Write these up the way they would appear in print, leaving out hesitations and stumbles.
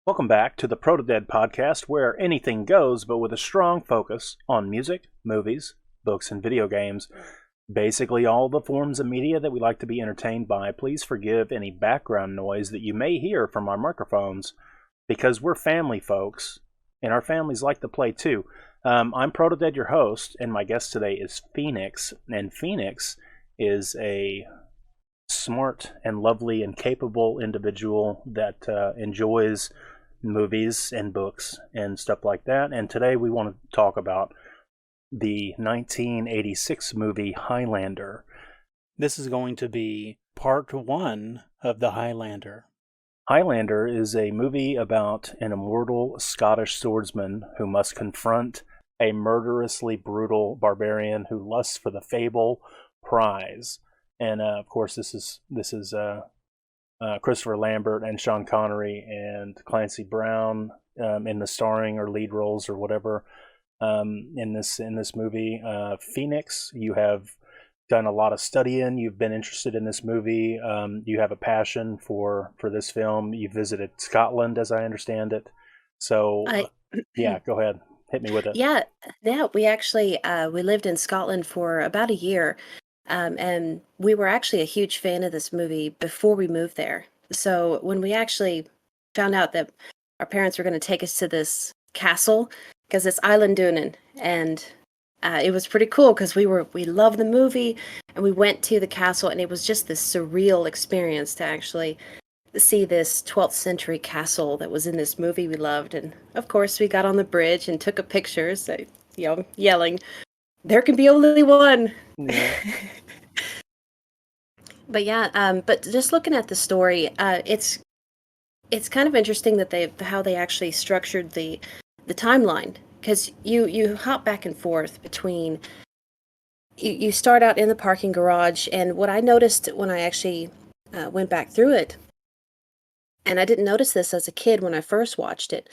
Welcome back to the Protodead Podcast, where anything goes, but with a strong focus on music, movies, books, and video games. Basically, all the forms of media that we like to be entertained by. Please forgive any background noise that you may hear from our microphones, because we're family folks, and our families like to play too. I'm Protodead, your host, and my guest today is Phoenix, and Phoenix is a smart and lovely and capable individual that enjoys movies and books and stuff like that. And today we want to talk about the 1986 movie Highlander. This is going to be part one of the Highlander. Highlander is a movie about an immortal Scottish swordsman who must confront a murderously brutal barbarian who lusts for the fable prize. And of course, this is Christopher Lambert and Sean Connery and Clancy Brown in the starring or lead roles or whatever in this movie. Phoenix, you have done a lot of studying. You've been interested in this movie. You have a passion for this film. You visited Scotland, as I understand it. So, yeah, go ahead. Hit me with it. Yeah, we actually we lived in Scotland for about a year. And we were actually a huge fan of this movie before we moved there. So when we actually found out that our parents were going to take us to this castle, because it's Island and it was pretty cool because we loved the movie, and we went to the castle, and it was just this surreal experience to actually see this 12th century castle that was in this movie we loved. And of course, we got on the bridge and took a picture, so, yelling, "There can be only one." Yeah. But just looking at the story, it's kind of interesting that how they actually structured the timeline, because you hop back and forth between you start out in the parking garage, and what I noticed when I actually went back through it, and I didn't notice this as a kid when I first watched it,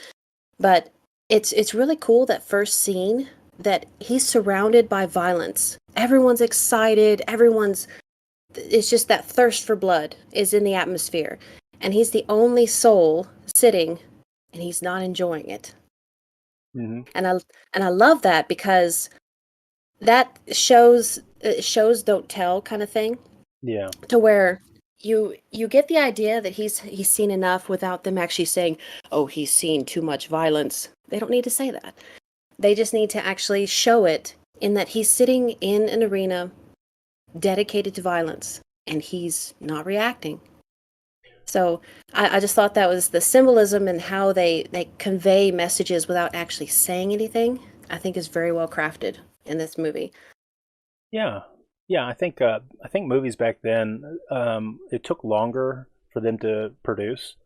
but it's really cool, that first scene, that he's surrounded by violence. Everyone's excited. It's just that thirst for blood is in the atmosphere. And he's the only soul sitting, and he's not enjoying it. Mm-hmm. And I love that, because that shows don't tell kind of thing. Yeah. To where you get the idea that he's seen enough without them actually saying, "Oh, he's seen too much violence." They don't need to say that. They just need to actually show it in that he's sitting in an arena dedicated to violence, and he's not reacting. So I just thought that was the symbolism and how they convey messages without actually saying anything, I think is very well crafted in this movie. Yeah. I think movies back then, it took longer for them to produce.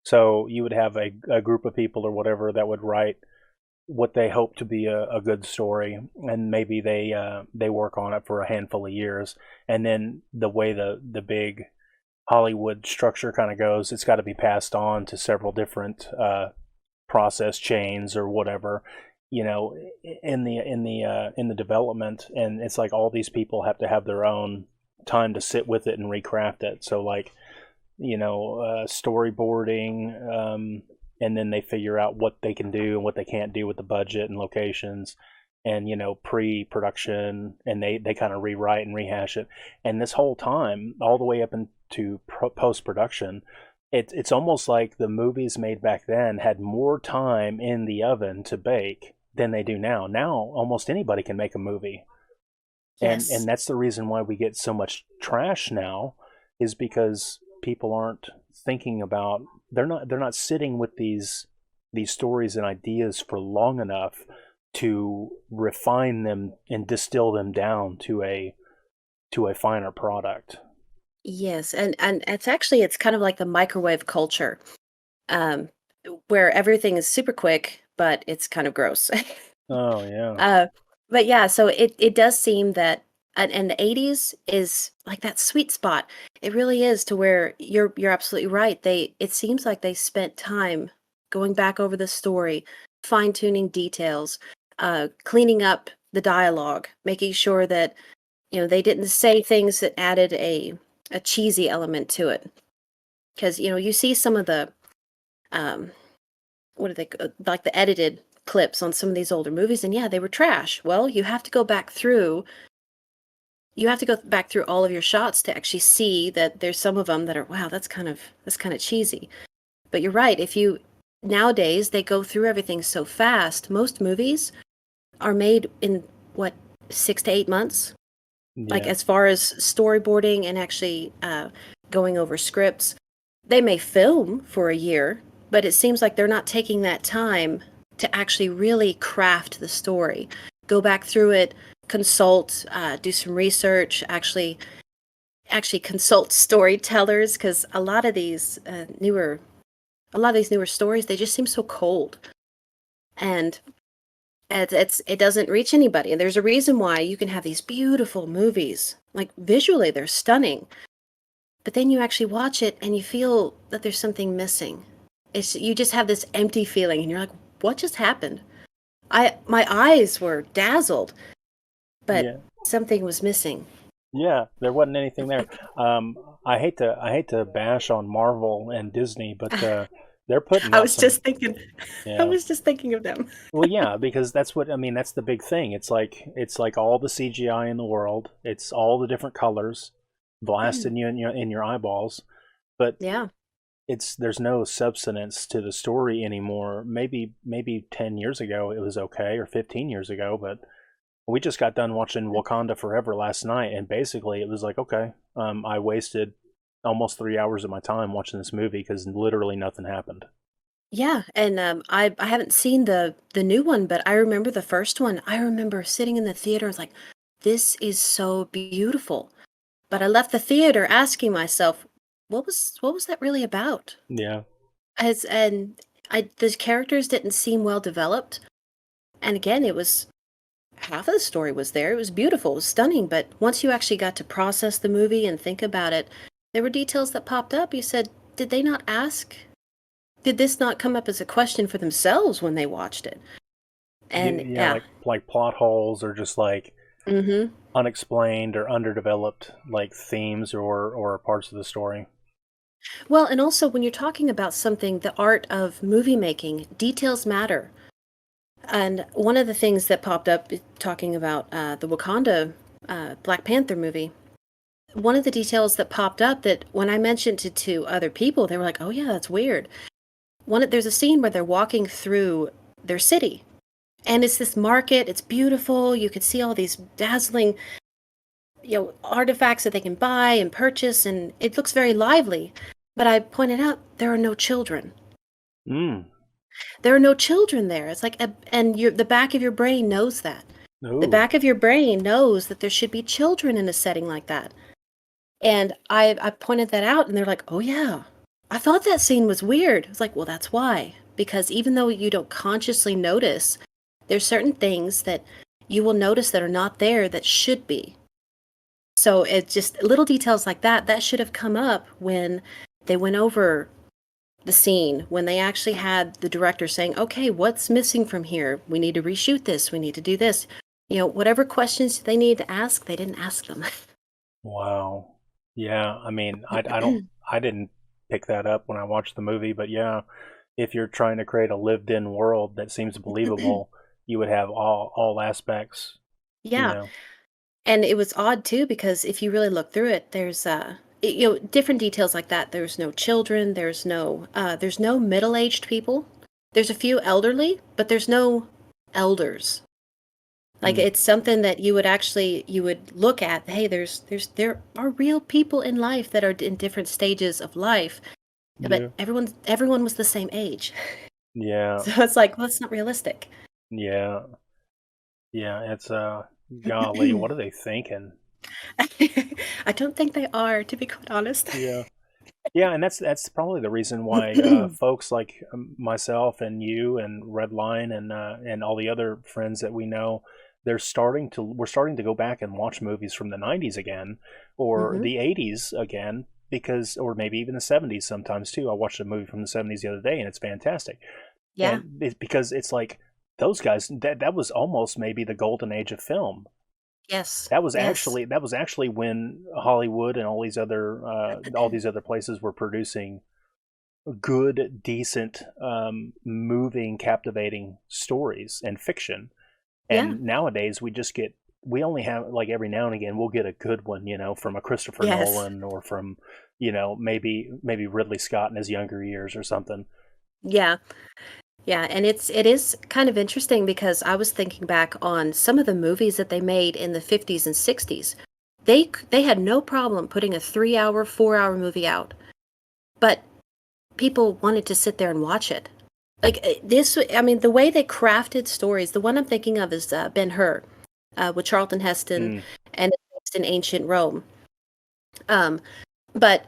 So you would have a group of people or whatever that would write what they hope to be a good story, and maybe they work on it for a handful of years, and then the way the big Hollywood structure kind of goes, it's got to be passed on to several different process chains or whatever, in the development, and it's like all these people have to have their own time to sit with it and recraft it. So like, storyboarding. And then they figure out what they can do and what they can't do with the budget and locations, and pre-production, and they kind of rewrite and rehash it. And this whole time, all the way up into post-production, it's almost like the movies made back then had more time in the oven to bake than they do now. Now almost anybody can make a movie. Yes. And that's the reason why we get so much trash now, is because people aren't thinking about, they're not sitting with these stories and ideas for long enough to refine them and distill them down to a finer product. Yes, and it's kind of like the microwave culture, where everything is super quick, but it's kind of gross. Oh yeah. But yeah, so it does seem that, and the 80s is like that sweet spot. It really is, to where you're absolutely right. It seems like they spent time going back over the story, fine-tuning details, cleaning up the dialogue, making sure that they didn't say things that added a cheesy element to it. Because you see some of the what are they, like the edited clips on some of these older movies, and yeah, they were trash. Well, you have to go back through. You have to go back through all of your shots to actually see that there's some of them that are, wow, that's kind of cheesy. But you're right. If you nowadays they go through everything so fast. Most movies are made in what 6 to 8 months. Like Yeah. as far as storyboarding and actually going over scripts, they may film for a year, but it seems like they're not taking that time to actually really craft the story, go back through it, consult, do some research, actually consult storytellers, because a lot of these newer stories, they just seem so cold, and it doesn't reach anybody. And there's a reason why you can have these beautiful movies, like visually they're stunning, but then you actually watch it and you feel that there's something missing. You just have this empty feeling, and you're like, what just happened? My eyes were dazzled, but Yeah. something was missing. Yeah, there wasn't anything there. I hate to bash on Marvel and Disney, but they're putting I out was some. just thinking, I Yeah. was just thinking of them. Well, yeah, because that's what I mean. That's the big thing. It's like all the CGI in the world. It's all the different colors blasting you in your eyeballs, but Yeah. there's no substance to the story anymore. Maybe 10 years ago it was okay, or 15 years ago, but we just got done watching Wakanda Forever last night, and basically it was like, okay, I wasted almost 3 hours of my time watching this movie because literally nothing happened. Yeah, and I haven't seen the new one, but I remember the first one. I remember sitting in the theater. I was like, "This is so beautiful," but I left the theater asking myself, "What was that really about?" Yeah, As and the characters didn't seem well developed, and again, it was half of the story was there. It was beautiful, it was stunning, but once you actually got to process the movie and think about it, there were details that popped up. You said, "Did they not ask? Did this not come up as a question for themselves when they watched it?" And yeah, yeah. like plot holes, or just like Mm-hmm. unexplained or underdeveloped like themes or parts of the story. Well, and also when you're talking about something, the art of movie making, details matter. And one of the things that popped up talking about the Wakanda Black Panther movie, one of the details that popped up that when I mentioned it to other people, they were like, "Oh yeah, that's weird." There's a scene where they're walking through their city, and it's this market. It's beautiful. You could see all these dazzling, artifacts that they can buy and purchase, and it looks very lively. But I pointed out there are no children. Mm. There are no children there. It's like, the back of your brain knows that. The Ooh. back of your brain knows that there should be children in a setting like that. And I pointed that out, and they're like, "Oh yeah, I thought that scene was weird." It's like, well, that's why. Because even though you don't consciously notice, there's certain things that you will notice that are not there that should be. So it's just little details like that that should have come up when they went over the scene, when they actually had the director saying, "Okay, what's missing from here? We need to reshoot this. We need to do this." Whatever questions they need to ask, they didn't ask them. Wow. Yeah, I mean, I didn't pick that up when I watched the movie, but yeah, if you're trying to create a lived-in world that seems believable, you would have all aspects, you Yeah. know. And it was odd too, because if you really look through it, there's different details like that. There's no children, there's no middle-aged people. There's a few elderly, but there's no elders. Like Mm. it's something that you would look at, hey, there are real people in life that are in different stages of life, but Yeah. everyone was the same age. Yeah. So it's like, well, it's not realistic. Yeah. Yeah, it's golly, what are they thinking? I don't think they are, to be quite honest. Yeah. Yeah, and that's probably the reason why folks like myself and you and Redline and all the other friends that we know, we're starting to go back and watch movies from the 90s again, or Hmm. the 80s again, because, or maybe even the 70s sometimes too. I watched a movie from the 70s the other day, and it's fantastic. Yeah. And it's because it's like those guys, that was almost maybe the golden age of film. Yes. That was Yes. actually when Hollywood and all these other places were producing good, decent, moving, captivating stories and fiction. Yeah. And nowadays we only have, like, every now and again we'll get a good one, from a Christopher Yes. Nolan, or from, maybe Ridley Scott in his younger years or something. Yeah. Yeah, and it is kind of interesting because I was thinking back on some of the movies that they made in the 50s and 60s. They had no problem putting a 3-hour, 4-hour movie out, but people wanted to sit there and watch it. Like this, I mean, the way they crafted stories. The one I'm thinking of is Ben-Hur, with Charlton Heston, Mm. and it's in ancient Rome. But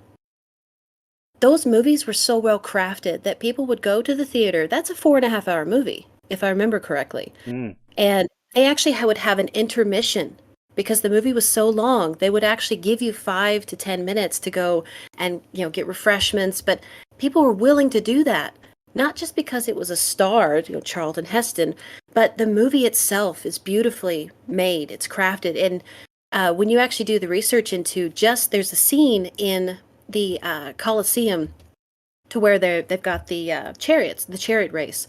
those movies were so well crafted that people would go to the theater. That's a 4.5-hour movie, if I remember correctly. Mm. And they actually would have an intermission because the movie was so long. They would actually give you 5 to 10 minutes to go and, get refreshments. But people were willing to do that, not just because it was a star, Charlton Heston, but the movie itself is beautifully made. It's crafted. And when you actually do the research into there's a scene in the Colosseum to where they've got the chariots, the chariot race.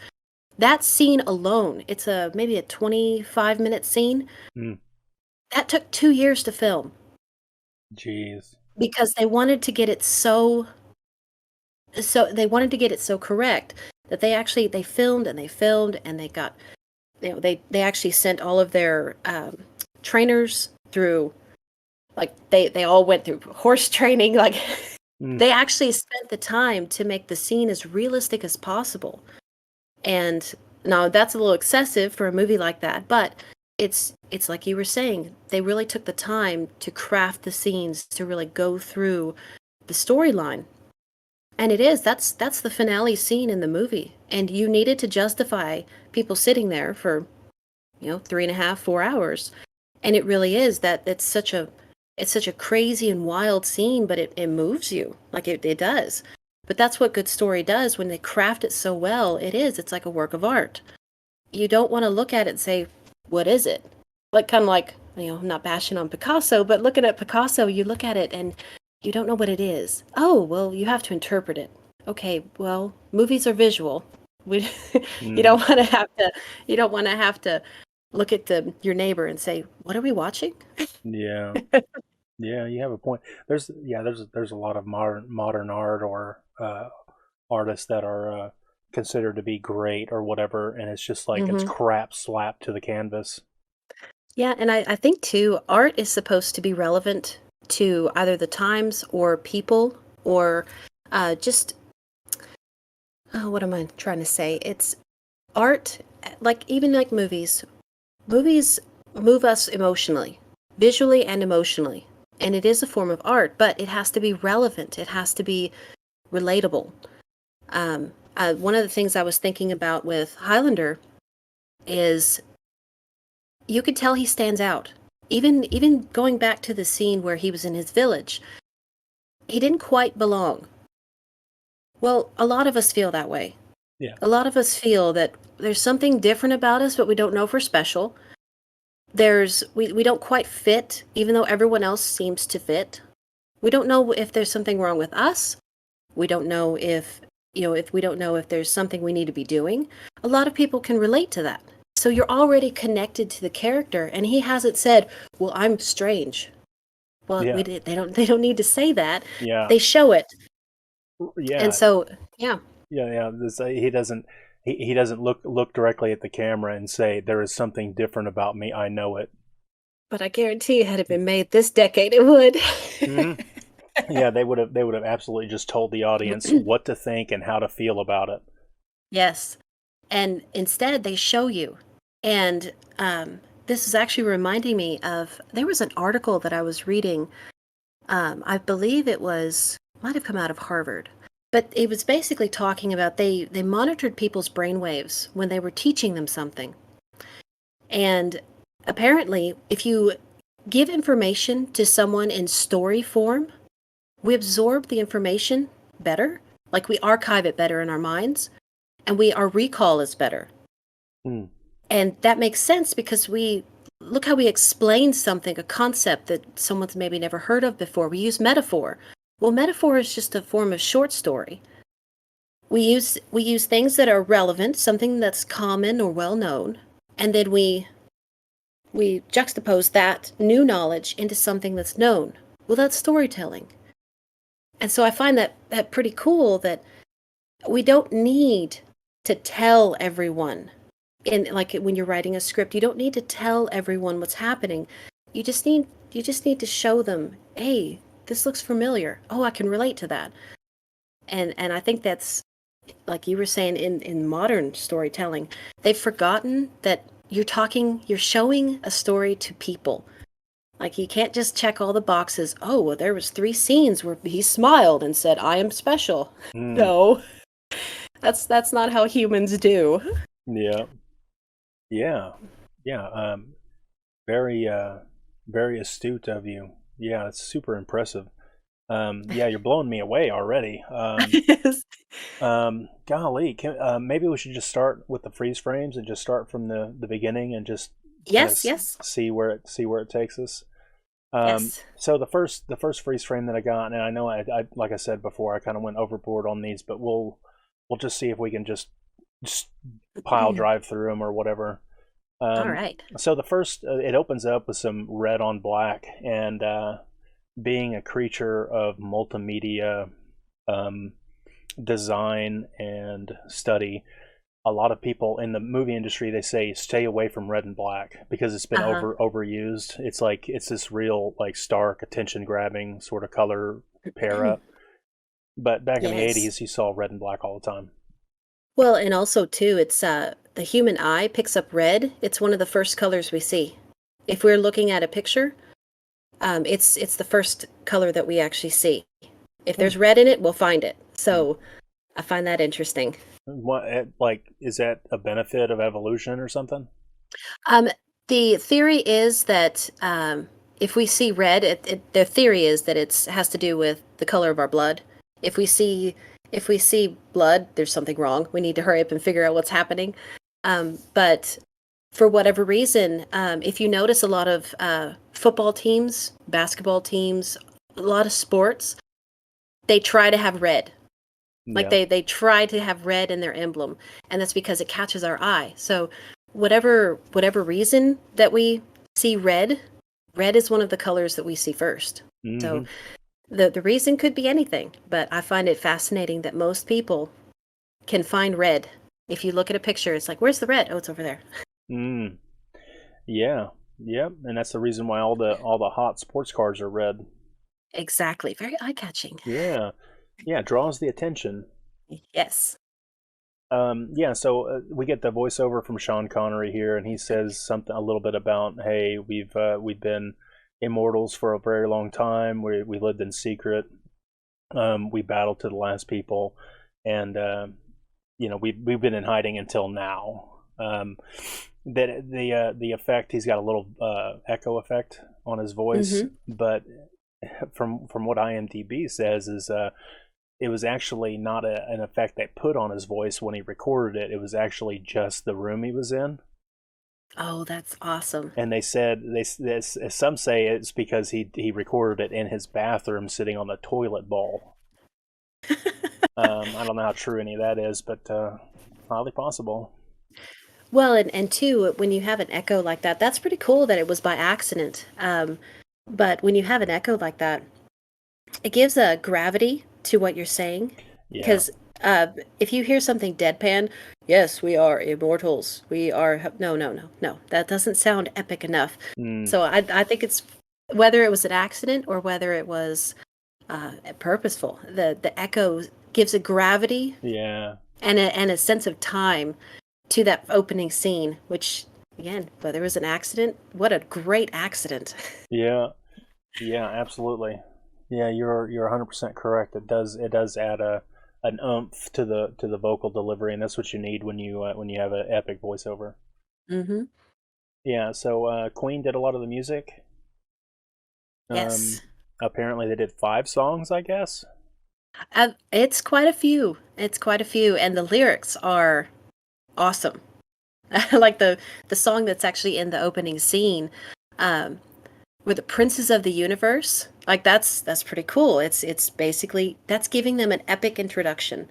That scene alone, it's maybe a 25-minute scene. Mm. That took 2 years to film Jeez. because they wanted to get it so they wanted to get it so correct that they filmed and they filmed, and they got, they actually sent all of their trainers through, like they all went through horse training. Like they actually spent the time to make the scene as realistic as possible. And now that's a little excessive for a movie like that, but it's like you were saying, they really took the time to craft the scenes to really go through the storyline. And that's the finale scene in the movie. And you needed to justify people sitting there for, 3.5, 4 hours. And it really is that it's such a crazy and wild scene, but it moves you. Like it does. But that's what good story does when they craft it so well. It's like a work of art. You don't want to look at it and say, what is it? Like, kind of like, I'm not bashing on Picasso, but looking at Picasso, you look at it and you don't know what it is. Oh, well, you have to interpret it. Okay, well, movies are visual. You don't want to have to look at your neighbor and say, what are we watching? Yeah. Yeah, you have a point. There's a lot of modern art, or artists that are considered to be great or whatever, and it's just like it's crap slapped to the canvas. Yeah, and I think too, art is supposed to be relevant to either the times or people, or just what am I trying to say? It's art, even like movies. Movies move us emotionally, visually and emotionally. And it is a form of art, but it has to be relevant. It has to be relatable. One of the things I was thinking about with Highlander is you could tell he stands out. Even going back to the scene where he was in his village, he didn't quite belong. Well, a lot of us feel that way. Yeah. A lot of us feel that there's something different about us, but we don't know if we're special. We don't quite fit, even though everyone else seems to fit. We don't know if there's something wrong with us. We don't know if we don't know if there's something we need to be doing. A lot of people can relate to that. So you're already connected to the character, and he hasn't said, "Well, I'm strange." Well, Yeah. they don't need to say that. Yeah. They show it. Yeah. And so, yeah. Yeah. He doesn't look directly at the camera and say, there is something different about me. I know it. But I guarantee you, had it been made this decade, it would. Mm-hmm. Yeah, they would have absolutely just told the audience what to think and how to feel about it. Yes. And instead, they show you. And this is actually reminding me of, there was an article that I was reading. I believe might have come out of Harvard. But it was basically talking about they monitored people's brainwaves when they were teaching them something. And apparently, if you give information to someone in story form, we absorb the information better, like we archive it better in our minds, and our recall is better. And that makes sense because look how we explain something, a concept that someone's maybe never heard of before. We use metaphor. Well, metaphor is just a form of short story. we use things that are relevant, something that's common or well known, and then we juxtapose that new knowledge into something that's known. Well, that's storytelling. And so I find that pretty cool that we don't need to tell everyone in like when you're writing a script, you don't need to tell everyone what's happening. You just need to show them, hey, this looks familiar. Oh, I can relate to that. And I think that's like you were saying in modern storytelling, they've forgotten that you're showing a story to people. Like you can't just check all the boxes. Oh, well, there was 3 scenes where he smiled and said, "I am special." No, that's not how humans do. Yeah. Yeah. Yeah. Very, very astute of you. Yeah, it's super impressive. Yeah, you're blowing me away already. Yes. Golly, maybe we should just start with the freeze frames and just start from the beginning and just Yes, yes, see where it takes us. yes. So the first freeze frame that I got, and I know I like I said before, I kind of went overboard on these, but we'll just see if we can just pile drive through them or whatever. All right. So the first, it opens up with some red on black, and being a creature of multimedia design and study, a lot of people in the movie industry, they say stay away from red and black because it's been overused. It's like it's this real like stark attention grabbing sort of color pair up. But back in the Yes. 80s, you saw red and black all the time. Well, and also too, it's the human eye picks up red. It's one of the first colors we see. If we're looking at a picture, it's the first color that we actually see. If there's red in it, we'll find it. So I find that interesting. What, like, is that a benefit of evolution or something? The theory is that if we see red, the theory is that it has to do with the color of our blood. If we see blood, there's something wrong. We need to hurry up and figure out what's happening. But for whatever reason, if you notice a lot of football teams, basketball teams, a lot of sports, they try to have red. Like they try to have red in their emblem, and that's because it catches our eye. So whatever reason that we see red is one of the colors that we see first. Mm-hmm. So the reason could be anything, but I find it fascinating that most people can find red. If you look at a picture, it's like, where's the red? Oh, it's over there. Yeah. Yep. And that's the reason why all the hot sports cars are red. Exactly. Very eye-catching. Yeah. Yeah, draws the attention. Yes. Yeah, so we get the voiceover from Sean Connery here, and he says something a little bit about, hey, we've been immortals for a very long time. We lived in secret. We battled to the last people, and we've been in hiding until now. That the effect, he's got a little echo effect on his voice, but from what IMDb says is it was actually not an effect they put on his voice when he recorded it. It was actually just the room he was in. Oh, that's awesome. And they said some say it's because he recorded it in his bathroom sitting on the toilet bowl. I don't know how true any of that is, but highly possible. Well, and two, when you have an echo like that, that's pretty cool that it was by accident. But when you have an echo like that, it gives a gravity to what you're saying. Yeah. Because if you hear something deadpan, yes, we are immortals. We are no. That doesn't sound epic enough. So I think it's whether it was an accident or whether it was purposeful. The echo gives a gravity. Yeah. And a sense of time to that opening scene, which again, whether it was an accident, what a great accident. Yeah, absolutely. Yeah, you're 100% correct. It does add an oomph to the vocal delivery, and that's what you need when you have an epic voiceover. Mm-hmm. Yeah. So Queen did a lot of the music. Yes. Apparently, they did 5 songs, I guess. It's quite a few. And the lyrics are awesome. Like the song that's actually in the opening scene, with the Princes of the Universe. Like that's pretty cool. It's basically that's giving them an epic introduction.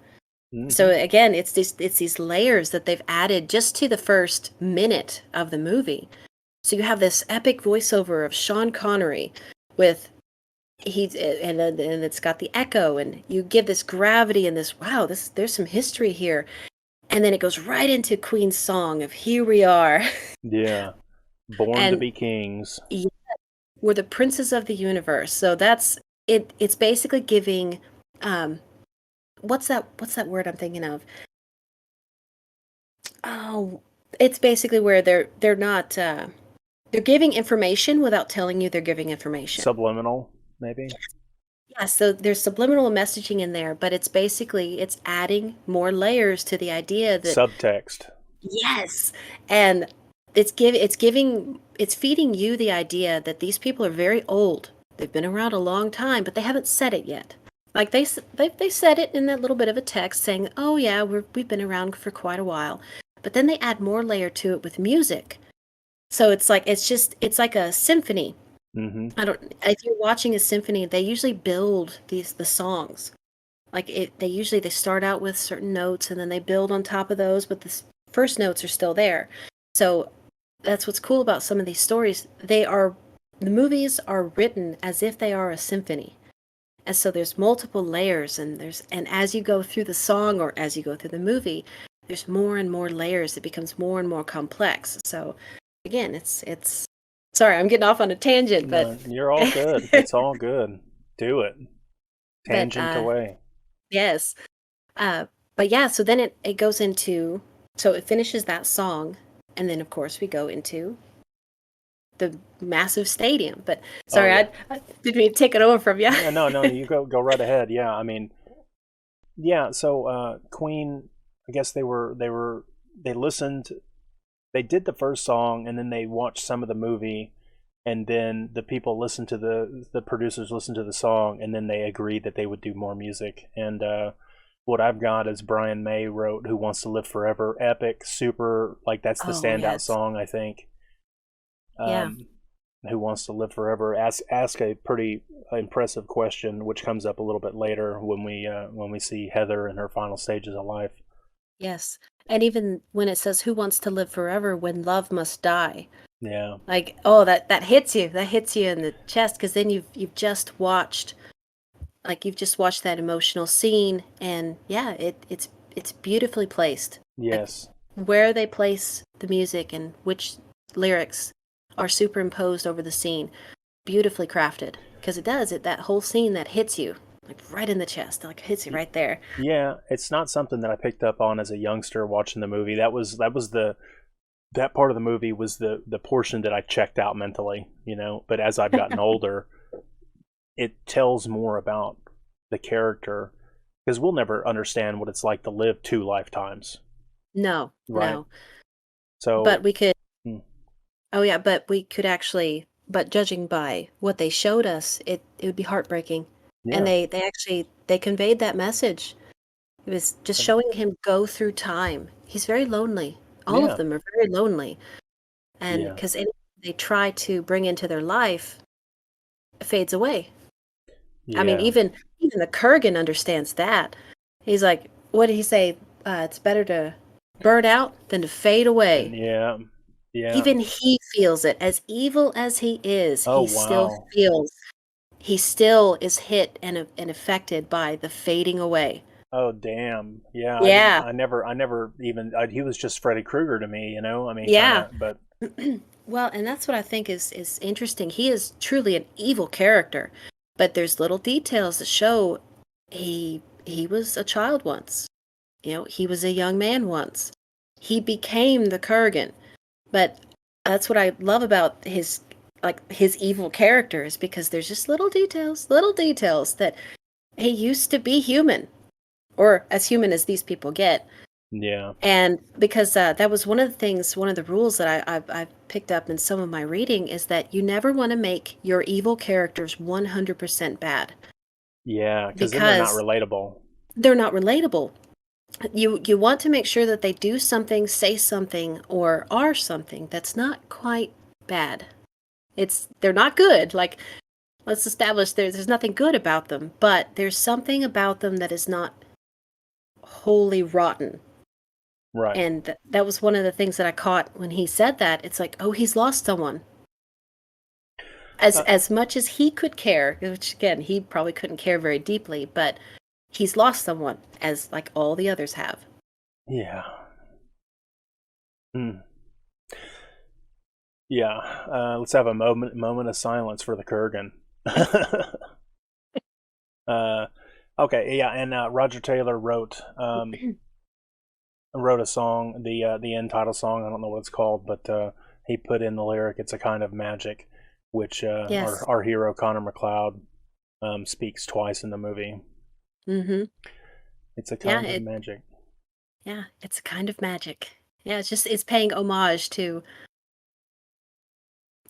So again, it's these layers that they've added just to the first minute of the movie. So you have this epic voiceover of Sean Connery with and it's got the echo, and you give this gravity and this there's some history here, and then it goes right into Queen's song of "Here We Are." Yeah, born to be kings. Yeah, we're the princes of the universe. So that's it. It's basically giving, what's that word I'm thinking of? Oh, it's basically where they're not they're giving information without telling you they're giving information. Subliminal, maybe? Yeah, so there's subliminal messaging in there, but it's adding more layers to the idea that subtext. Yes. And it's feeding you the idea that these people are very old. They've been around a long time, but they haven't said it yet. Like they said it in that little bit of a text saying, "Oh yeah, we've been around for quite a while." But then they add more layer to it with music. So it's like it's like a symphony. If you're watching a symphony, they usually build the songs. Like they start out with certain notes and then they build on top of those, but the first notes are still there. So that's what's cool about some of these stories. The movies are written as if they are a symphony. And so there's multiple layers, and as you go through the song or as you go through the movie, there's more and more layers. It becomes more and more complex. So again, it's sorry, I'm getting off on a tangent, but no, you're all good. It's all good. Do it. Tangent away. Yes. But yeah, so then it goes into, so it finishes that song, and then of course we go into the massive stadium. But sorry, I didn't mean to take it over from you. Yeah, no, you go right ahead. Yeah, I mean, yeah. So Queen, I guess they listened. They did the first song, and then they watched some of the movie, and then the people listened to the producers listened to the song, and then they agreed that they would do more music. And what I've got is Brian May wrote "Who Wants to Live Forever," epic, super, like that's the standout song, I think. Who Wants to Live Forever? Ask a pretty impressive question, which comes up a little bit later when we see Heather in her final stages of life. Yes, and even when it says "Who wants to live forever when love must die?" Yeah, like that hits you. That hits you in the chest, because then you've just watched that emotional scene, and yeah, it's beautifully placed. Yes, like, where they place the music and which lyrics are superimposed over the scene, beautifully crafted, because that whole scene that hits you like right in the chest, like hits you right there. Yeah, it's not something that I picked up on as a youngster watching the movie. That part of the movie was the portion that I checked out mentally, but as I've gotten older, it tells more about the character, because we'll never understand what it's like to live 2 lifetimes. No, right? No. So, but we could. Oh yeah, but we could actually. But judging by what they showed us, it would be heartbreaking. Yeah. And they conveyed that message. It was just showing him go through time. He's very lonely. All of them are very lonely, and because anything they try to bring into their life fades away. I mean, even the Kurgan understands that. He's like, what did he say? It's better to burn out than to fade away. Yeah. Even he feels it. As evil as he is, he still is hit and affected by the fading away. Oh damn! Yeah. Yeah. I never even. He was just Freddy Krueger to me. I mean. Yeah. Kinda, but. Well, and that's what I think is interesting. He is truly an evil character, but there's little details that show he was a child once. He was a young man once. He became the Kurgan. But that's what I love about his evil character, is because there's just little details that he used to be human, or as human as these people get. Yeah. And because that was one of the rules that I've picked up in some of my reading, is that you never want to make your evil characters 100% bad. Yeah, because then they're not relatable. They're not relatable. You want to make sure that they do something, say something, or are something that's not quite bad. They're not good. Like, let's establish there's nothing good about them, but there's something about them that is not wholly rotten. Right. And that was one of the things that I caught when he said that. It's like, oh, he's lost someone. As much as he could care, which again, he probably couldn't care very deeply, but he's lost someone, as like all the others have. Yeah. Yeah. Let's have a moment of silence for the Kurgan. Okay. Yeah. And Roger Taylor wrote a song, the end title song. I don't know what it's called, but he put in the lyric, "It's a kind of magic," which Yes. our hero Connor McLeod speaks twice in the movie. Mm-hmm. It's a kind of magic. Yeah, it's a kind of magic. Yeah, it's paying homage to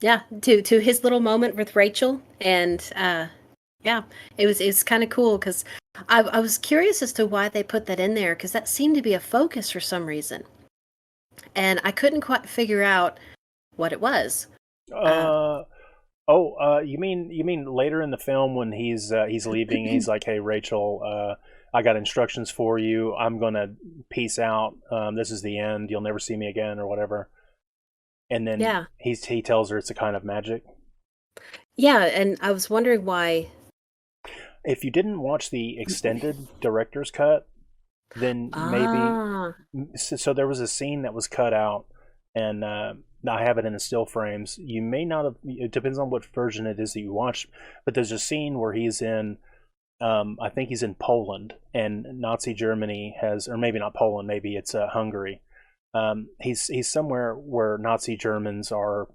to his little moment with Rachel, and yeah, it was kind of cool because I was curious as to why they put that in there because that seemed to be a focus for some reason, and I couldn't quite figure out what it was. You mean later in the film when he's leaving, he's like, "Hey Rachel, I got instructions for you. I'm gonna peace out. This is the end. You'll never see me again," or whatever. And then he tells her it's a kind of magic. Yeah, and I was wondering why. If you didn't watch the extended director's cut, then maybe. So there was a scene that was cut out, and I have it in the still frames. You may not have. It depends on what version it is that you watched, but there's a scene where he's in. I think he's in Poland, and Nazi Germany has, or maybe not Poland, maybe it's Hungary. He's somewhere where Nazi Germans are.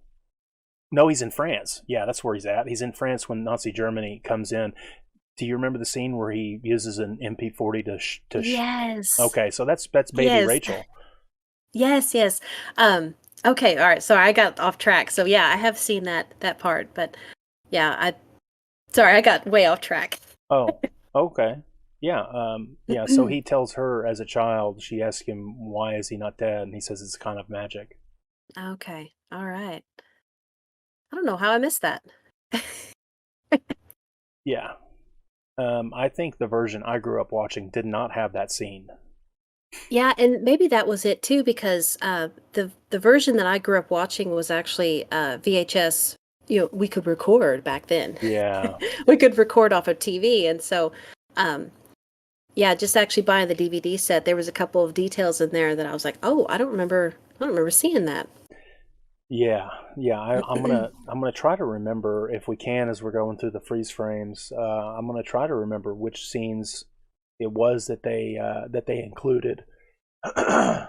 No, he's in France. Yeah, that's where he's at. He's in France when Nazi Germany comes in. Do you remember the scene where he uses an MP40 to Yes. Okay, so that's baby Rachel. Yes. Okay, all right. Sorry, I got off track. So yeah, I have seen that part, but yeah, I got way off track. Oh, okay. Yeah, yeah, so he tells her as a child, she asks him, why is he not dead? And he says it's kind of magic. Okay, all right. I don't know how I missed that. Yeah. I think the version I grew up watching did not have that scene. Yeah, and maybe that was it too, because the version that I grew up watching was actually VHS. You know, we could record back then. Yeah. We could record off of TV, and so yeah, just actually buying the DVD set, there was a couple of details in there that I was like, oh, I don't remember seeing that. Yeah. I'm gonna try to remember if we can as we're going through the freeze frames. I'm gonna try to remember which scenes it was that they included.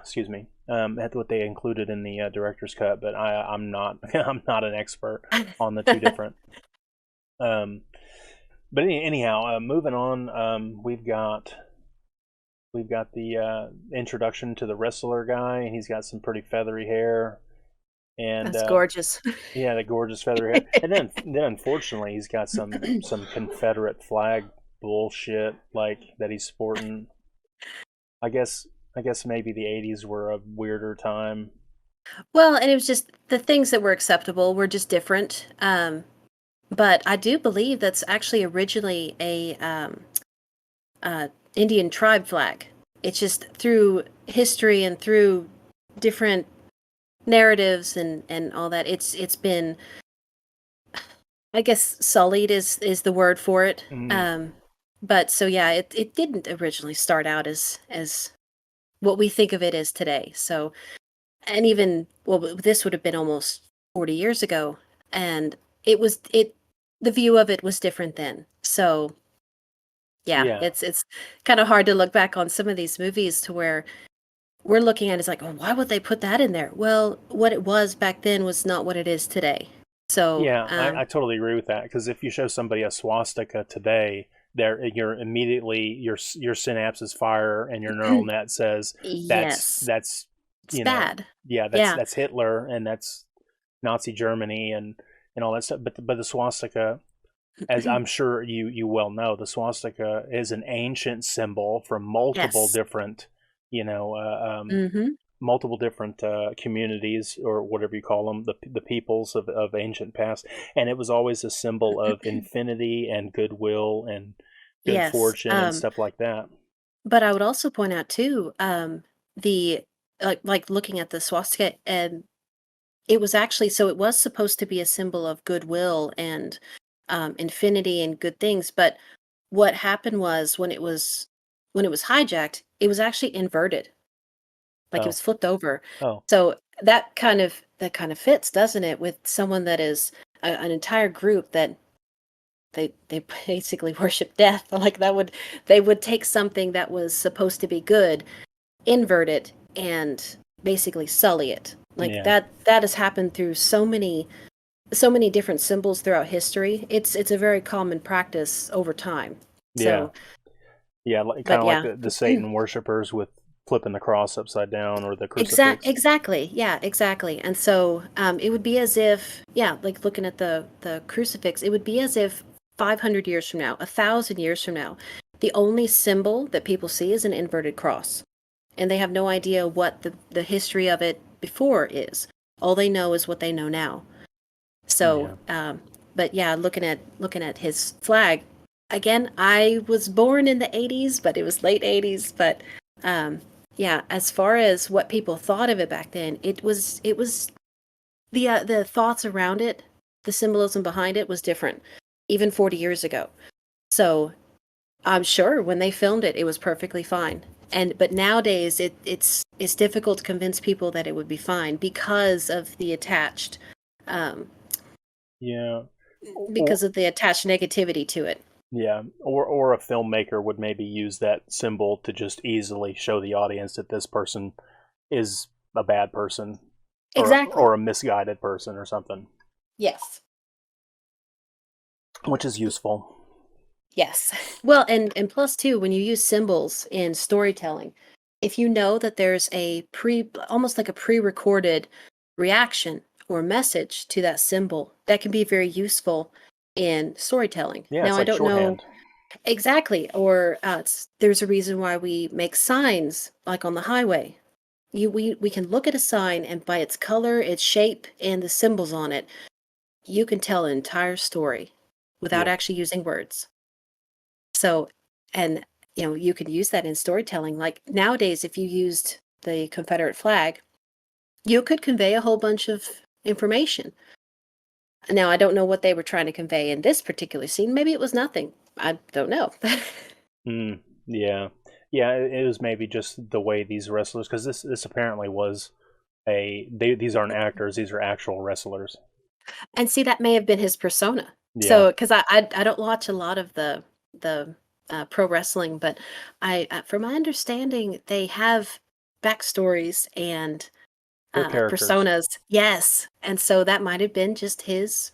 Excuse me. That's what they included in the director's cut, but I'm not I'm not an expert on the two different. But anyhow, moving on. We've got the introduction to the wrestler guy, and he's got some pretty feathery hair. And that's gorgeous. Yeah, the gorgeous feathery hair. And then unfortunately he's got some Confederate flag bullshit like that he's sporting. I guess maybe the 80s were a weirder time. Well, and it was just the things that were acceptable were just different. But I do believe that's actually originally a Indian tribe flag. It's just through history and through different narratives and all that. It's been, I guess, sullied is the word for it. But so yeah, it didn't originally start out as what we think of it as today. So, and even this would have been almost 40 years ago, and the view of it was different then. So yeah. It's kind of hard to look back on some of these movies to where we're looking at it's like, oh, why would they put that in there? Well, what it was back then was not what it is today. So yeah, I totally agree with that, because if you show somebody a swastika today, you're immediately your synapses fire and your neural net says that's it's bad. Yeah, that's Hitler and that's Nazi Germany and all that stuff. But the swastika, as I'm sure you well know, the swastika is an ancient symbol from multiple different, multiple different communities, or whatever you call them, the peoples of ancient past, and it was always a symbol of infinity and goodwill and good fortune and stuff like that. But I would also point out too, the like looking at the swastika, and it was actually, so it was supposed to be a symbol of goodwill and infinity and good things. But what happened was when it was hijacked, it was actually inverted, like it Oh, was flipped over. oh, So that kind of fits, doesn't it, with someone that is an entire group that they basically worship death. Like they would take something that was supposed to be good, invert it, and basically sully it. Like yeah, that has happened through so many different symbols throughout history. It's a very common practice over time. yeah, So, yeah. Like, kind but of like yeah. the Satan worshippers with flipping the cross upside down or the crucifix. Exactly. Yeah, exactly. And so it would be as if, yeah, like looking at the crucifix, it would be as if 500 years from now, 1,000 years from now, the only symbol that people see is an inverted cross, and they have no idea what the history of it before is. All they know is what they know now. So, Yeah, but yeah, looking at his flag again. I was born in the '80s, but it was late '80s. But um, yeah, as far as what people thought of it back then, it was the thoughts around it, the symbolism behind it was different, even 40 years ago. So I'm sure when they filmed it, it was perfectly fine. But nowadays, it's difficult to convince people that it would be fine because of the attached. Um, yeah. Or, because of the attached negativity to it. yeah, or a filmmaker would maybe use that symbol to just easily show the audience that this person is a bad person Exactly. or a misguided person or something, Yes. which is useful. Yes. Well, and plus too, when you use symbols in storytelling, if you know that there's almost like a pre-recorded reaction or message to that symbol, that can be very useful in storytelling. Yeah, Now, it's I like don't know shorthand. exactly, or there's a reason why we make signs like on the highway. We can look at a sign, and by its color, its shape, and the symbols on it, you can tell an entire story without Yeah. actually using words. So, and you can use that in storytelling. Like nowadays, if you used the Confederate flag, you could convey a whole bunch of information. Now, I don't know what they were trying to convey in this particular scene. Maybe it was nothing. I don't know. Mm, yeah. Yeah, it was maybe just the way these wrestlers, because this apparently was these aren't actors, these are actual wrestlers. And see, that may have been his persona. Yeah. So, because I don't watch a lot of the pro wrestling, but from my understanding, they have backstories and They're characters. personas. Yes, and so that might have been just his.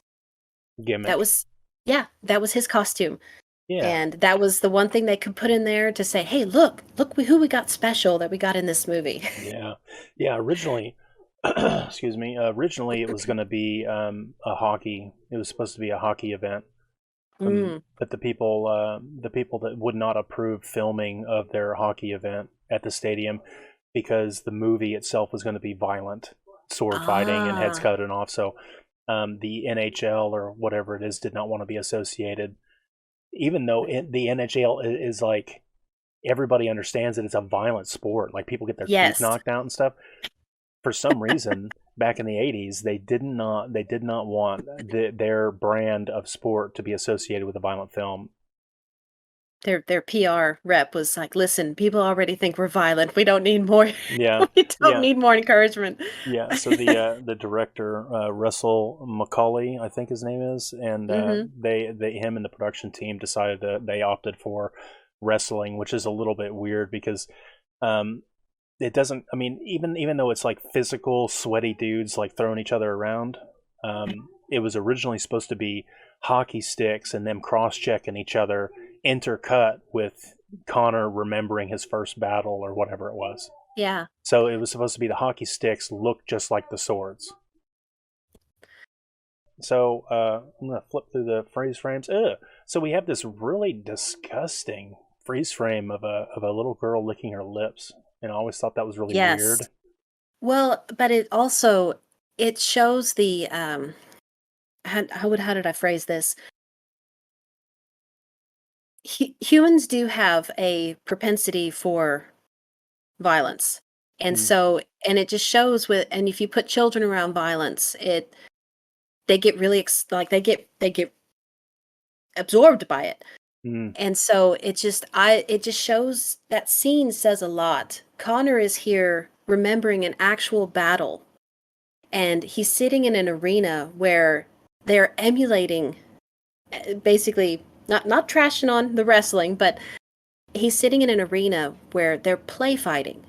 That Gimmick. was, yeah, that was his costume, Yeah. and that was the one thing they could put in there to say, "Hey, look, who we got special that we got in this movie." Yeah. Yeah, originally excuse me, originally it was going to be a hockey. It was supposed to be a hockey event. Mm. But the people that would not approve filming of their hockey event at the stadium because the movie itself was going to be violent, sword fighting and heads Ah, cutting off. So the NHL or whatever it is did not want to be associated, even though the NHL is like everybody understands that it's a violent sport. Like people get their teeth yes. knocked out and stuff. For some reason, back in the '80s, they did not want their brand of sport to be associated with a violent film. Their PR rep was like, "Listen, people already think we're violent. We don't need more. Yeah, We don't yeah, need more encouragement." yeah. So the director Russell McCauley, I think his name is, and Mhm. they him and the production team decided that they opted for wrestling, which is a little bit weird because um, it doesn't. I mean, even though it's like physical, sweaty dudes like throwing each other around, it was originally supposed to be hockey sticks and them cross checking each other, intercut with Connor remembering his first battle or whatever it was. Yeah. So it was supposed to be the hockey sticks look just like the swords. So I'm gonna flip through the freeze frames. Ugh. So we have this really disgusting freeze frame of a little girl licking her lips, and I always thought that was really Yes. weird. Well, but it also it shows the how did I phrase this? humans do have a propensity for violence. And Mm. so, and it just shows with, and if you put children around violence, they get really, like they get absorbed by it. Mm. And so it just shows, that scene says a lot. Connor is here remembering an actual battle, and he's sitting in an arena where they're emulating, basically not trashing on the wrestling, but he's sitting in an arena where they're play fighting.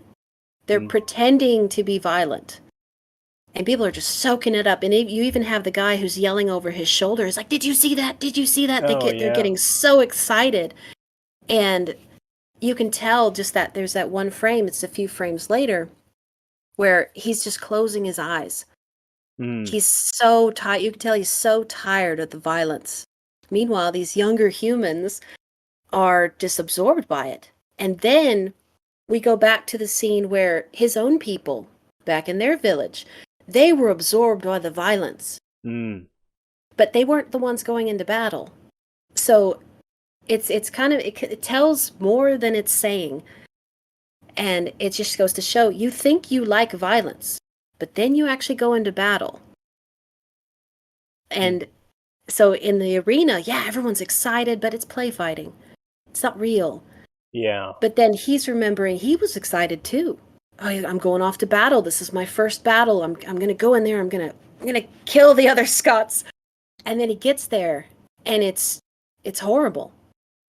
They're Mm. pretending to be violent. And people are just soaking it up. And you even have the guy who's yelling over his shoulder. It's like, did you see that? Did you see that? They're getting so excited. And you can tell just that there's that one frame, it's a few frames later, where he's just closing his eyes. Mm. He's so tired. You can tell he's so tired of the violence. Meanwhile, these younger humans are just absorbed by it. And then we go back to the scene where his own people, back in their village, they were absorbed by the violence. Mm. But they weren't the ones going into battle. So it's kind of, it tells more than it's saying. And it just goes to show, you think you like violence, but then you actually go into battle. And so in the arena, yeah, everyone's excited, but it's play fighting. It's not real. Yeah. But then he's remembering he was excited too. Oh, I'm going off to battle. This is my first battle. I'm going to go in there. I'm going to kill the other Scots. And then he gets there, and it's horrible.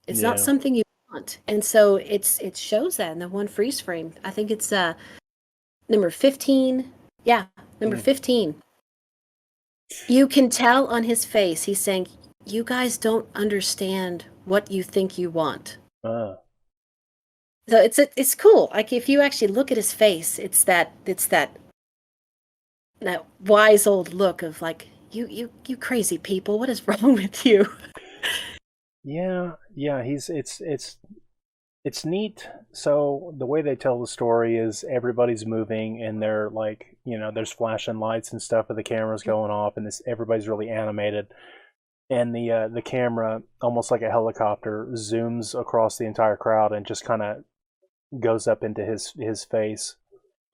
It's not something you want. And so it shows that in the one freeze frame. I think it's number 15. Yeah, number 15. You can tell on his face, he's saying, you guys don't understand what you think you want. So it's cool. Like, if you actually look at his face, it's that wise old look of like, you crazy people, what is wrong with you? Yeah, it's neat. So the way they tell the story is everybody's moving, and they're like, there's flashing lights and stuff, and the camera's going off, and everybody's really animated. And the camera, almost like a helicopter, zooms across the entire crowd and just kind of goes up into his face.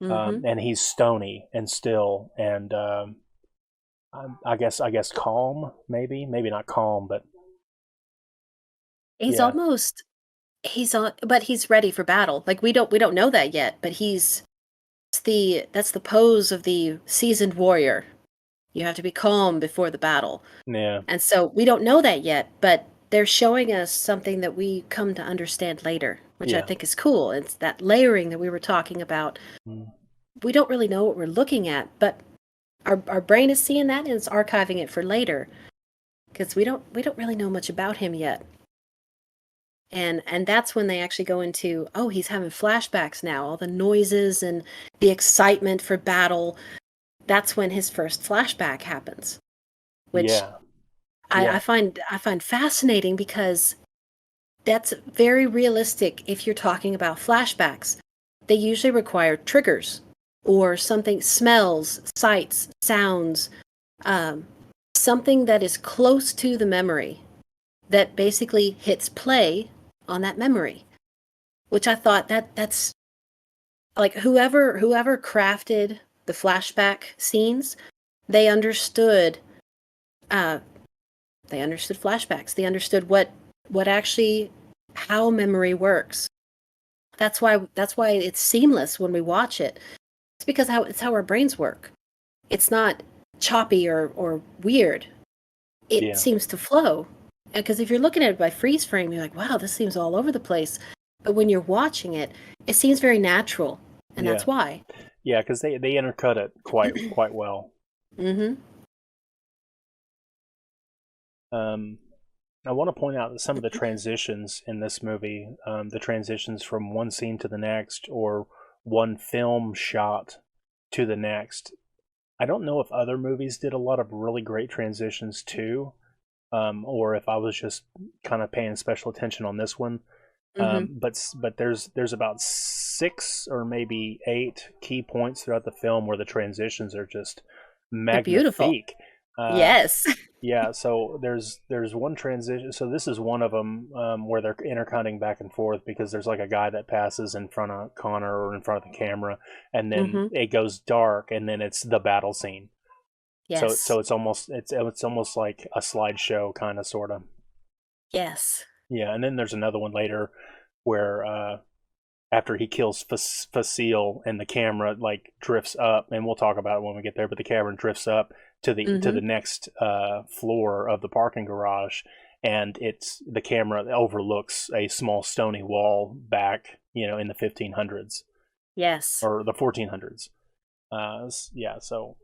And he's stony and still, and I guess calm, maybe not calm, but he's almost, but he's ready for battle. Like, we don't know that yet, but that's the pose of the seasoned warrior. You have to be calm before the battle. Yeah. And so we don't know that yet, but they're showing us something that we come to understand later, which I think is cool. It's that layering that we were talking about. We don't really know what we're looking at, but our brain is seeing that, and it's archiving it for later, because we don't really know much about him yet. And that's when they actually go into, oh, he's having flashbacks now, all the noises and the excitement for battle. That's when his first flashback happens, which I find fascinating, because that's very realistic. If you're talking about flashbacks, they usually require triggers or something, smells, sights, sounds, something that is close to the memory that basically hits play on that memory, which I thought that's like, whoever crafted the flashback scenes, they understood flashbacks. They understood what actually, how memory works. That's why it's seamless when we watch it. It's because it's how our brains work. It's not choppy or weird. It seems to flow. Because if you're looking at it by freeze frame, you're like, wow, this seems all over the place. But when you're watching it, it seems very natural. And that's why. Yeah, because they intercut it quite well. I want to point out that some of the transitions in this movie, the transitions from one scene to the next, or one film shot to the next, I don't know if other movies did a lot of really great transitions too, or if I was just kind of paying special attention on this one. But there's about 6 or maybe 8 key points throughout the film where the transitions are just magnifique. Yes. Yeah, so there's one transition. So this is one of them where they're intercutting back and forth because there's like a guy that passes in front of Connor or in front of the camera, and then Mm-hmm. it goes dark, and then it's the battle scene. So Yes. it's almost like a slideshow kind of sort of. Yes. Yeah, and then there's another one later where after he kills Facile and the camera like drifts up, and we'll talk about it when we get there, but the camera drifts up to Mm-hmm. the next floor of the parking garage, and it's the camera overlooks a small stony wall back, in the 1500s Yes. or the 1400s. Yeah, so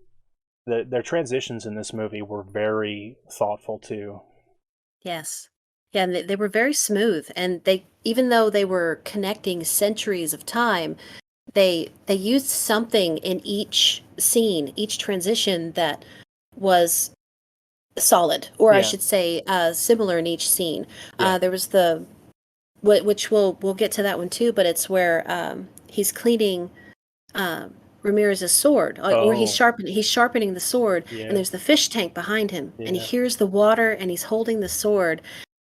their transitions in this movie were very thoughtful too. Yes. Yeah, and they were very smooth, and they, even though they were connecting centuries of time, they used something in each scene, each transition that was solid, or I Yeah, should say, similar in each scene. yeah. There was which we'll get to that one too, but it's where he's cleaning Ramirez's sword, or Oh, he's sharpening the sword, and yeah, there's the fish tank behind him, and he yeah, hears the water, and he's holding the sword,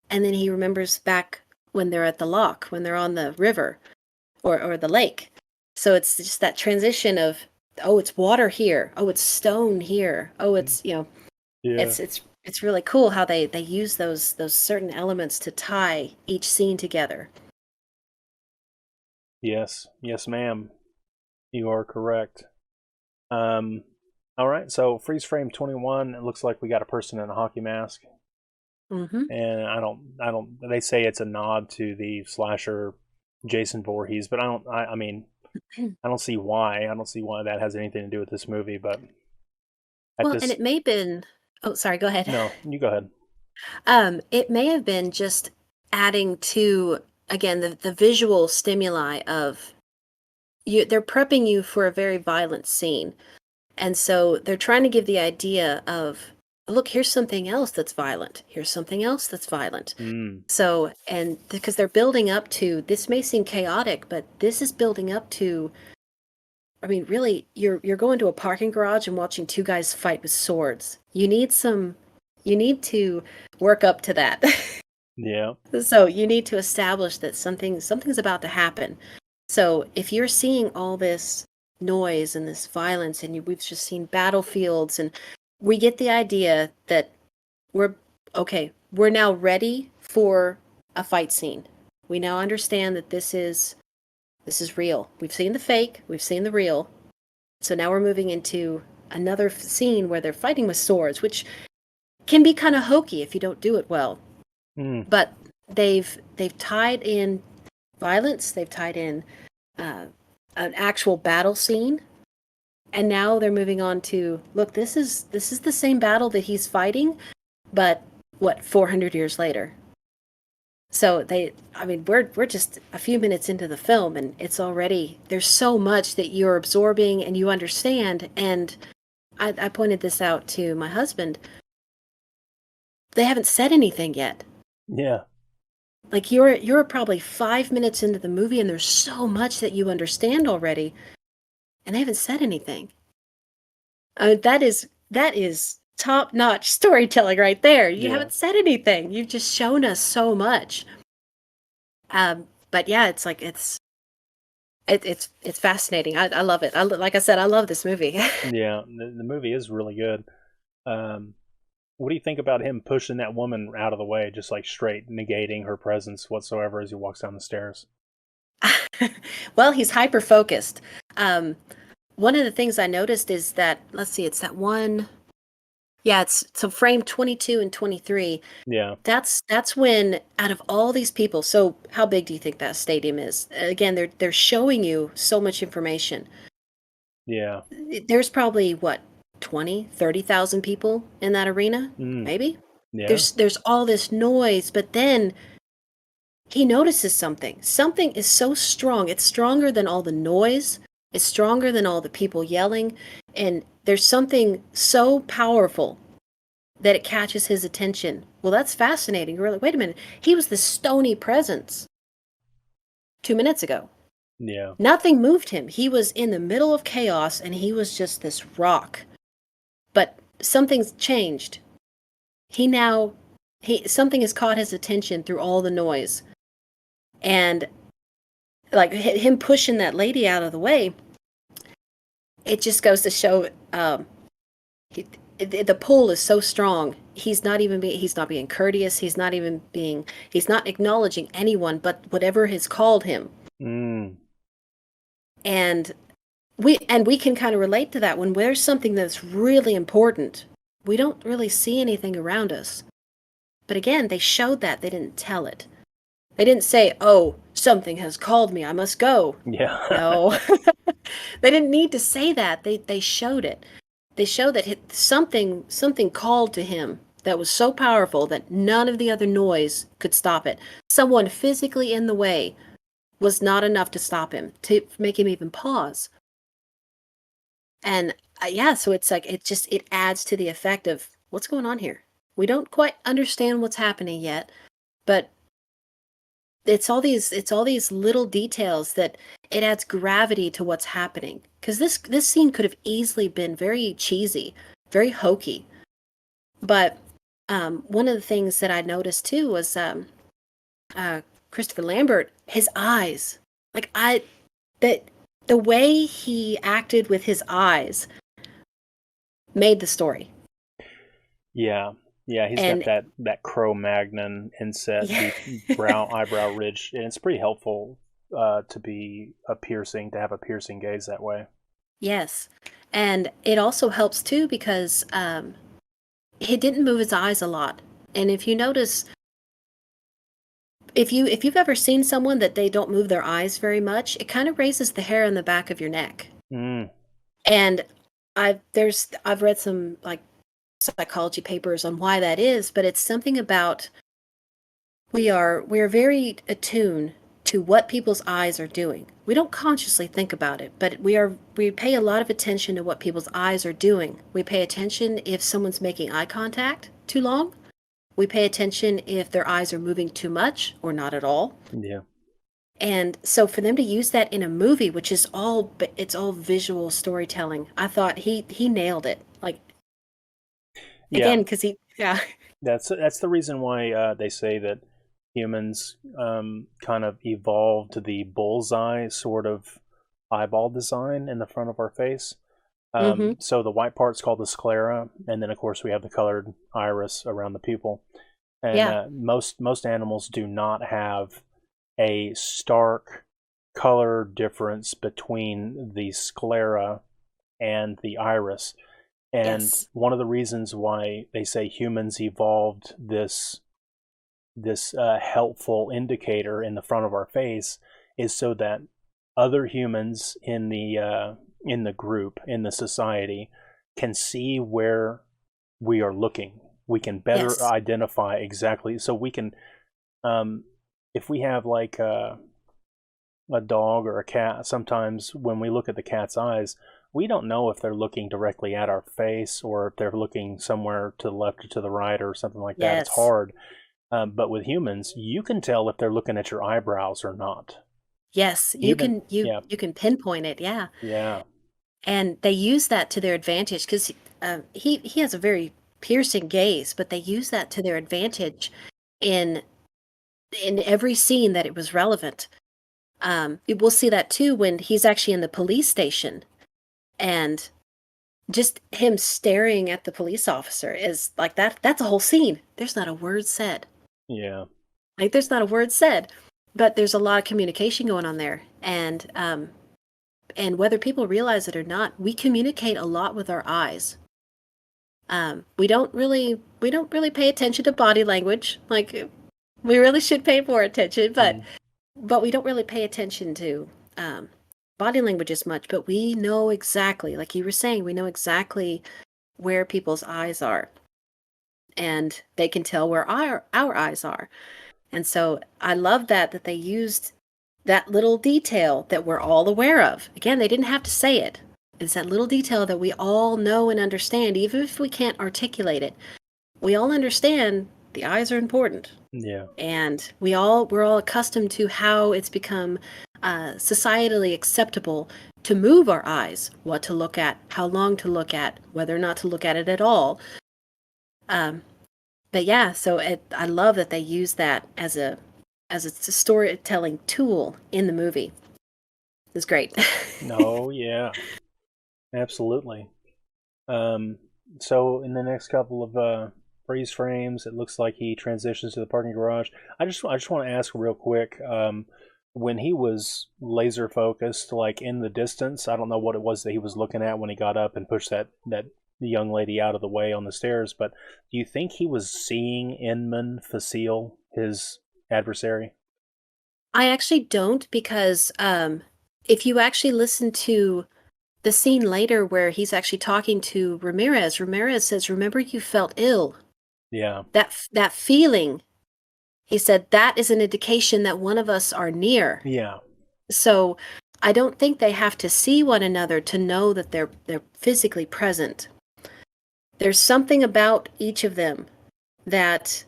and then he remembers back when they're at the lock, when they're on the river or the lake. So it's just that transition of, oh, it's water here, oh, it's stone here, oh, it's yeah. it's really cool how they use those certain elements to tie each scene together. Yes, yes, ma'am. You are correct. Um, all right. So freeze frame 21. It looks like we got a person in a hockey mask, Mm-hmm. and I don't. They say it's a nod to the slasher Jason Voorhees, but I mean, I don't see why. I don't see why that has anything to do with this movie. But at Well, and this, it may have been. Oh, sorry. Go ahead. no, you go ahead. It may have been just adding to, again, the visual stimuli of you. They're prepping you for a very violent scene, and so they're trying to give the idea of, look, here's something else that's violent. Here's something else that's violent. Mm, So, and because they're building up to, this may seem chaotic, but this is building up to, I mean, really, you're going to a parking garage and watching two guys fight with swords. You need to work up to that. yeah. So you need to establish that something's about to happen. So if you're seeing all this noise and this violence, and we've just seen battlefields, and we get the idea that we're okay. We're now ready for a fight scene. We now understand that this is real. We've seen the fake, we've seen the real. So now we're moving into another scene where they're fighting with swords, which can be kind of hokey if you don't do it well. Mm, But they've tied in violence, they've tied in an actual battle scene, and now they're moving on to, look, this is the same battle that he's fighting, but what, 400 years later. So I mean, we're just a few minutes into the film, and it's already, there's so much that you're absorbing and you understand. And I pointed this out to my husband. They haven't said anything yet. yeah. Like you're probably 5 minutes into the movie, and there's so much that you understand already, and they haven't said anything. That is top-notch storytelling right there. You Yeah. haven't said anything. You've just shown us so much. But yeah, it's like it's fascinating. I love it. Like I said, I love this movie. Yeah. The movie is really good. Um, what do you think about him pushing that woman out of the way, just like straight negating her presence whatsoever as he walks down the stairs? Well, he's hyper focused. One of the things I noticed is that, let's see, it's that one. Yeah, it's so frame 22 and 23. Yeah. That's when, out of all these people, so how big do you think that stadium is? Again, they're showing you so much information. Yeah. There's probably what, 20, 30,000 people in that arena, Mm, maybe. yeah. There's all this noise, but then he notices something. Something is so strong. It's stronger than all the noise. It's stronger than all the people yelling, and there's something so powerful that it catches his attention. Well, that's fascinating. You're like, wait a minute. He was the stony presence 2 minutes ago. Yeah. Nothing moved him. He was in the middle of chaos, and he was just this rock. But something's changed. Something has caught his attention through all the noise. And like him pushing that lady out of the way, it just goes to show the pull is so strong. He's not being courteous. He's not acknowledging anyone but whatever has called him. And we can kind of relate to that when there's something that's really important. We don't really see anything around us. But again, they showed that. They didn't tell it. They didn't say, "Oh, something has called me. I must go." Yeah. No. They didn't need to say that. They showed it. They showed that something called to him that was so powerful that none of the other noise could stop it. Someone physically in the way was not enough to stop him, to make him even pause. And so it's like it adds to the effect of what's going on here. We don't quite understand what's happening yet, but it's all these little details that it adds gravity to what's happening. Because this scene could have easily been very cheesy, very hokey. But one of the things that I noticed too was Christopher Lambert, his eyes. The way he acted with his eyes made the story. Yeah. Yeah, he's got that Cro-Magnon inset, deep eyebrow ridge, and it's pretty helpful to have a piercing gaze that way. Yes, and it also helps too because he didn't move his eyes a lot. And if you notice, if you've ever seen someone that they don't move their eyes very much, it kind of raises the hair on the back of your neck. And I've read some like psychology papers on why that is, but it's something about we are very attuned to what people's eyes are doing. We don't consciously think about it, but we pay a lot of attention to what people's eyes are doing. We pay attention if someone's making eye contact too long. We pay attention if their eyes are moving too much or not at all. Yeah. And so for them to use that in a movie, which is all visual storytelling, I thought he nailed it. Like, again, because that's the reason why they say that humans kind of evolved the bullseye sort of eyeball design in the front of our face. So the white part's called the sclera, and then of course we have the colored iris around the pupil. And most animals do not have a stark color difference between the sclera and the iris. And one of the reasons why they say humans evolved this helpful indicator in the front of our face is so that other humans in the group, in the society, can see where we are looking. We can better identify exactly. So we can, if we have like a dog or a cat, sometimes when we look at the cat's eyes, we don't know if they're looking directly at our face or if they're looking somewhere to the left or to the right or something like that. It's hard. But with humans, you can tell if they're looking at your eyebrows or not. Yes, you can pinpoint it. Yeah. Yeah. And they use that to their advantage because he has a very piercing gaze, but they use that to their advantage in every scene that it was relevant. We'll see that too when he's actually in the police station, and just him staring at the police officer is like that. That's a whole scene. There's not a word said. Yeah. Like there's not a word said, but there's a lot of communication going on there, and whether people realize it or not, we communicate a lot with our eyes. We don't really pay attention to body language. Like we really should pay more attention, but we don't really pay attention to body language as much. But we know exactly, like you were saying, we know exactly where people's eyes are, and they can tell where our eyes are. And so I love that they used that little detail that we're all aware of. Again, they didn't have to say it. It's that little detail that we all know and understand, even if we can't articulate it. We all understand the eyes are important. Yeah. And we're all accustomed to how it's become societally acceptable to move our eyes, what to look at, how long to look at, whether or not to look at it at all. But yeah, so I love that they use that as a storytelling tool in the movie. It's great. Oh, yeah. Absolutely. So in the next couple of freeze frames, it looks like he transitions to the parking garage. I just want to ask real quick, when he was laser focused, like in the distance, I don't know what it was that he was looking at when he got up and pushed that young lady out of the way on the stairs, but do you think he was seeing Inman Facile, his adversary? I actually don't, because if you actually listen to the scene later where he's actually talking to Ramirez, Ramirez says, "Remember, you felt ill." Yeah. That feeling, he said, that is an indication that one of us are near. Yeah. So I don't think they have to see one another to know that they're physically present. There's something about each of them that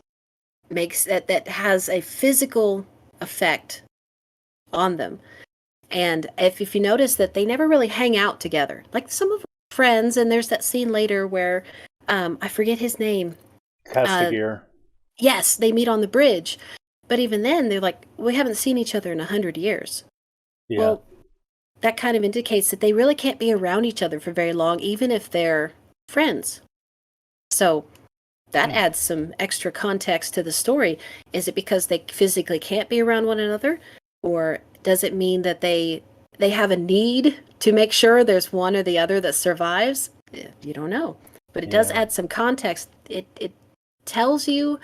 makes that has a physical effect on them. And if you notice that they never really hang out together, like some of our friends, and there's that scene later where I forget his name. Castigier. Yes, they meet on the bridge, but even then they're like, we haven't seen each other in 100 years. Yeah. Well, that kind of indicates that they really can't be around each other for very long, even if they're friends. So that adds some extra context to the story. Is it because they physically can't be around one another, or does it mean that they have a need to make sure there's one or the other that survives? You don't know, but it does add some context. It tells you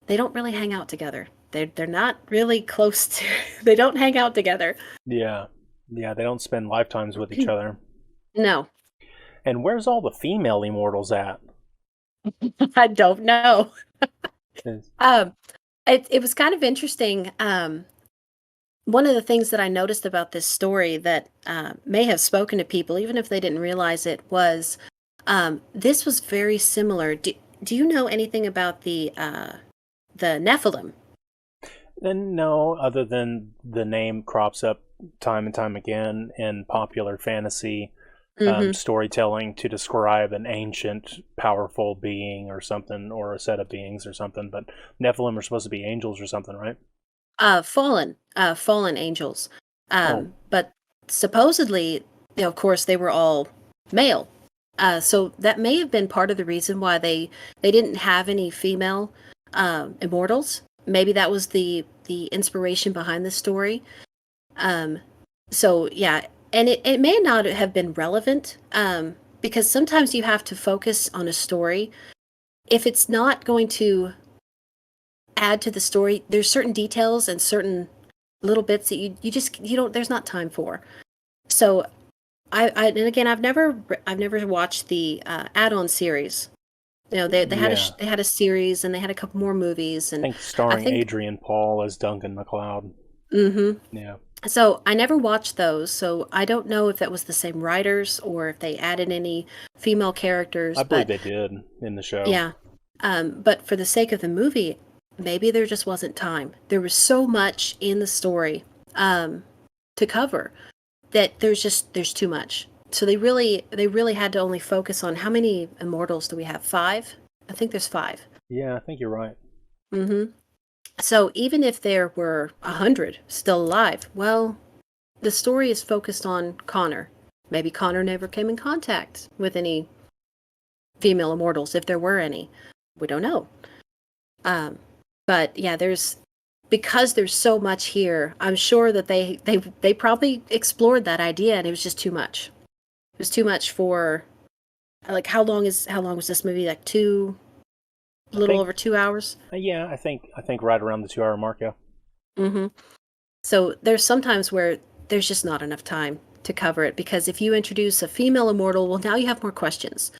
they don't really hang out together. They're not really close to. They don't hang out together. Yeah, they don't spend lifetimes with each other. No. And where's all the female immortals at? I don't know. It was kind of interesting. One of the things that I noticed about this story that may have spoken to people, even if they didn't realize it, was this was very similar. Do you know anything about the Nephilim? No, other than the name crops up time and time again in popular fantasy storytelling to describe an ancient, powerful being or something, or a set of beings or something. But Nephilim are supposed to be angels or something, right? Fallen angels. But supposedly, of course, they were all male. So that may have been part of the reason why they didn't have any female immortals. Maybe that was the inspiration behind the story. So yeah, and it may not have been relevant because sometimes you have to focus on a story. If it's not going to add to the story, there's certain details and certain little bits that you don't, there's not time for. So and again, I've never watched the add-on series. You know, they had a series, and they had a couple more movies, and I think starring Adrian Paul as Duncan MacLeod. Mm-hmm. Yeah. So I never watched those, so I don't know if that was the same writers or if they added any female characters. I believe they did in the show. Yeah. But for the sake of the movie, maybe there just wasn't time. There was so much in the story to cover that there's too much. So they really had to only focus on how many immortals do we have? 5? I think there's 5. Yeah, I think you're right. Mm-hmm. So even if there were 100 still alive, well, the story is focused on Connor. Maybe Connor never came in contact with any female immortals, if there were any. We don't know. But yeah, because there's so much here, I'm sure that they probably explored that idea, and it was just too much. It was too much for, like, how long was this movie? Like over 2 hours? Yeah, I think right around the 2-hour mark, yeah. Mm-hmm. So there's sometimes where there's just not enough time to cover it, because if you introduce a female immortal, well, now you have more questions.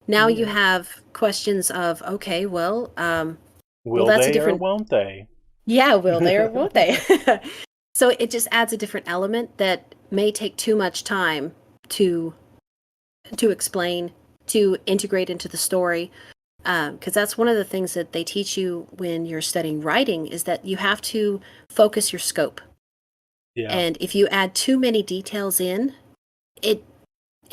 Now you have questions of, okay, well, that's they or won't they? Yeah, will they or won't they? So it just adds a different element that may take too much time to explain, to integrate into the story. Because that's one of the things that they teach you when you're studying writing, is that you have to focus your scope. Yeah. And if you add too many details in, it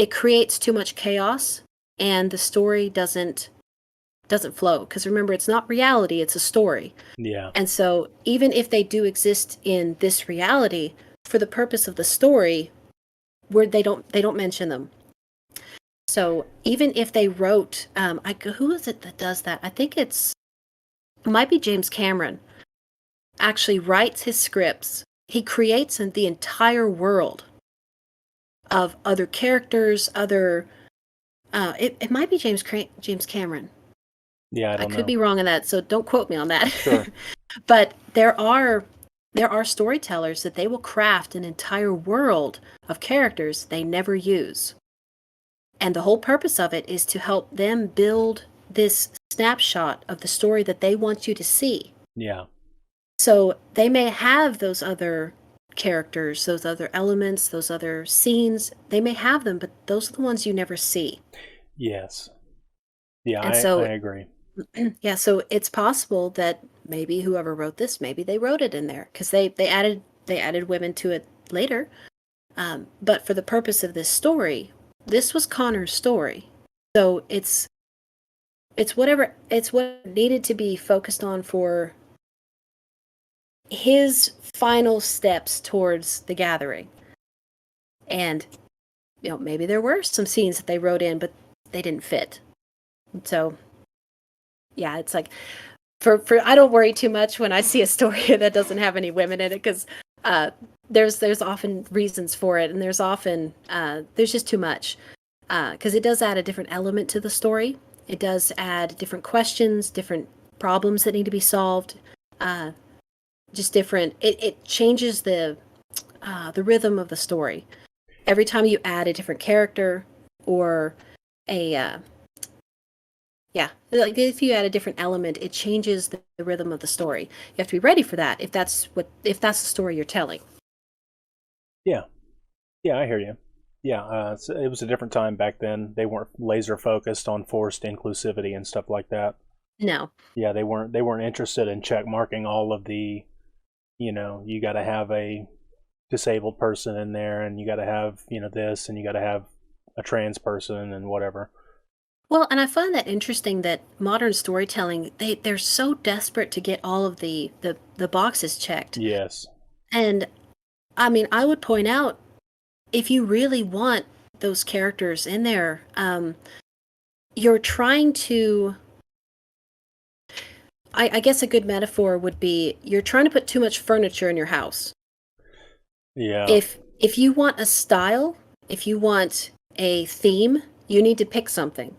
it creates too much chaos, and the story doesn't flow. Because remember, it's not reality; it's a story. Yeah. And so, even if they do exist in this reality, for the purpose of the story, where they don't mention them. So even if they wrote, who is it that does that? I think it might be James Cameron. Actually, writes his scripts. He creates the entire world of other characters, other. It might be James Cameron. Yeah, I don't know. I could be wrong on that, so don't quote me on that. Sure. But there are storytellers that they will craft an entire world of characters they never use. And the whole purpose of it is to help them build this snapshot of the story that they want you to see. Yeah. So they may have those other characters, those other elements, those other scenes. They may have them, but those are the ones you never see. Yes. Yeah, And so, I agree. Yeah, so it's possible that maybe whoever wrote this, maybe they wrote it in there because they added women to it later. But for the purpose of this story, this was Connor's story. So it's what needed to be focused on for his final steps towards the gathering. And maybe there were some scenes that they wrote in, but they didn't fit. So yeah, it's like for I don't worry too much when I see a story that doesn't have any women in it because there's often reasons for it, and there's often there's just too much because it does add a different element to the story. It does add different questions, different problems that need to be solved. Just different. It changes the rhythm of the story every time you add a different character or a like if you add a different element, it changes the rhythm of the story. You have to be ready for that if that's the story you're telling. Yeah, I hear you. Yeah, it was a different time back then. They weren't laser focused on forced inclusivity and stuff like that. No. Yeah, they weren't interested in check marking all of the, you got to have a disabled person in there, and you got to have this, and you got to have a trans person and whatever. Well, and I find that interesting that modern storytelling, they're so desperate to get all of the boxes checked. Yes. And I mean, I would point out, if you really want those characters in there, you're trying to, I guess a good metaphor would be, you're trying to put too much furniture in your house. Yeah. If you want a style, if you want a theme, you need to pick something.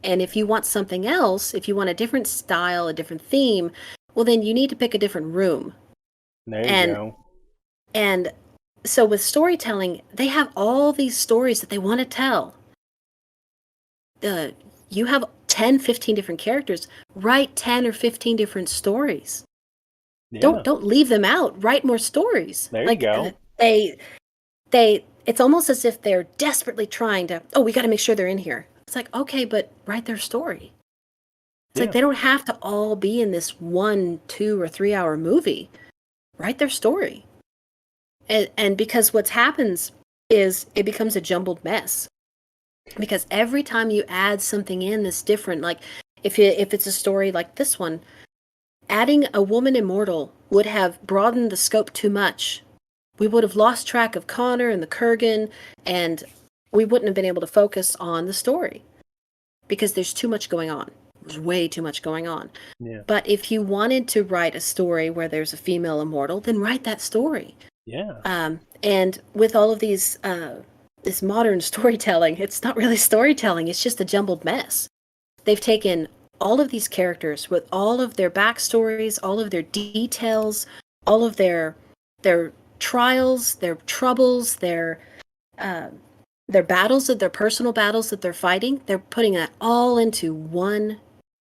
And if you want something else, if you want a different style, a different theme, well, then you need to pick a different room. There you go. And so with storytelling, they have all these stories that they want to tell. You have 10, 15 different characters. Write 10 or 15 different stories. Yeah. Don't leave them out. Write more stories. There you go. It's almost as if they're desperately trying to, we got to make sure they're in here. It's like, okay, but write their story. It's like they don't have to all be in this 1, 2, or 3 hour movie. Write their story. And because what happens is it becomes a jumbled mess. Because every time you add something in that's different, like if it's a story like this one, adding a woman immortal would have broadened the scope too much. We would have lost track of Connor and the Kurgan, and we wouldn't have been able to focus on the story because there's too much going on. There's way too much going on. Yeah. But if you wanted to write a story where there's a female immortal, then write that story. Yeah. And with all of these, this modern storytelling, it's not really storytelling. It's just a jumbled mess. They've taken all of these characters with all of their backstories, all of their details, all of their trials, their troubles, their battles, their personal battles that they're fighting. They're putting that all into one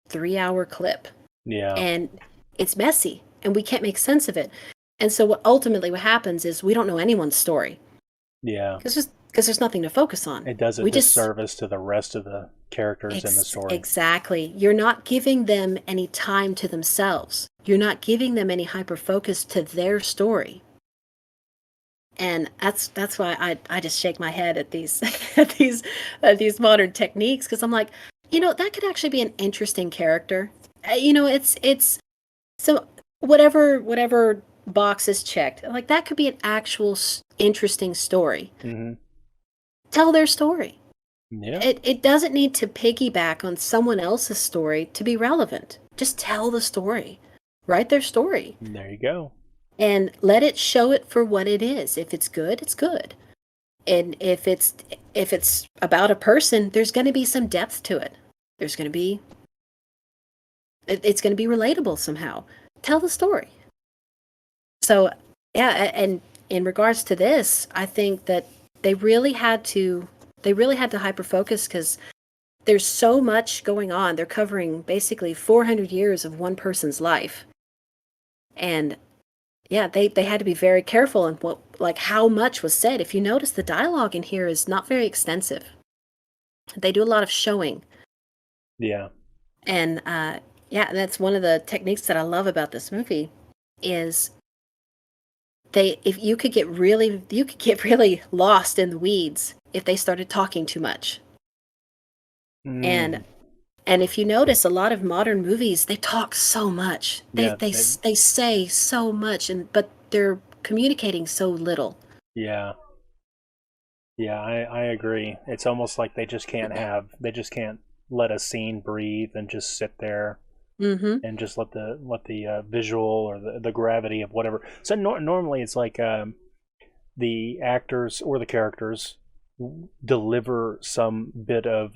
3-hour clip. Yeah. And it's messy, and we can't make sense of it. And so what happens is we don't know anyone's story. Yeah. Because there's nothing to focus on. It does a disservice to the rest of the characters in the story. Exactly. You're not giving them any time to themselves. You're not giving them any hyper-focus to their story. And that's why I just shake my head at these at these modern techniques, because I'm like, that could actually be an interesting character. It's so whatever box is checked, like that could be an actual interesting story. Mm-hmm. Tell their story. Yeah. It doesn't need to piggyback on someone else's story to be relevant. Just tell the story. Write their story. There you go. And let it show it for what it is. If it's good, it's good. And if it's about a person, there's going to be some depth to it. There's going to be it's going to be relatable somehow. Tell the story. So, yeah, and in regards to this, I think that they really had to hyper focus, because there's so much going on. They're covering basically 400 years of one person's life. And yeah, they had to be very careful in how much was said. If you notice, the dialogue in here is not very extensive. They do a lot of showing. Yeah. And that's one of the techniques that I love about this movie is you could get really lost in the weeds if they started talking too much. And if you notice, a lot of modern movies, they talk so much. They say so much, but they're communicating so little. Yeah. Yeah, I agree. It's almost like they just can't let a scene breathe and just sit there. Mm-hmm. And just let the visual or the gravity of whatever. So normally it's like the actors or the characters deliver some bit of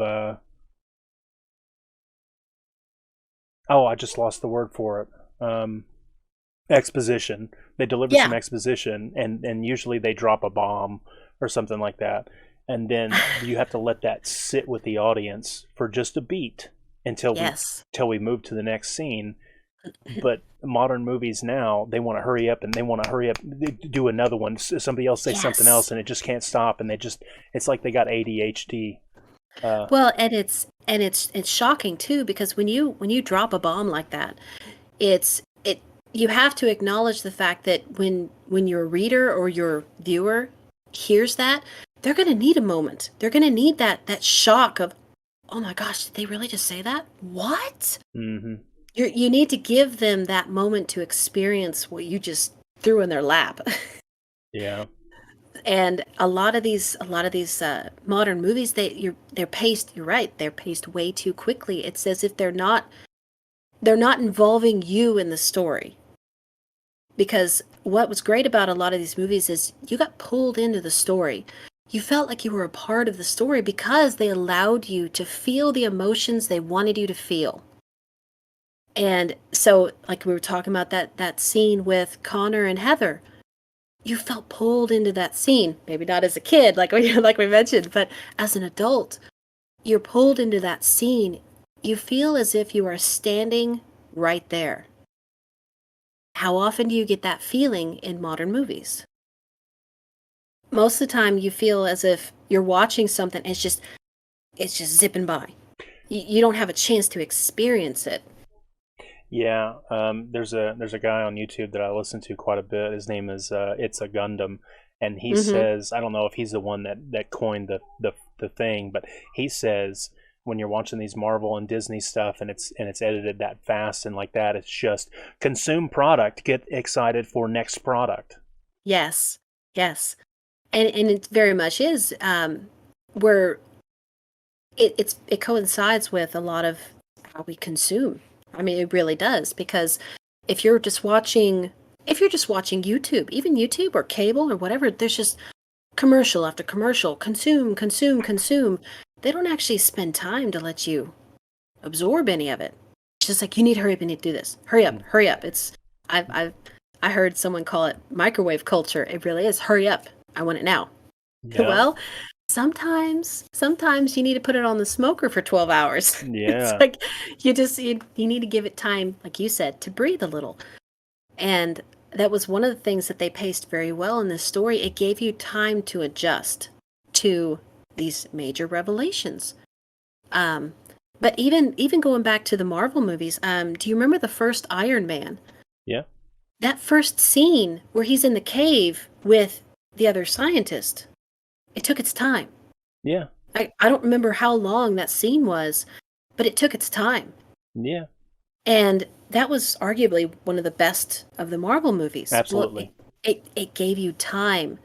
I just lost the word for it. Exposition. They deliver some exposition, and usually they drop a bomb or something like that, and then you have to let that sit with the audience for just a beat until we move to the next scene. But modern movies now, they want to hurry up, and they want to hurry up, do another one. Somebody else say something else, and it just can't stop, and it's like they got ADHD. Well, and it's shocking too, because when you drop a bomb like that, you have to acknowledge the fact that when your reader or your viewer hears that, they're going to need a moment. They're going to need that shock of, oh my gosh, did they really just say that? What? Mm-hmm. You need to give them that moment to experience what you just threw in their lap. Yeah. And a lot of these modern movies, they're paced. You're right. They're paced way too quickly. It's as if they're not involving you in the story. Because what was great about a lot of these movies is you got pulled into the story. You felt like you were a part of the story because they allowed you to feel the emotions they wanted you to feel. And so, like we were talking about that scene with Connor and Heather, you felt pulled into that scene. Maybe not as a kid, like we mentioned, but as an adult, you're pulled into that scene. You feel as if you are standing right there. How often do you get that feeling in modern movies? Most of the time, you feel as if you're watching something and it's just zipping by. You don't have a chance to experience it. Yeah, there's a guy on YouTube that I listen to quite a bit. His name is It's a Gundam, and he says, I don't know if he's the one that coined the thing, but he says when you're watching these Marvel and Disney stuff and it's edited that fast and like that, it's just consume product, get excited for next product. Yes, and it very much is where it coincides with a lot of how we consume. I mean, it really does, because if you're just watching YouTube, even YouTube or cable or whatever, there's just commercial after commercial, consume. They don't actually spend time to let you absorb any of it. It's just like, you need to hurry up, you need to do this. Hurry up. I heard someone call it microwave culture. It really is. Hurry up. I want it now. Yeah. Well, sometimes you need to put it on the smoker for 12 hours. Yeah. It's like you need to give it time, like you said, to breathe a little. And that was one of the things that they paced very well in this story. It gave you time to adjust to these major revelations. But even going back to the Marvel movies, do you remember the first Iron Man? Yeah. That first scene where he's in the cave with the other scientist. It took its time. Yeah. I don't remember how long that scene was, but it took its time. Yeah. And that was arguably one of the best of the Marvel movies. Absolutely. Well, it gave you time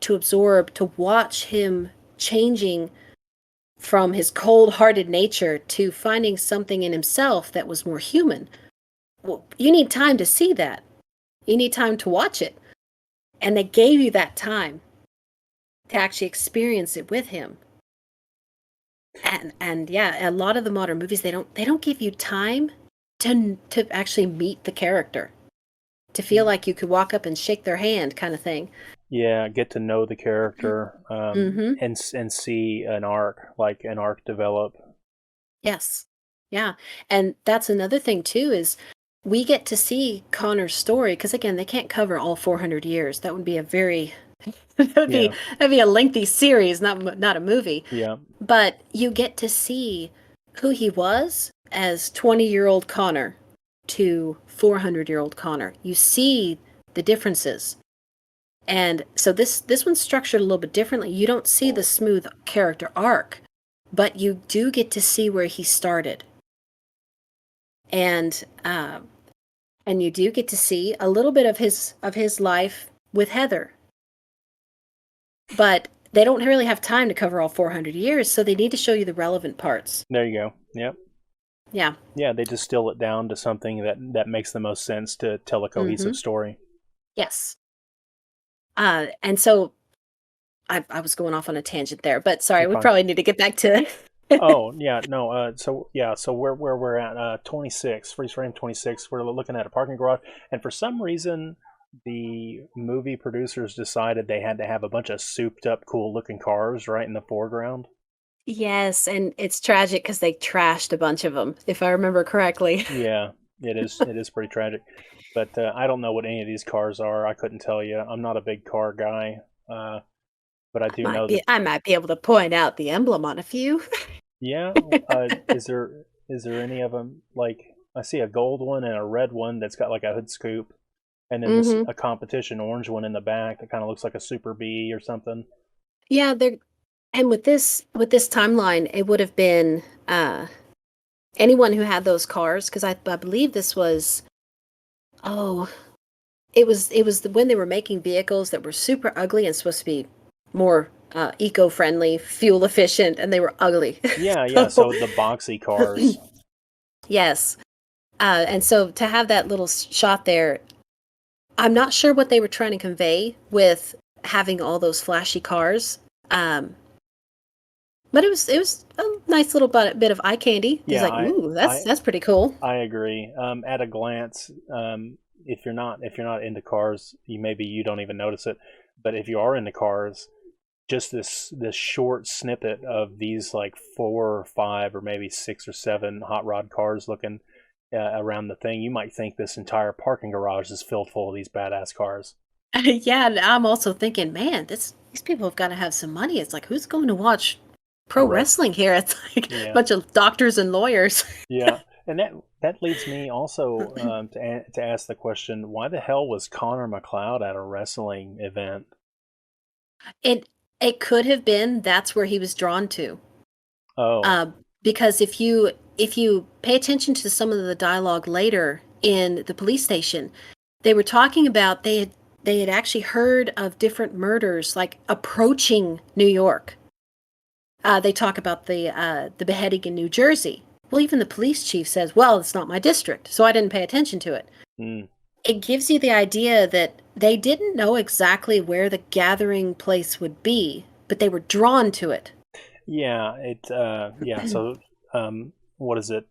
to absorb, to watch him changing from his cold-hearted nature to finding something in himself that was more human. Well, you need time to see that. You need time to watch it. And they gave you that time to actually experience it with him. And yeah, a lot of the modern movies, they don't give you time to actually meet the character, to feel like you could walk up and shake their hand, kind of thing. Yeah, get to know the character, and see an arc develop. Yes, yeah, and that's another thing too, is we get to see Connor's story, because again, they can't cover all 400 years. That would be a very that'd be a lengthy series, not a movie. Yeah. But you get to see who he was as 20-year-old Connor to 400-year-old Connor. You see the differences. And so this one's structured a little bit differently. You don't see the smooth character arc, but you do get to see where he started. And you do get to see a little bit of his life with Heather. But they don't really have time to cover all 400 years, so they need to show you the relevant parts. There you go. Yep. Yeah. Yeah, they distill it down to something that makes the most sense to tell a cohesive story. Yes. And so I was going off on a tangent there, but sorry, we probably need to get back to Oh, yeah, no, so where we're at, 26, freeze frame 26, we're looking at a parking garage, and for some reason, the movie producers decided they had to have a bunch of souped-up, cool-looking cars right in the foreground. Yes, and it's tragic because they trashed a bunch of them, if I remember correctly. Yeah, it is pretty tragic, but I don't know what any of these cars are. I couldn't tell you. I'm not a big car guy, but I do know that I might be able to point out the emblem on a few. Yeah, is there any of them, like, I see a gold one and a red one that's got like a hood scoop, and then a competition orange one in the back that kind of looks like a Super B or something. Yeah, and with this timeline, it would have been anyone who had those cars, because I believe this was it was when they were making vehicles that were super ugly and supposed to be more eco-friendly, fuel efficient, and they were ugly. Yeah, so the boxy cars. Yes. And so to have that little shot there, I'm not sure what they were trying to convey with having all those flashy cars. But it was a nice little bit of eye candy. It's like, ooh, that's pretty cool. I agree. At a glance, if you're not into cars, you don't even notice it. But if you are into cars, just this short snippet of these like 4 or 5 or maybe 6 or 7 hot rod cars looking around the thing, you might think this entire parking garage is filled full of these badass cars. Yeah, and I'm also thinking, man, these people have got to have some money. It's like, who's going to watch pro wrestling here? It's like a bunch of doctors and lawyers. Yeah, and that leads me also to ask the question: why the hell was Connor McLeod at a wrestling event? It could have been that's where he was drawn to. Oh. Because if you pay attention to some of the dialogue later in the police station, they were talking about they had actually heard of different murders like approaching New York. They talk about the beheading in New Jersey. Well, even the police chief says, "Well, it's not my district, so I didn't pay attention to it." Mm. It gives you the idea that they didn't know exactly where the gathering place would be, but they were drawn to it. Yeah, so what is it?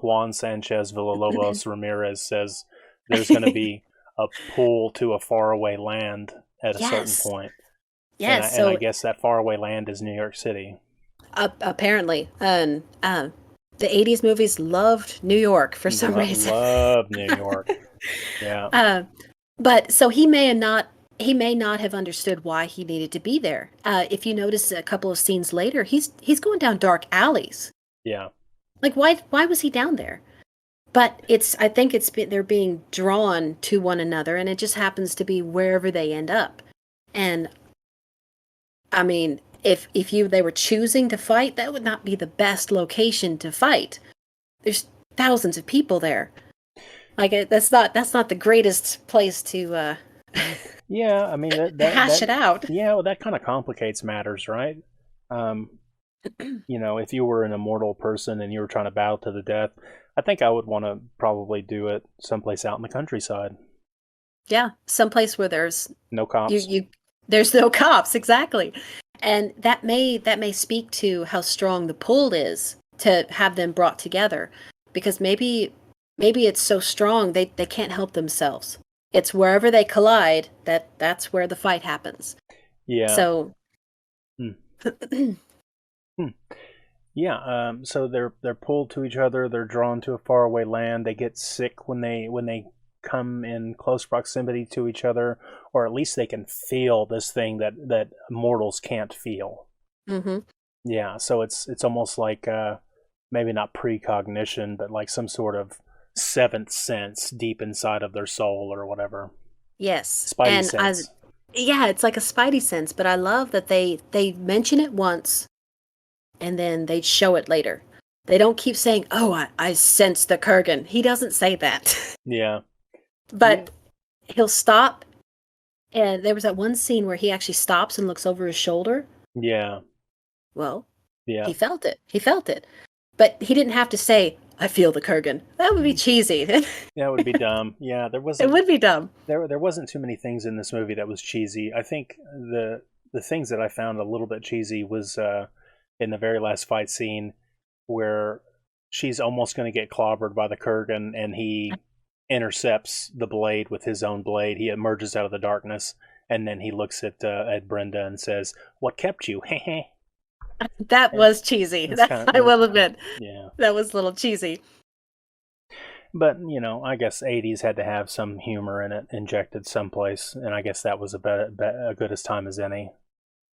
Juan Sanchez Villalobos Ramirez says there's going to be a pull to a faraway land at a certain point. Yes, and I guess that faraway land is New York City. Apparently. And the 80s movies loved New York for some reason. Love New York. Yeah. But so he may not have understood why he needed to be there. If you notice a couple of scenes later, he's going down dark alleys. Yeah. Like why was he down there? But I think they're being drawn to one another, and it just happens to be wherever they end up. And I mean, if they were choosing to fight, that would not be the best location to fight. There's thousands of people there. Like that's not the greatest place to Yeah, I mean hash it out. Yeah, well, that kind of complicates matters, right? If you were an immortal person and you were trying to battle to the death, I think I would want to probably do it someplace out in the countryside. Yeah, someplace where there's no cops. There's no cops, exactly. And that may speak to how strong the pull is to have them brought together, because maybe it's so strong they can't help themselves. It's wherever they collide that's where the fight happens. Yeah. So Yeah, so they're pulled to each other, they're drawn to a faraway land, they get sick when they come in close proximity to each other, or at least they can feel this thing that mortals can't feel. Mm-hmm. Yeah, so it's almost like maybe not precognition, but like some sort of seventh sense deep inside of their soul or whatever. Yes. Spidey sense. Yeah, it's like a spidey sense, but I love that they mention it once and then they show it later. They don't keep saying, "Oh, I sense the Kurgan." He doesn't say that. Yeah. But he'll stop, and there was that one scene where he actually stops and looks over his shoulder. Yeah. Well, yeah. He felt it. But he didn't have to say, "I feel the Kurgan." That would be cheesy. That would be dumb. Yeah, there wasn't. It would be dumb. There wasn't too many things in this movie that was cheesy. I think the things that I found a little bit cheesy was in the very last fight scene where she's almost going to get clobbered by the Kurgan, and he intercepts the blade with his own blade. He emerges out of the darkness, and then he looks at Brenda and says, "What kept you?" That was cheesy. I will admit. Yeah. That was a little cheesy. But, I guess 80s had to have some humor in it injected someplace, and I guess that was a good as time as any.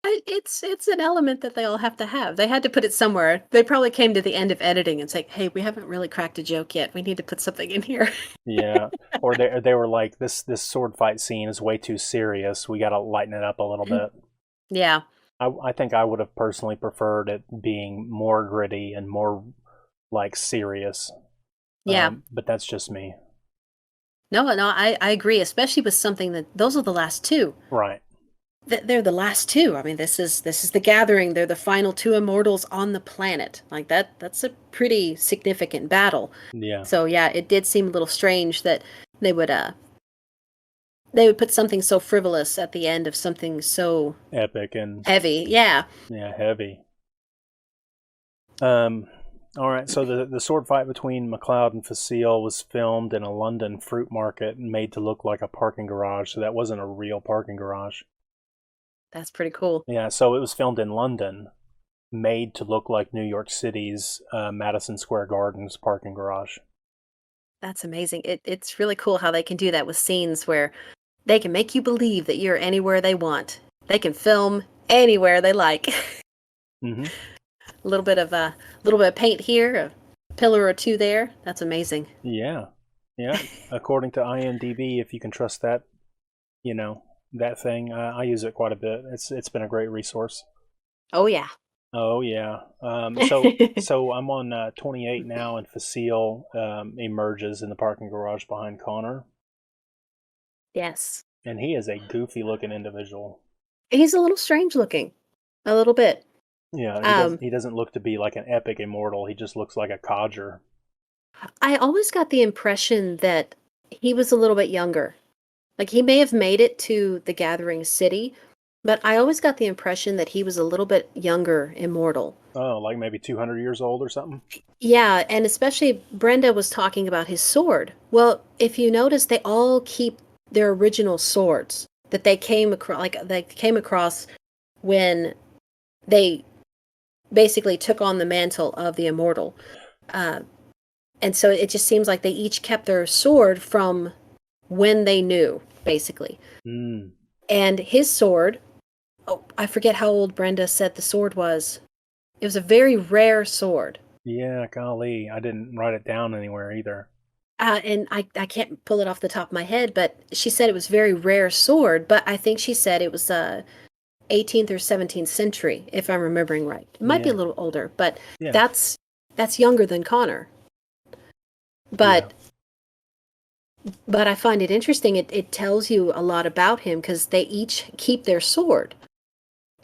It's an element that they all have to have. They had to put it somewhere. They probably came to the end of editing and say, "Hey, we haven't really cracked a joke yet. We need to put something in here." Yeah. Or they were like, this sword fight scene is way too serious. We got to lighten it up a little bit. Yeah. I think I would have personally preferred it being more gritty and more like serious. Yeah. But that's just me. No, I agree, especially with something those are the last two. Right. They're the last two. I mean, this is the gathering. They're the final two immortals on the planet. Like that's a pretty significant battle. Yeah. So yeah, it did seem a little strange that they would put something so frivolous at the end of something so epic and heavy. Yeah. Yeah, heavy. All right, so the sword fight between MacLeod and Facile was filmed in a London fruit market and made to look like a parking garage, so that wasn't a real parking garage. That's pretty cool. Yeah, so it was filmed in London, made to look like New York City's Madison Square Garden's parking garage. That's amazing. It's really cool how they can do that with scenes where they can make you believe that you're anywhere they want. They can film anywhere they like. Mm-hmm. A little bit of paint here, a pillar or two there. That's amazing. Yeah. According to IMDb, if you can trust that, that thing, I use it quite a bit. It's been a great resource. Oh yeah. So I'm on 28 now, and Facile emerges in the parking garage behind Connor. Yes. And he is a goofy looking individual. He's a little strange looking. A little bit. Yeah, he doesn't look to be like an epic immortal. He just looks like a codger. I always got the impression that he was a little bit younger. Like, he may have made it to the Gathering City, but I always got the impression that he was a little bit younger immortal. Oh, like maybe 200 years old or something? Yeah, and especially Brenda was talking about his sword. Well, if you notice, they all keep their original swords that they came across when they basically took on the mantle of the immortal. And so it just seems like they each kept their sword from when they knew, basically. Mm. And his sword, I forget how old Brenda said the sword was. It was a very rare sword. Yeah, golly, I didn't write it down anywhere either. And I can't pull it off the top of my head, but she said it was very rare sword, but I think she said it was 18th or 17th century, if I'm remembering right. It might be a little older, but that's younger than Connor. But I find it interesting. It tells you a lot about him because they each keep their sword.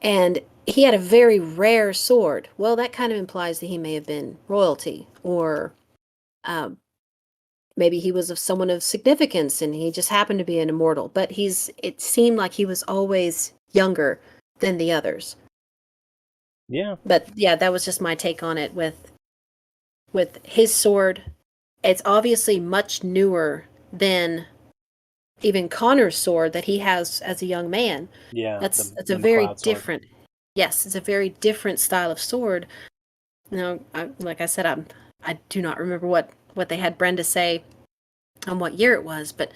And he had a very rare sword. Well, that kind of implies that he may have been royalty, or maybe he was someone of significance and he just happened to be an immortal. But it seemed like he was always younger than the others. Yeah. But yeah, that was just my take on it with his sword. It's obviously much newer than even Connor's sword that he has as a young man. Yeah. That's a very different. Yes, it's a very different style of sword. Now, like I said, I do not remember what they had Brenda say on what year it was, but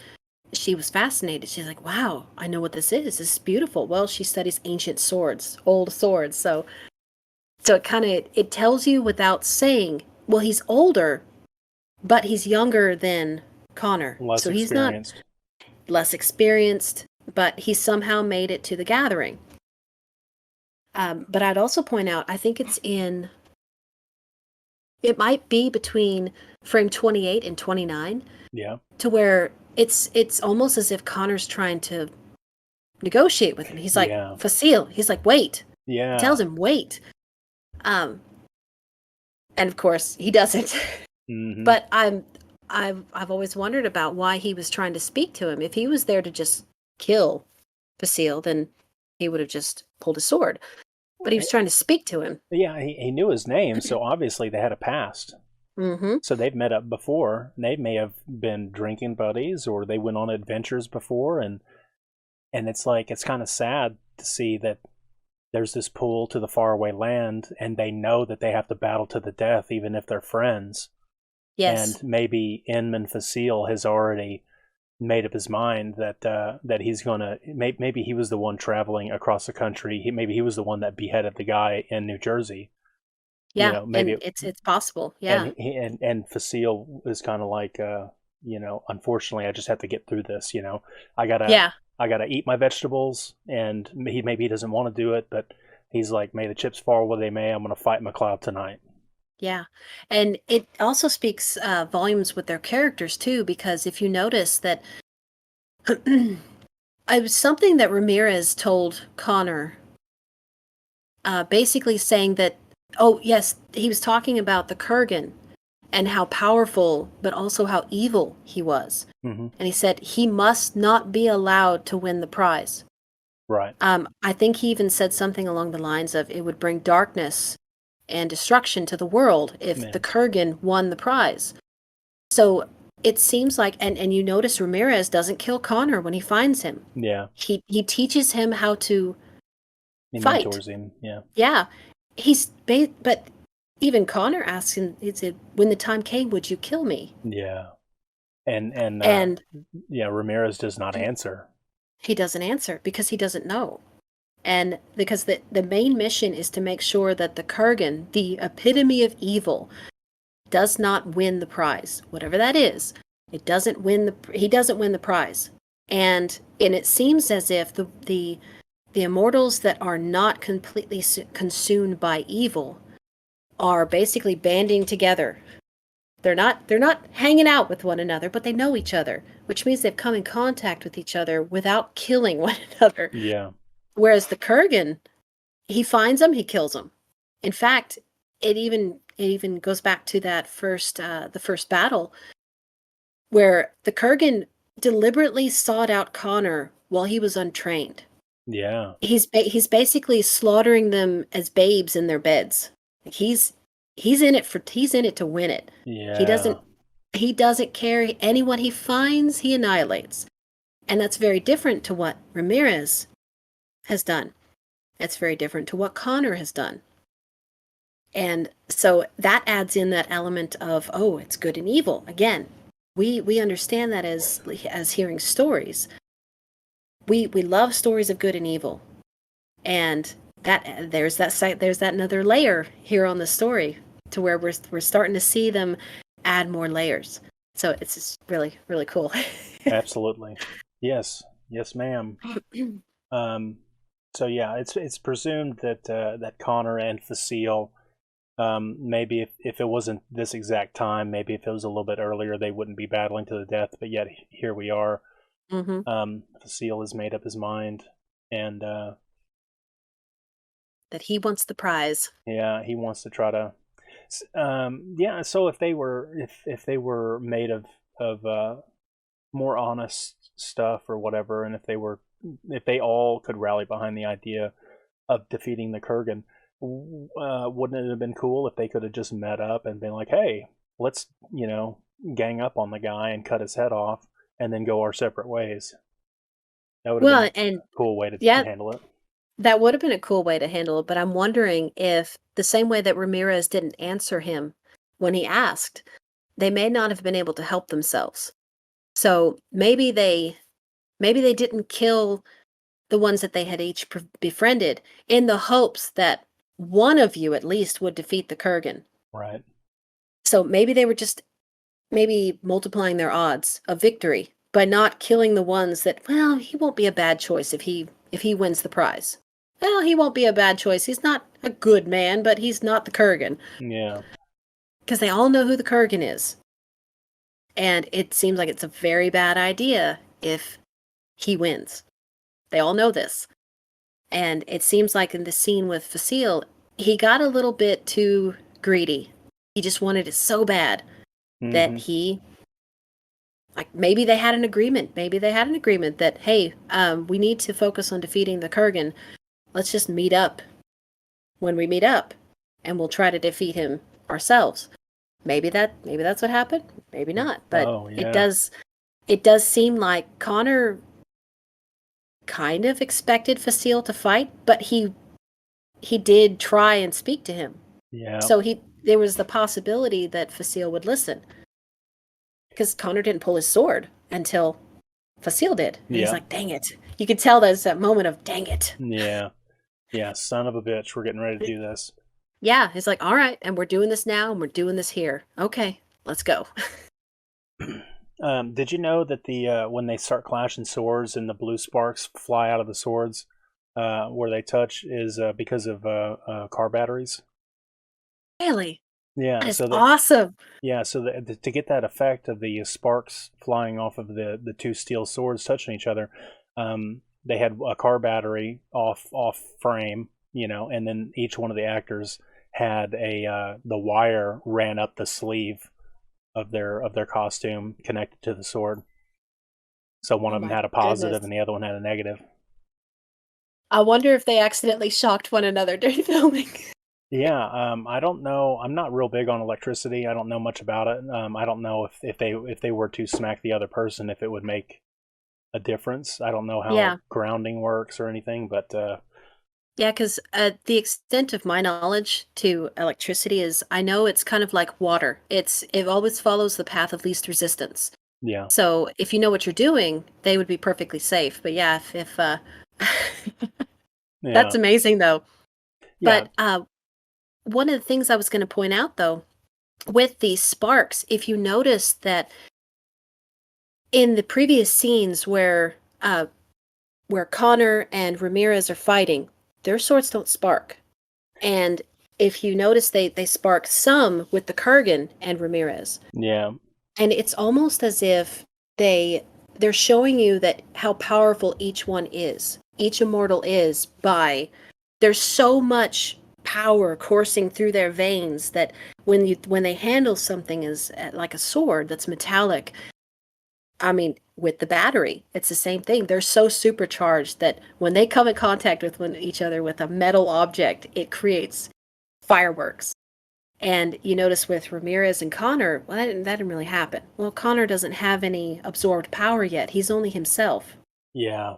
she was fascinated. She's like, "Wow, I know what this is. This is beautiful." Well, she studies ancient swords, old swords, so it tells you without saying. Well, he's older, but he's younger than Connor, so he's not less experienced, but he somehow made it to the gathering. But I'd also point out, I think it might be between frame 28 and 29. Yeah. To where it's almost as if Connor's trying to negotiate with him. He's like, Facile. He's like, wait. Yeah. He tells him, wait. And of course, he doesn't. Mm-hmm. But I've always wondered about why he was trying to speak to him. If he was there to just kill Facile, then he would have just pulled a sword. But he was trying to speak to him. Yeah, he knew his name, so obviously they had a past. Mm-hmm. So they've met up before. They may have been drinking buddies, or they went on adventures before, and it's like, it's kind of sad to see that there's this pull to the faraway land, and they know that they have to battle to the death, even if they're friends. Yes. And maybe Inman Facile has already made up his mind that he's gonna. Maybe he was the one traveling across the country. Maybe he was the one that beheaded the guy in New Jersey. Yeah, you know, maybe it's possible. Yeah, and Facile is kind of like, unfortunately, I just have to get through this. I gotta eat my vegetables, and maybe he doesn't want to do it, but he's like, may the chips fall where they may. I'm gonna fight McLeod tonight. Yeah, and it also speaks volumes with their characters too, because if you notice that, it was something that Ramirez told Connor, basically saying that, oh yes, he was talking about the Kurgan and how powerful, but also how evil he was. Mm-hmm. And he said he must not be allowed to win the prize. Right. I think he even said something along the lines of, it would bring darkness and destruction to the world if the Kurgan won the prize. So it seems like, and you notice Ramirez doesn't kill Connor when he finds him. Yeah. He teaches him how to fight. Mentors him. Yeah. Yeah. But even Connor asks him, he said, when the time came, would you kill me? Yeah. And Ramirez does not answer. He doesn't answer because he doesn't know. And because the main mission is to make sure that the Kurgan, the epitome of evil, does not win the prize. Whatever that is, he doesn't win the prize. And it seems as if the immortals that are not completely consumed by evil are basically banding together. They're not hanging out with one another, but they know each other, which means they've come in contact with each other without killing one another. Yeah. Whereas the Kurgan, he finds them, he kills them. In fact, it even goes back to that the first battle, where the Kurgan deliberately sought out Connor while he was untrained. Yeah. He's basically slaughtering them as babes in their beds. He's in it to win it. Yeah. He doesn't care. Anyone he finds, he annihilates. And that's very different to what Ramirez has done. It's very different to what Connor has done. And so that adds in that element of, oh, it's good and evil. Again, we understand that as hearing stories. We love stories of good and evil. And that there's that another layer here on the story, to where we're starting to see them add more layers. So it's just really, really cool. Absolutely. Yes, ma'am. So yeah, it's presumed that that Connor and Facile, maybe if it wasn't this exact time, maybe if it was a little bit earlier, they wouldn't be battling to the death. But yet here we are. Facile has made up his mind, and that he wants the prize. Yeah, he wants to try to. Yeah, so if they were made of more honest stuff or whatever, and if they all could rally behind the idea of defeating the Kurgan, wouldn't it have been cool if they could have just met up and been like, hey, let's gang up on the guy and cut his head off and then go our separate ways. That would have been a cool way to handle it. That would have been a cool way to handle it, but I'm wondering if the same way that Ramirez didn't answer him when he asked, they may not have been able to help themselves. So maybe they didn't kill the ones that they had each befriended in the hopes that one of you at least would defeat the Kurgan. Right. So maybe they were just multiplying their odds of victory by not killing the ones that, well, he won't be a bad choice if he wins the prize. Well, he won't be a bad choice. He's not a good man, but he's not the Kurgan. Yeah. Because they all know who the Kurgan is. And it seems like it's a very bad idea if he wins. They all know this. And it seems like in the scene with Facile, he got a little bit too greedy. He just wanted it so bad that he... Like, maybe they had an agreement. Maybe they had an agreement that, hey, we need to focus on defeating the Kurgan. Let's just meet up when we meet up, and we'll try to defeat him ourselves. Maybe that's what happened. Maybe not. But it does seem like Connor kind of expected Facile to fight, but he did try and speak to him. Yeah. So there was the possibility that Facile would listen. Because Connor didn't pull his sword until Facile did. And he's like, dang it. You could tell there's that moment of, dang it. Yeah. Yeah, son of a bitch. We're getting ready to do this. Yeah. He's like, all right. And we're doing this now. And we're doing this here. Okay. Let's go. Did you know that when they start clashing swords and the blue sparks fly out of the swords where they touch is because of car batteries? Really? Yeah, that's awesome. Yeah, so to get that effect of the sparks flying off of the two steel swords touching each other, they had a car battery off frame, and then each one of the actors had the wire ran up the sleeve of their costume connected to the sword. So one of them had a positive and the other one had a negative. I wonder if they accidentally shocked one another during filming. Yeah, I don't know. I'm not real big on electricity. I don't know much about it. I don't know if they were to smack the other person, if it would make a difference. I don't know how grounding works or anything, but yeah, because the extent of my knowledge to electricity is, I know it's kind of like water. It always follows the path of least resistance. Yeah. So if you know what you're doing, they would be perfectly safe. But yeah, if that's amazing though. Yeah. But one of the things I was going to point out, though, with these sparks, if you notice that in the previous scenes where Connor and Ramirez are fighting, their swords don't spark. And if you notice, they spark some with the Kurgan and Ramirez. Yeah. And it's almost as if they're showing you that how powerful each one is. Each immortal is by... There's so much power coursing through their veins that when they handle something as like a sword that's metallic, I mean, with the battery, it's the same thing. They're so supercharged that when they come in contact with each other with a metal object, it creates fireworks. And you notice with Ramirez and Connor, well, that didn't really happen. Well, Connor doesn't have any absorbed power yet. He's only himself. Yeah.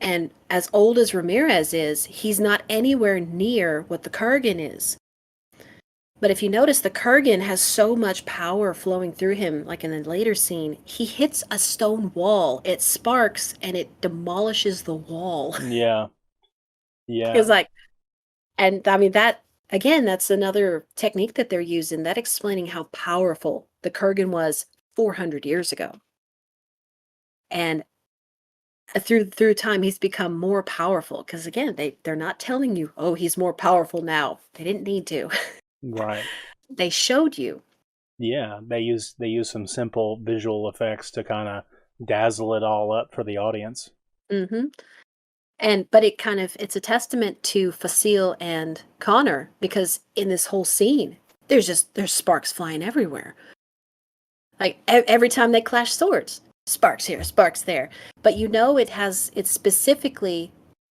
And as old as Ramirez is, he's not anywhere near what the Kurgan is. But if you notice, the Kurgan has so much power flowing through him, like in the later scene, he hits a stone wall. It sparks and it demolishes the wall. Yeah. Yeah. It's like, and I mean, that, again, that's another technique that they're using, that explaining how powerful the Kurgan was 400 years ago. And through time, he's become more powerful because again, they're not telling you, oh, he's more powerful now. They didn't need to. Right. They showed you. Yeah, they use some simple visual effects to kind of dazzle it all up for the audience. Mm-hmm. But it's a testament to Facile and Connor, because in this whole scene, there's sparks flying everywhere. Like every time they clash swords, sparks here, sparks there. But it's specifically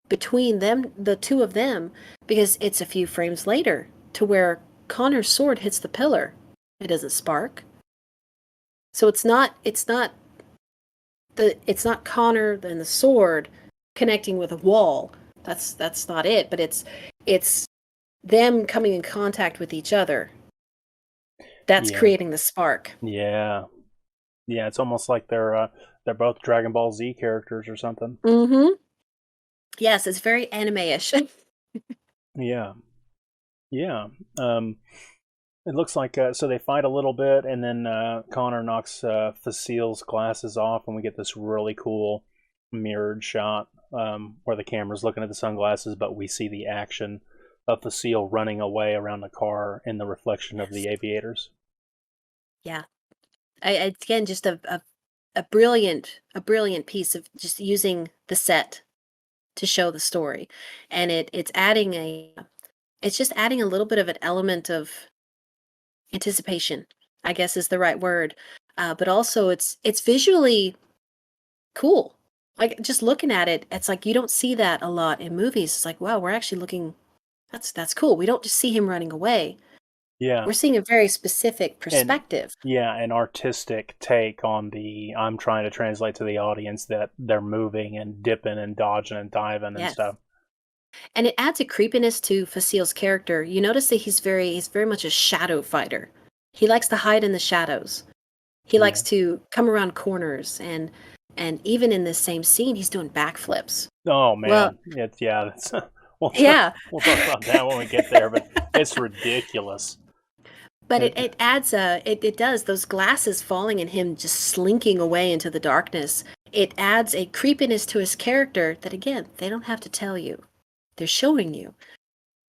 between them, the two of them, because it's a few frames later to where Connor's sword hits the pillar. It doesn't spark. So it's not Connor and the sword connecting with a wall. That's not it, but it's them coming in contact with each other. That's creating the spark. Yeah. Yeah, it's almost like they're both Dragon Ball Z characters or something. Mm-hmm. Yes, it's very anime-ish. Yeah. Yeah. It looks like so they fight a little bit, and then Connor knocks Facile's glasses off, and we get this really cool mirrored shot where the camera's looking at the sunglasses, but we see the action of Facile running away around the car in the reflection of the aviators. Yeah, again, just a brilliant piece of just using the set to show the story, and it's just adding a little bit of an element of anticipation, I guess is the right word, but also it's visually cool. Like just looking at it, it's like you don't see that a lot in movies. It's like, wow, we're actually looking. That's cool. We don't just see him running away. Yeah, we're seeing a very specific perspective. An artistic take on the. I'm trying to translate to the audience that they're moving and dipping and dodging and diving and stuff. And it adds a creepiness to Facile's character. You notice that he's very much a shadow fighter. He likes to hide in the shadows. He likes to come around corners, and even in this same scene, he's doing backflips. Oh man, well, we'll talk about that when we get there, but it's ridiculous. But it adds it does, those glasses falling and him just slinking away into the darkness. It adds a creepiness to his character that, again, they don't have to tell you. They're showing you.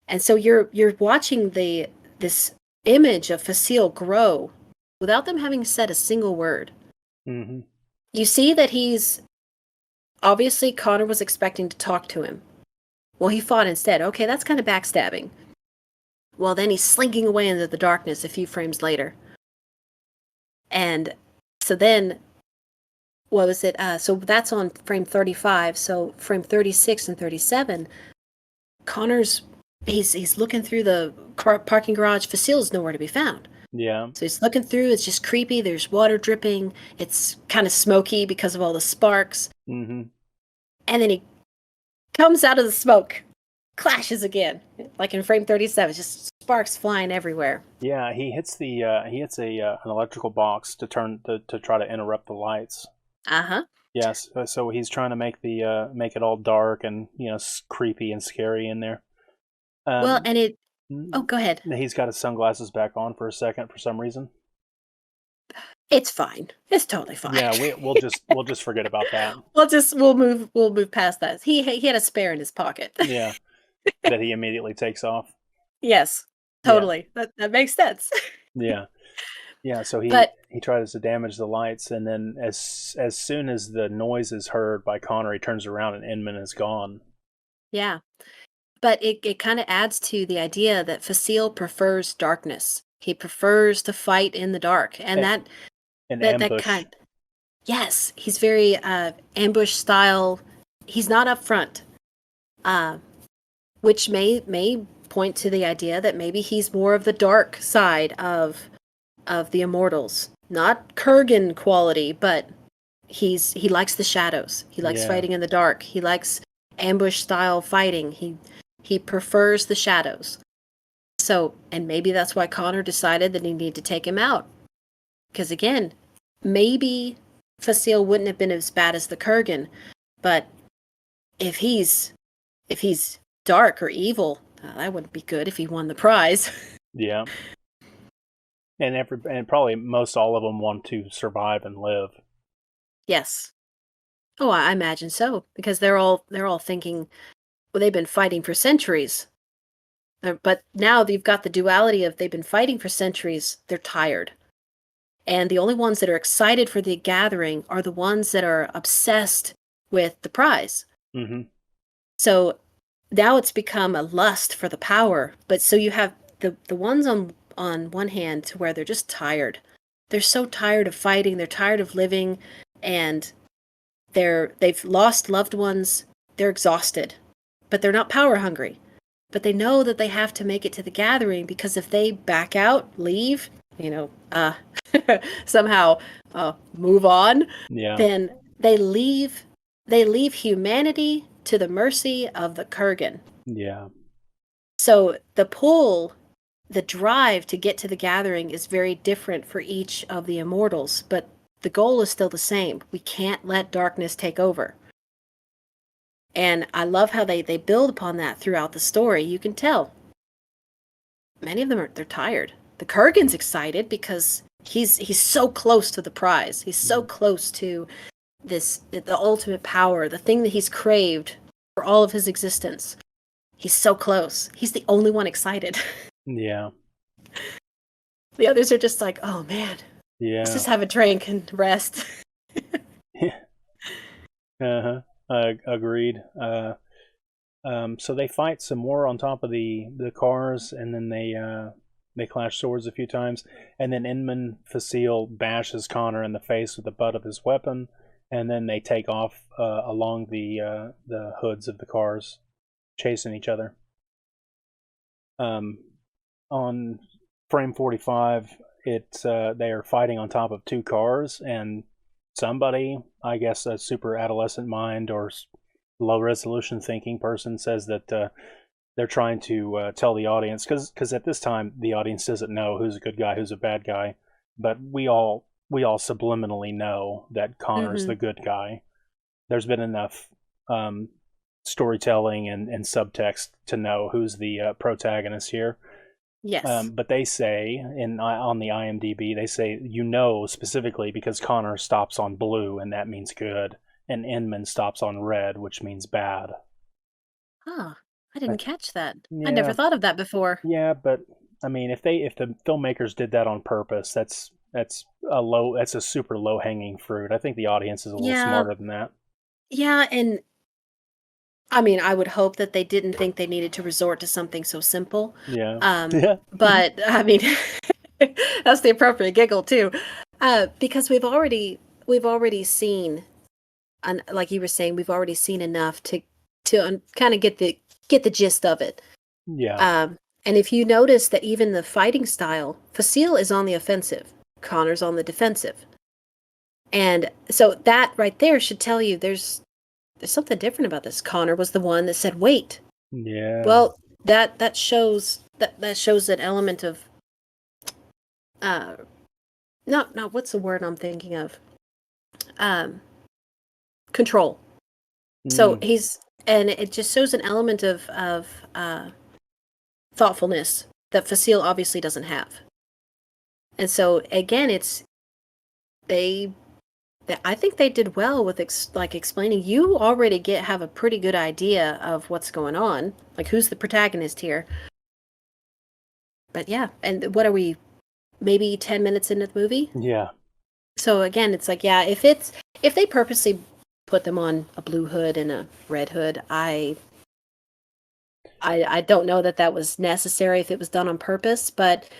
And so you're watching this image of Facile grow without them having said a single word. Mm-hmm. You see that obviously Connor was expecting to talk to him. Well, he fought instead. Okay, that's kind of backstabbing. Well, then he's slinking away into the darkness a few frames later. And so then, what was it? So that's on frame 35. So frame 36 and 37, Connor's, he's looking through the parking garage. Facile's nowhere to be found. Yeah. So he's looking through. It's just creepy. There's water dripping. It's kind of smoky because of all the sparks. Mm-hmm. And then he comes out of the smoke, clashes again, like in frame 37. Just sparks flying everywhere. Yeah, he hits an electrical box to try to interrupt the lights. Uh-huh. Yes, so he's trying to make it all dark and creepy and scary in there. Well, and it. Oh, go ahead. He's got his sunglasses back on for a second for some reason. It's fine. It's totally fine. Yeah, we'll just forget about that. We'll move past that. He had a spare in his pocket. Yeah, that he immediately takes off. Yes, totally. Yeah. That makes sense. Yeah. Yeah, so he tries to damage the lights, and then as soon as the noise is heard by Connor, he turns around and Inman is gone. Yeah, but it kind of adds to the idea that Facile prefers darkness. He prefers to fight in the dark, and that kind. Yes, he's very ambush style. He's not up front, which may point to the idea that maybe he's more of the dark side of the Immortals. Not Kurgan quality, but he likes the shadows. He likes fighting in the dark. He likes ambush style fighting. He prefers the shadows. So, and maybe that's why Connor decided that he needed to take him out. Because again, maybe Facile wouldn't have been as bad as the Kurgan, but if he's dark or evil, that wouldn't be good if he won the prize. Yeah. and probably most all of them want to survive and live. Yes. Oh, I imagine so, because they're all thinking, well, they've been fighting for centuries. But now you've got the duality of they've been fighting for centuries, they're tired. And the only ones that are excited for the gathering are the ones that are obsessed with the prize. Mm-hmm. So now it's become a lust for the power. But so you have the ones on one hand to where they're just tired. They're so tired of fighting, they're tired of living, and they've lost loved ones, they're exhausted. But they're not power hungry. But they know that they have to make it to the gathering, because if they back out, leave, somehow move on, then they leave humanity to the mercy of the Kurgan. Yeah. So the pull, the drive to get to the gathering is very different for each of the immortals, but the goal is still the same. We can't let darkness take over. And I love how they build upon that throughout the story. You can tell many of them they're tired. The Kurgan's excited because he's so close to the prize. He's so close to the ultimate power, the thing that he's craved for all of his existence. He's so close. He's the only one excited. Yeah. The others are just like, oh man. Yeah. Let's just have a drink and rest. Uh-huh. Agreed. So they fight some more on top of the cars, and then they clash swords a few times, and then Inman Facile bashes Connor in the face with the butt of his weapon, and then they take off along the hoods of the cars, chasing each other. On frame 45, they are fighting on top of two cars, and somebody, I guess a super adolescent mind or low resolution thinking person, says that they're trying to tell the audience, because at this time the audience doesn't know who's a good guy, who's a bad guy, but we all subliminally know that Connor's the good guy. There's been enough storytelling and subtext to know who's the protagonist here. Yes. But they say on the IMDb, they say, specifically because Connor stops on blue and that means good, and Inman stops on red, which means bad. Huh. I didn't catch that. Yeah. I never thought of that before. Yeah, but I mean, if the filmmakers did that on purpose, that's a super low hanging fruit. I think the audience is a little smarter than that. Yeah, and I mean, I would hope that they didn't think they needed to resort to something so simple. Yeah. But I mean, that's the appropriate giggle too, because we've already seen, and like you were saying, we've already seen enough to kind of get the gist of it. Yeah. And if you notice that even the fighting style, Facile is on the offensive, Connor's on the defensive, and so that right there should tell you there's something different about this. Connor was the one that said, "Wait." Yeah. Well, that shows an element of not what's the word I'm thinking of? Control. So and it just shows an element of thoughtfulness that Facile obviously doesn't have. And so again, I think they did well with explaining. You already have a pretty good idea of what's going on, like who's the protagonist here. But yeah, and what are we, maybe 10 minutes into the movie? Yeah. So again, it's like, yeah, if they purposely put them on a blue hood and a red hood, I don't know that was necessary if it was done on purpose, but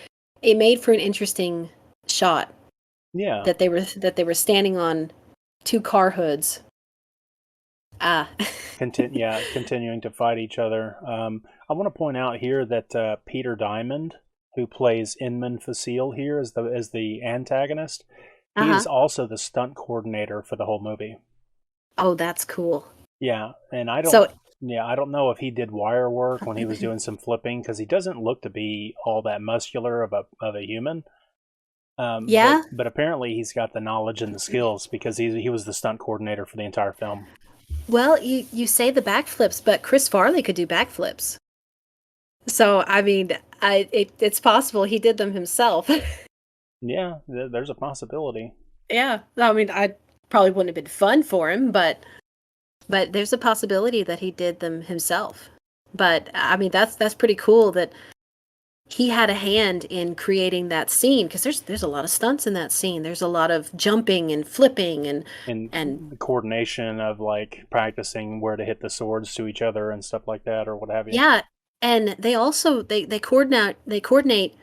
it made for an interesting shot. Yeah. That they were standing on two car hoods. Continuing to fight each other. I want to point out here that Peter Diamond, who plays Inman Facile here as the antagonist, he is also the stunt coordinator for the whole movie. Oh, that's cool. Yeah, and I don't know if he did wire work when he was doing some flipping, because he doesn't look to be all that muscular of a human. But apparently he's got the knowledge and the skills, because he was the stunt coordinator for the entire film. Well, you say the backflips, but Chris Farley could do backflips. So I mean, it's possible he did them himself. Yeah, there's a possibility. Yeah, I mean, I probably wouldn't have been fun for him, but there's a possibility that he did them himself. But I mean, that's pretty cool that he had a hand in creating that scene, because there's a lot of stunts in that scene. There's a lot of jumping and flipping and The coordination of like practicing where to hit the swords to each other and stuff like that, or what have you. yeah, and they also they coordinate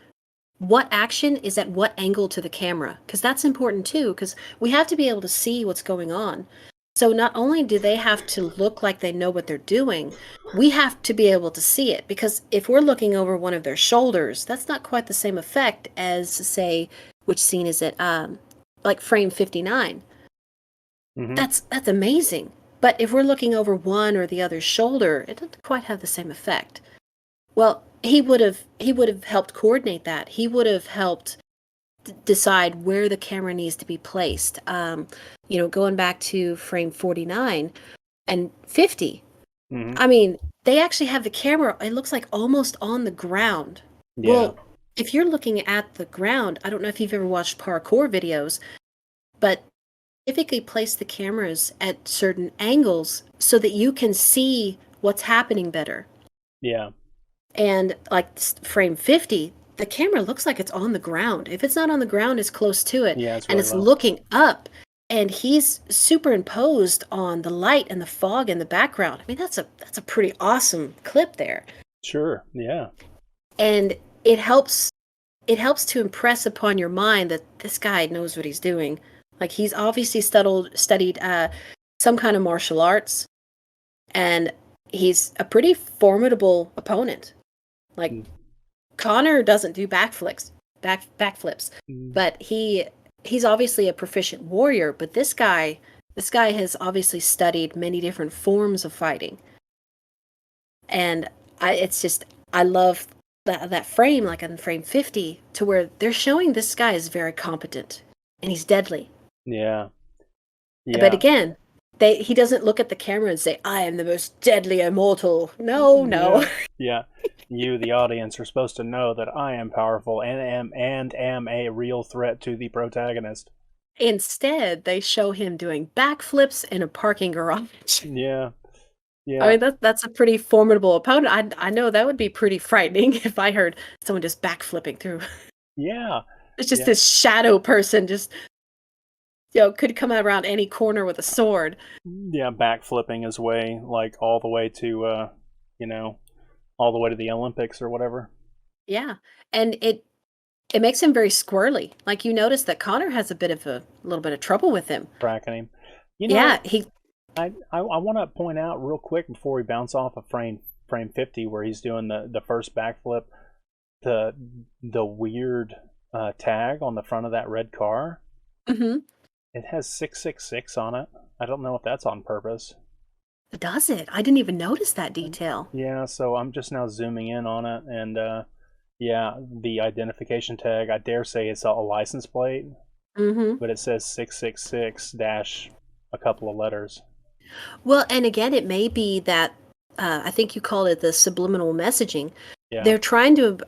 what action is at what angle to the camera, because that's important too, because we have to be able to see what's going on. So not only do they have to look like they know what they're doing, we have to be able to see it, because if we're looking over one of their shoulders, that's not quite the same effect as, say, which scene is it, like frame 59. Mm-hmm. That's amazing. But if we're looking over one or the other's shoulder, it doesn't quite have the same effect. Well, he would have helped coordinate that. He would have helped decide where the camera needs to be placed. Going back to frame 49 and 50. Mm-hmm. I mean, they actually have the camera, it looks like almost on the ground. Yeah. Well, if you're looking at the ground, I don't know if you've ever watched parkour videos, but typically place the cameras at certain angles so that you can see what's happening better. Yeah. And like frame 50, the camera looks like it's on the ground. If it's not on the ground, it's close to it. Yeah, and it's looking up. And he's superimposed on the light and the fog in the background. I mean, that's a pretty awesome clip there. Sure. Yeah. And it helps to impress upon your mind that this guy knows what he's doing. Like, he's obviously studied some kind of martial arts, and he's a pretty formidable opponent. Like, Connor doesn't do backflips, but he's obviously a proficient warrior. But this guy has obviously studied many different forms of fighting, and I love that frame, like on frame 50, to where they're showing this guy is very competent and he's deadly. Yeah. But again, he doesn't look at the camera and say, "I am the most deadly immortal." No. Yeah. You, the audience, are supposed to know that I am powerful and am a real threat to the protagonist. Instead, they show him doing backflips in a parking garage. Yeah. Yeah. I mean, that's a pretty formidable opponent. I know that would be pretty frightening if I heard someone just backflipping through. Yeah. It's just this shadow person just, could come around any corner with a sword. Yeah, backflipping his way, like all the way to, all the way to the Olympics or whatever. Yeah, and it makes him very squirrely. Like, you notice that Connor has a little bit of trouble with him. Tracking him. I want to point out real quick before we bounce off of frame 50 where he's doing the first backflip, the weird tag on the front of that red car. Mm-hmm. It has 666 on it. I don't know if that's on purpose. Does it? I didn't even notice that detail. Yeah, so I'm just now zooming in on it, and the identification tag, I dare say it's a license plate, but it says 666 dash a couple of letters. Well, and again, it may be that, I think you called it the subliminal messaging. Yeah.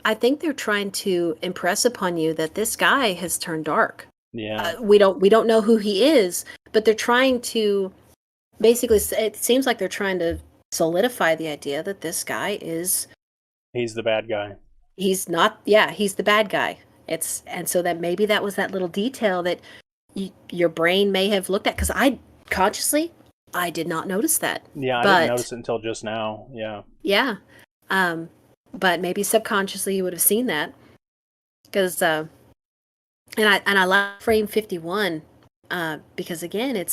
I think they're trying to impress upon you that this guy has turned dark. Yeah. We don't know who he is, but they're trying to, basically, it seems like they're trying to solidify the idea that this guy he's the bad guy. He's not, he's the bad guy. And so that maybe that was that little detail that your brain may have looked at, because I did not notice that. Yeah, I didn't notice it until just now. Yeah. Yeah. But maybe subconsciously you would have seen that, because and I like frame 51, because again,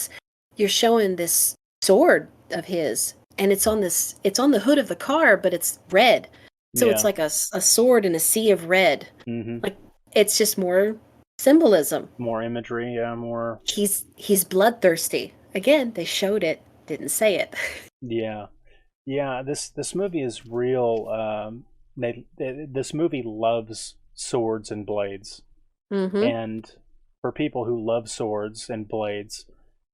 you're showing this sword of his, and it's on the hood of the car, but it's red. So it's like a sword in a sea of red. Mm-hmm. Like, it's just more symbolism, more imagery. Yeah, more. He's bloodthirsty. Again, they showed it, didn't say it. Yeah. This movie is real. This movie loves swords and blades. Mm-hmm. And for people who love swords and blades,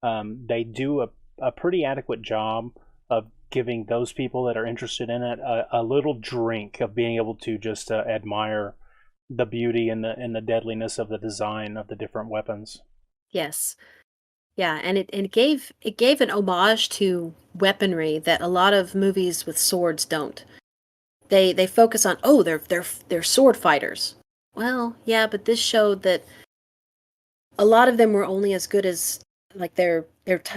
they do a pretty adequate job of giving those people that are interested in it a little drink of being able to just admire the beauty and the deadliness of the design of the different weapons. Yes. Yeah, and it gave an homage to weaponry that a lot of movies with swords don't. They focus on, oh, they're sword fighters. Well, yeah, but this showed that a lot of them were only as good as, like,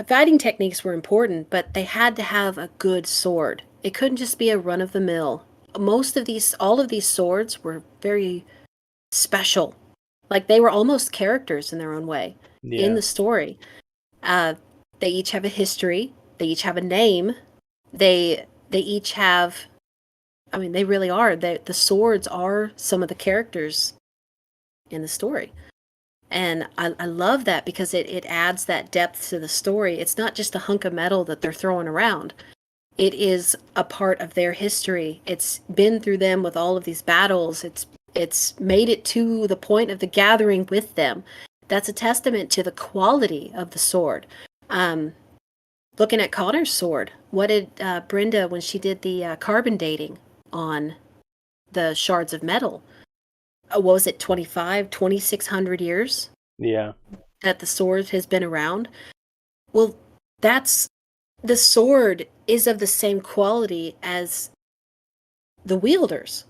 fighting techniques were important, but they had to have a good sword. It couldn't just be a run of the mill. All of these swords were very special. Like, they were almost characters in their own way in the story. They each have a history. They each have a name. They each have. I mean, they really are. The swords are some of the characters in the story, and I love that because it adds that depth to the story. It's not just a hunk of metal that they're throwing around. It is a part of their history. It's been through them with all of these battles. It's made it to the point of the gathering with them. That's a testament to the quality of the sword. Looking at Connor's sword, what did Brenda, when she did the carbon dating on the shards of metal, what was it, 2,600 years? Yeah. That the sword has been around? Well, the sword is of the same quality as the wielders.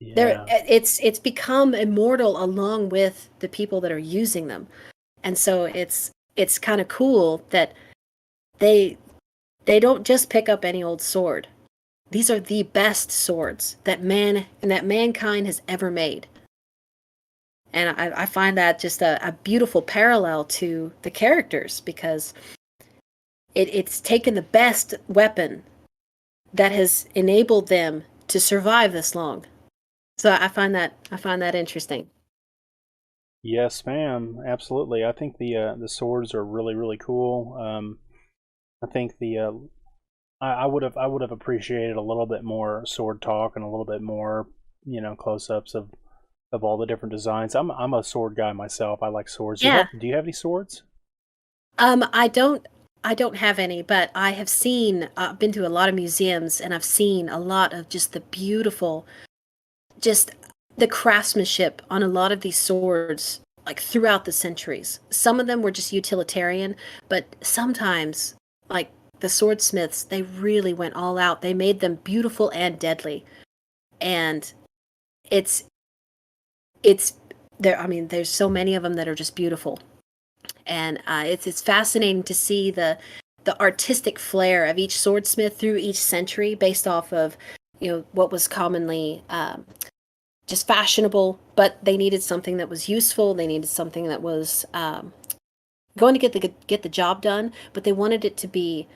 Yeah. It's become immortal along with the people that are using them, and so it's kind of cool that they don't just pick up any old sword. These are the best swords that mankind has ever made, and I find that just a beautiful parallel to the characters, because it's taken the best weapon that has enabled them to survive this long. So I find that interesting. Yes, ma'am. Absolutely. I think the swords are really really cool. I think I would have appreciated a little bit more sword talk and a little bit more, close ups of all the different designs. I'm a sword guy myself. I like swords. Yeah. Do you have any swords? I don't have any, but I have been to a lot of museums, and I've seen a lot of just the beautiful, just the craftsmanship on a lot of these swords, like throughout the centuries. Some of them were just utilitarian, but sometimes, like the swordsmiths, they really went all out. They made them beautiful and deadly. And it's there. I mean, there's so many of them that are just beautiful. And it's fascinating to see the artistic flair of each swordsmith through each century, based off of what was commonly just fashionable, but they needed something that was useful. They needed something that was going to get the job done, but they wanted it to be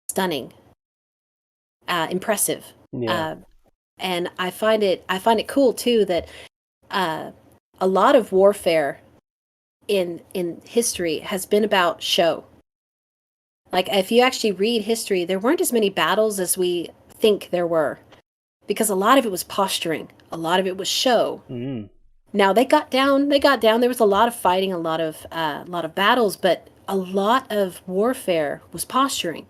stunning, impressive. Yeah. And I find it cool too that a lot of warfare in history has been about show. Like, if you actually read history, there weren't as many battles as we think there were, because a lot of it was posturing, a lot of it was show. Mm. Now they got down. There was a lot of fighting, a lot of battles, but a lot of warfare was posturing.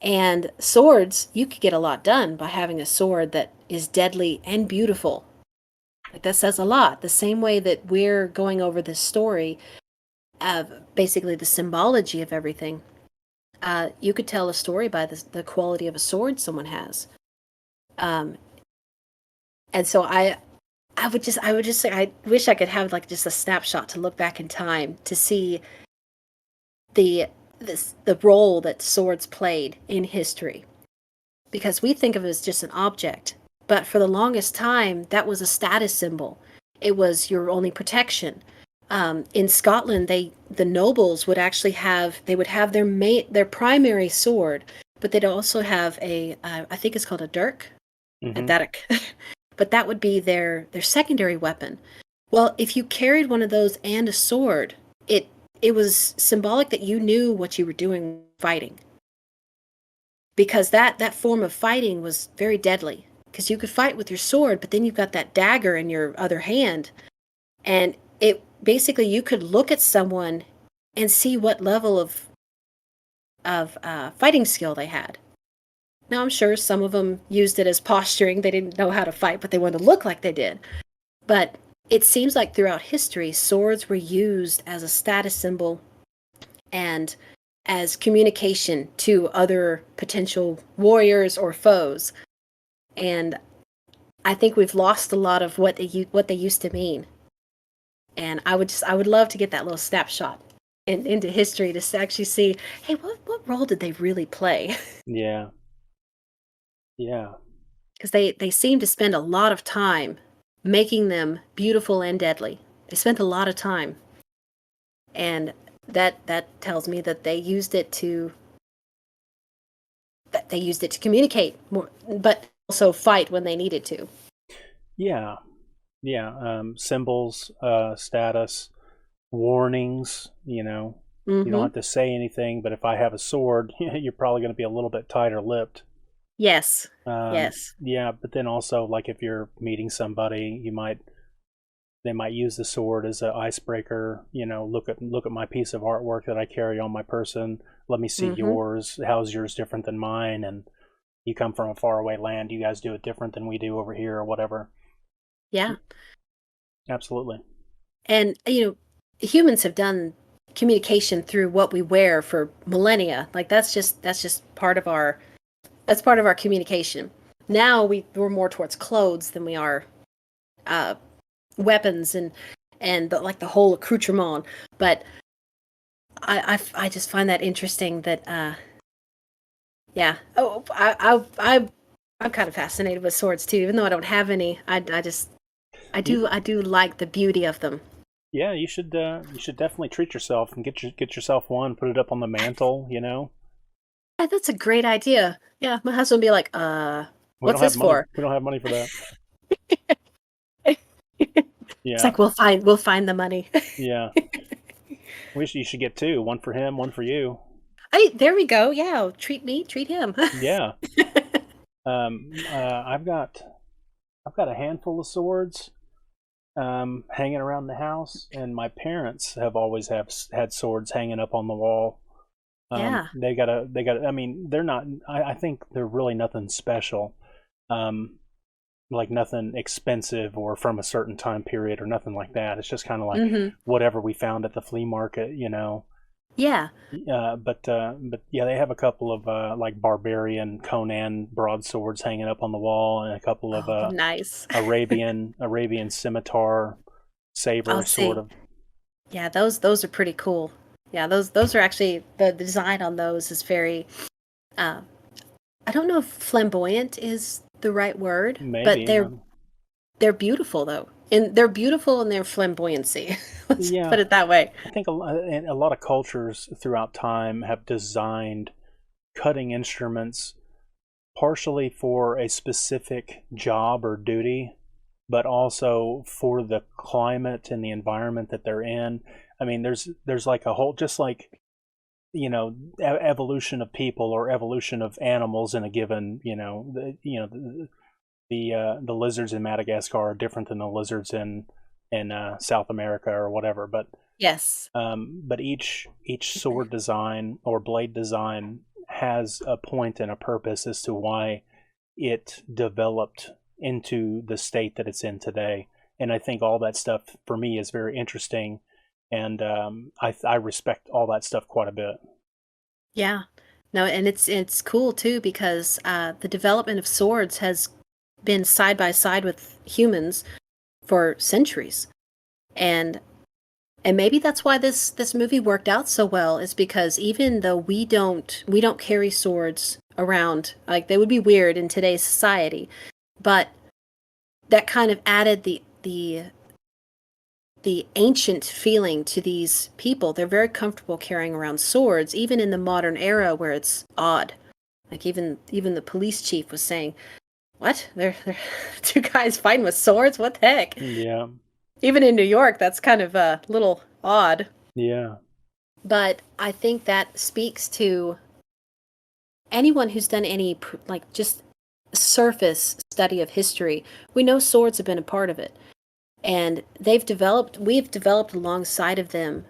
And swords, you could get a lot done by having a sword that is deadly and beautiful. Like, that says a lot. The same way that we're going over this story of basically the symbology of everything. You could tell a story by the quality of a sword someone has. And so I would just say, I wish I could have like just a snapshot to look back in time to see the role that swords played in history, because we think of it as just an object, but for the longest time that was a status symbol. It was your only protection. In Scotland, the nobles would actually have their primary sword, but they'd also have I think it's called a dirk, Mm-hmm. a derrick. But that would be their secondary weapon. Well, if you carried one of those and a sword, it was symbolic that you knew what you were doing fighting. Because that form of fighting was very deadly. Because you could fight with your sword, but then you've got that dagger in your other hand. And it basically, you could look at someone and see what level of fighting skill they had. Now, I'm sure some of them used it as posturing. They didn't know how to fight, but they wanted to look like they did. But it seems like throughout history, swords were used as a status symbol and as communication to other potential warriors or foes. And I think we've lost a lot of what they used to mean. And I would love to get that little snapshot into history to actually see, hey, what role did they really play? Yeah. Yeah. Because they seem to spend a lot of time making them beautiful and deadly. They spent a lot of time. And that tells me that they used it to communicate more, but also fight when they needed to. Yeah. Yeah. Symbols, status, warnings, you know. You don't have to say anything, but if I have a sword, you're probably going to be a little bit tighter lipped. Yes. Yes. Yeah, but then also, like, if you're meeting somebody, they might use the sword as an icebreaker. You know, look at my piece of artwork that I carry on my person. Let me see yours. How's yours different than mine? And you come from a faraway land. You guys do it different than we do over here, or whatever. Yeah. Absolutely. And humans have done communication through what we wear for millennia. Like that's just part of our communication. Now we're more towards clothes than we are weapons and the whole accoutrement. But I just find that interesting that yeah. Oh, I'm kind of fascinated with swords too, even though I don't have any. I do like the beauty of them. Yeah, you should definitely treat yourself and get yourself one, put it up on the mantle, you know. Yeah, that's a great idea. Yeah, my husband would be like, what's this for? We don't have money for that. Yeah. It's like we'll find the money. Yeah. You should get two, one for him, one for you. Hey, there we go. Yeah, treat me, treat him. Yeah. I've got a handful of swords hanging around the house, and my parents have always had swords hanging up on the wall. Yeah. They got I mean, they're not, I think they're really nothing special. Like nothing expensive or from a certain time period or nothing like that. It's just kind of like whatever we found at the flea market, you know. Yeah. But yeah, they have a couple of like barbarian Conan broadswords hanging up on the wall, and a couple of nice Arabian scimitar saber sort of. Yeah, those are pretty cool. Yeah, those are actually, the design on those is very I don't know if flamboyant is the right word. Maybe, but they're beautiful though. And they're beautiful in their flamboyancy. Let's put it that way. I think a lot of cultures throughout time have designed cutting instruments partially for a specific job or duty, but also for the climate and the environment that they're in. I mean, there's like a whole, just like, you know, evolution of people or evolution of animals in a given, the lizards in Madagascar are different than the lizards in South America or whatever. But yes, but each sword design or blade design has a point and a purpose as to why it developed into the state that it's in today. And I think all that stuff for me is very interesting, and I respect all that stuff quite a bit. Yeah, no, and it's cool too because the development of swords has been side by side with humans for centuries, and maybe that's why this movie worked out so well, is because even though we don't carry swords around, like they would be weird in today's society, but that kind of added the ancient feeling to these people. They're very comfortable carrying around swords, even in the modern era where it's odd. Like even the police chief was saying, what? They're two guys fighting with swords? What the heck? Yeah. Even in New York, that's kind of a little odd. Yeah. But I think that speaks to anyone who's done any, like, just surface study of history. We know swords have been a part of it. And we've developed alongside of them.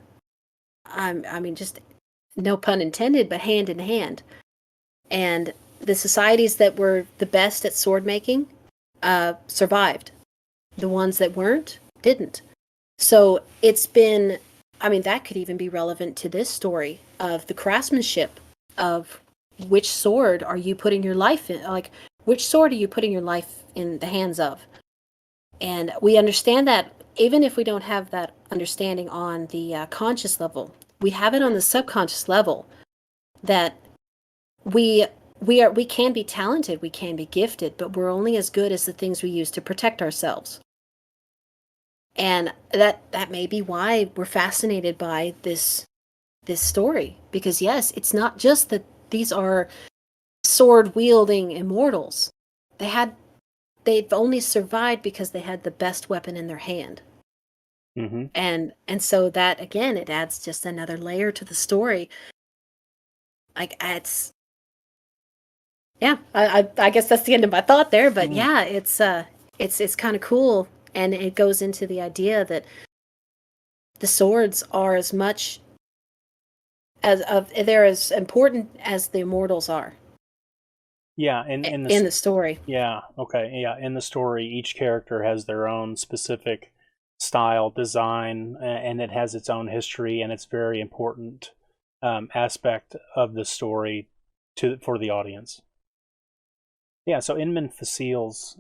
I mean, just no pun intended, but hand in hand. And the societies that were the best at sword making survived. The ones that weren't, didn't. So it's been, I mean, that could even be relevant to this story of the craftsmanship of which sword are you putting your life in? Like, which sword are you putting your life in the hands of? And we understand that even if we don't have that understanding on the conscious level, we have it on the subconscious level that we can be talented, we can be gifted, but we're only as good as the things we use to protect ourselves. And that may be why we're fascinated by this story, because yes, it's not just that these are sword wielding immortals. They've only survived because they had the best weapon in their hand. Mm-hmm. And so that, again, it adds just another layer to the story. Like, it's, yeah, I guess that's the end of my thought there, but yeah, it's kind of cool. And it goes into the idea that the swords are as much they're as important as the immortals are. Yeah, in the story. Yeah, okay, yeah. In the story, each character has their own specific style, design, and it has its own history, and it's very important aspect of the story for the audience. Yeah, so Inman Faciles,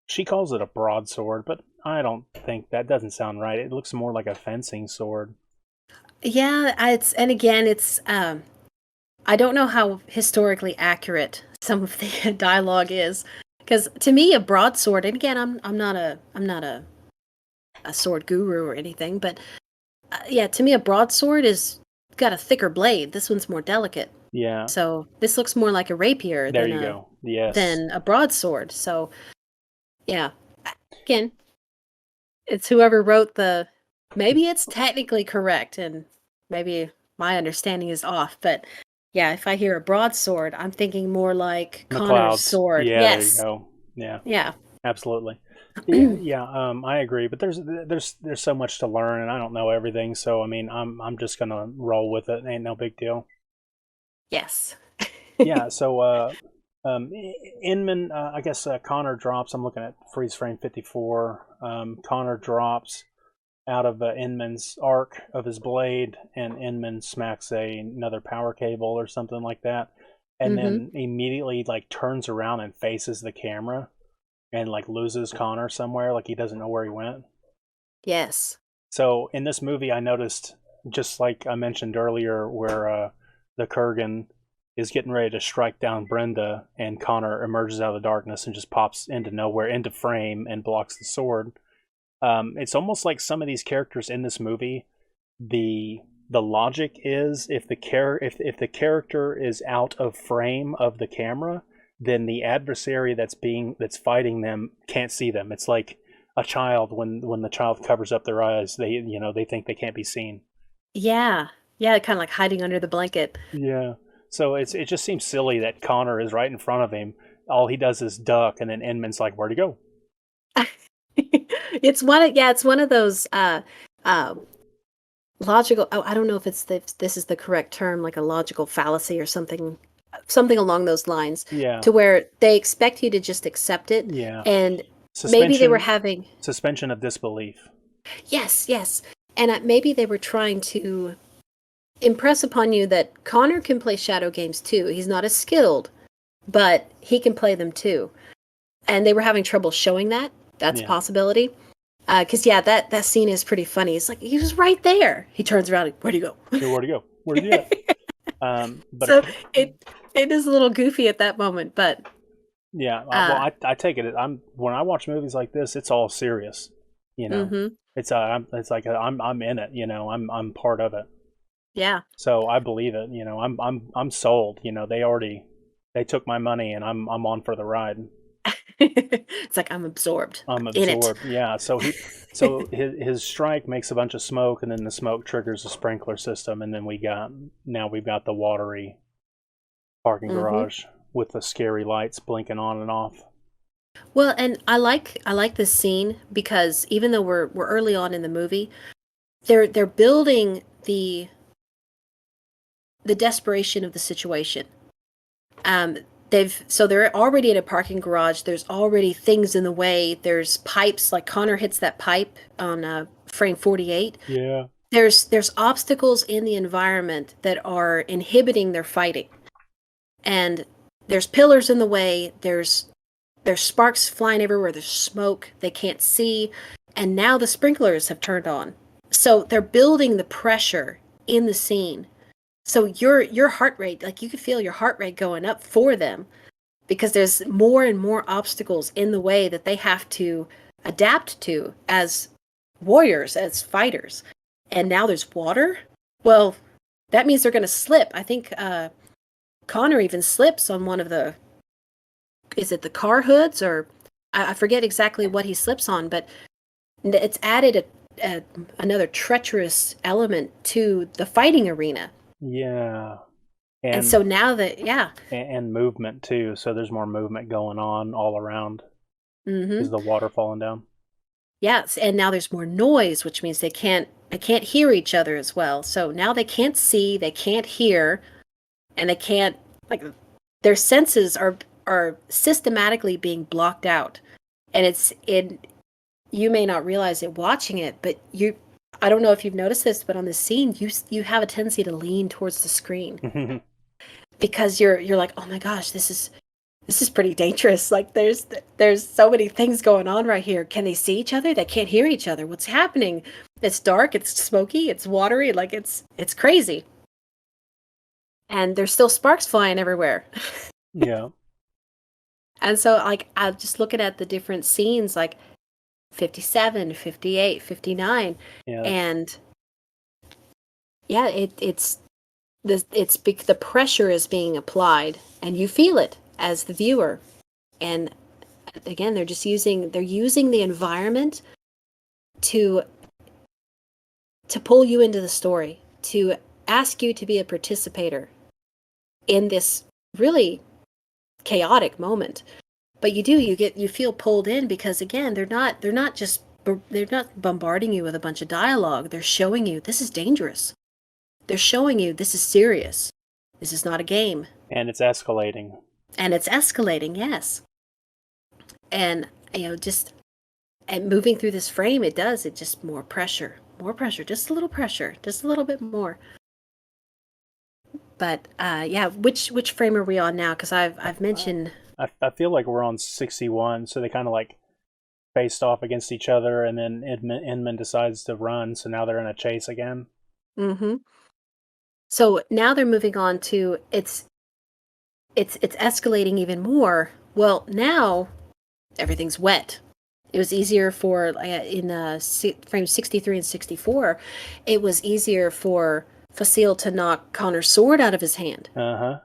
she calls it a broadsword, but I don't think that doesn't sound right. It looks more like a fencing sword. Yeah, it's I don't know how historically accurate some of the dialogue is, because to me a broadsword, and again I'm not a sword guru or anything, but yeah, to me a broadsword is got a thicker blade. This one's more delicate. Yeah. So this looks more like a rapier than a broadsword. So yeah, again, it's whoever wrote maybe it's technically correct and maybe my understanding is off, but yeah, if I hear a broadsword, I'm thinking more like Connor's sword. Yeah, yes. There you go. Yeah. Yeah. Absolutely. Yeah, I agree. But there's so much to learn, and I don't know everything. So I mean, I'm just gonna roll with it. Ain't no big deal. Yes. Yeah. So Inman, I guess Connor drops. I'm looking at freeze frame 54. Connor drops out of Inman's arc of his blade, and Inman smacks another power cable or something like that, and then immediately like turns around and faces the camera, and like loses Connor somewhere, like he doesn't know where he went. Yes. So in this movie, I noticed, just like I mentioned earlier, where the Kurgan is getting ready to strike down Brenda, and Connor emerges out of the darkness and just pops into nowhere, into frame, and blocks the sword. It's almost like some of these characters in this movie, the logic is if the character is out of frame of the camera, then the adversary that's fighting them can't see them. It's like a child when the child covers up their eyes, they think they can't be seen. Yeah, kind of like hiding under the blanket. Yeah. So it just seems silly that Connor is right in front of him. All he does is duck, and then Inman's like, "Where'd he go?" It's one of those logical. Oh, I don't know if this is the correct term, like a logical fallacy or something along those lines. Yeah. To where they expect you to just accept it. Yeah. And maybe they were having suspension of disbelief. Yes, and maybe they were trying to impress upon you that Connor can play shadow games too. He's not as skilled, but he can play them too. And they were having trouble showing that. That's a possibility. Because, that scene is pretty funny. It's like, he was right there. He turns around and, where'd he go? Where'd he go? Where'd he go? But so it is a little goofy at that moment, but... Yeah, well, I take it. When I watch movies like this, it's all serious. It's like I'm in it. I'm part of it. Yeah. So I believe it. I'm sold. They took my money, and I'm on for the ride. It's like I'm absorbed. I'm absorbed. In it. Yeah. So his strike makes a bunch of smoke, and then the smoke triggers a sprinkler system, and then we've got the watery parking garage with the scary lights blinking on and off. Well, and I like this scene because even though we're early on in the movie, they're building the desperation of the situation. they're already in a parking garage. There's already things in the way. There's pipes, like Connor hits that pipe on frame 48. Yeah. There's obstacles in the environment that are inhibiting their fighting. And there's pillars in the way. There's sparks flying everywhere. There's smoke. They can't see. And now the sprinklers have turned on. So they're building the pressure in the scene. So your heart rate, like you could feel your heart rate going up for them because there's more and more obstacles in the way that they have to adapt to as warriors, as fighters. And now there's water. Well, that means they're going to slip. I think Connor even slips on one of the, is it the car hoods, or I forget exactly what he slips on, but it's added another treacherous element to the fighting arena. Yeah. And so now that, yeah. And movement too. So there's more movement going on all around. Mm-hmm. Is the water falling down? Yes. And now there's more noise, which means they can't hear each other as well. So now they can't see, they can't hear, and they can't, like, their senses are systematically being blocked out. And you may not realize it watching it, but I don't know if you've noticed this, but on this scene, you have a tendency to lean towards the screen because you're like, oh my gosh, this is pretty dangerous. Like there's so many things going on right here. Can they see each other? They can't hear each other. What's happening? It's dark. It's smoky. It's watery. Like it's crazy. And there's still sparks flying everywhere. Yeah. And so like I'm just looking at the different scenes, like 57, 58, 59. Yeah. And yeah, the pressure is being applied and you feel it as the viewer. And again, they're using the environment to pull you into the story, to ask you to be a participator in this really chaotic moment. But you feel pulled in because again, they're not bombarding you with a bunch of dialogue. They're showing you this is dangerous. They're showing you this is serious. This is not a game. And it's escalating. Yes. And just and moving through this frame, it just more pressure, just a little bit more. But yeah, which frame are we on now? Because I've mentioned. I feel like we're on 61, so they kind of like faced off against each other, and then Inman decides to run, so now they're in a chase again. Mm-hmm. So now they're moving on to it's escalating even more. Well, now everything's wet. It was easier for in frame 63 and 64. It was easier for Facile to knock Connor's sword out of his hand. Uh-huh.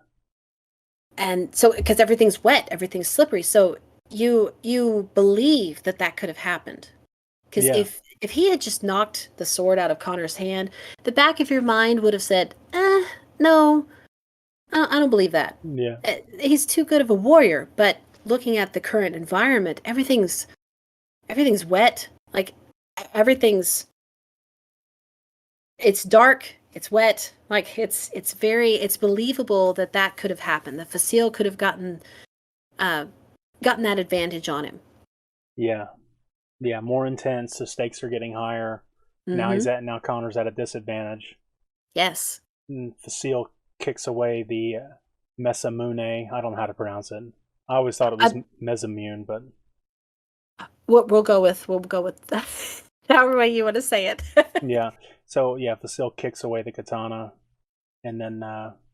And so, because everything's wet, everything's slippery, so you believe that could have happened. Because if he had just knocked the sword out of Connor's hand, the back of your mind would have said, no, I don't believe that. Yeah. He's too good of a warrior. But looking at the current environment, everything's wet. Like, it's dark. It's wet. Like it's believable that could have happened. The Facile could have gotten that advantage on him. Yeah. Yeah, more intense. The stakes are getting higher. Mm-hmm. Now Connor's at a disadvantage. Yes. And Facile kicks away the Mesamune. I don't know how to pronounce it. I always thought it was Mesamune, but we'll go with however way you want to say it. Yeah. So yeah, Facile kicks away the katana, and then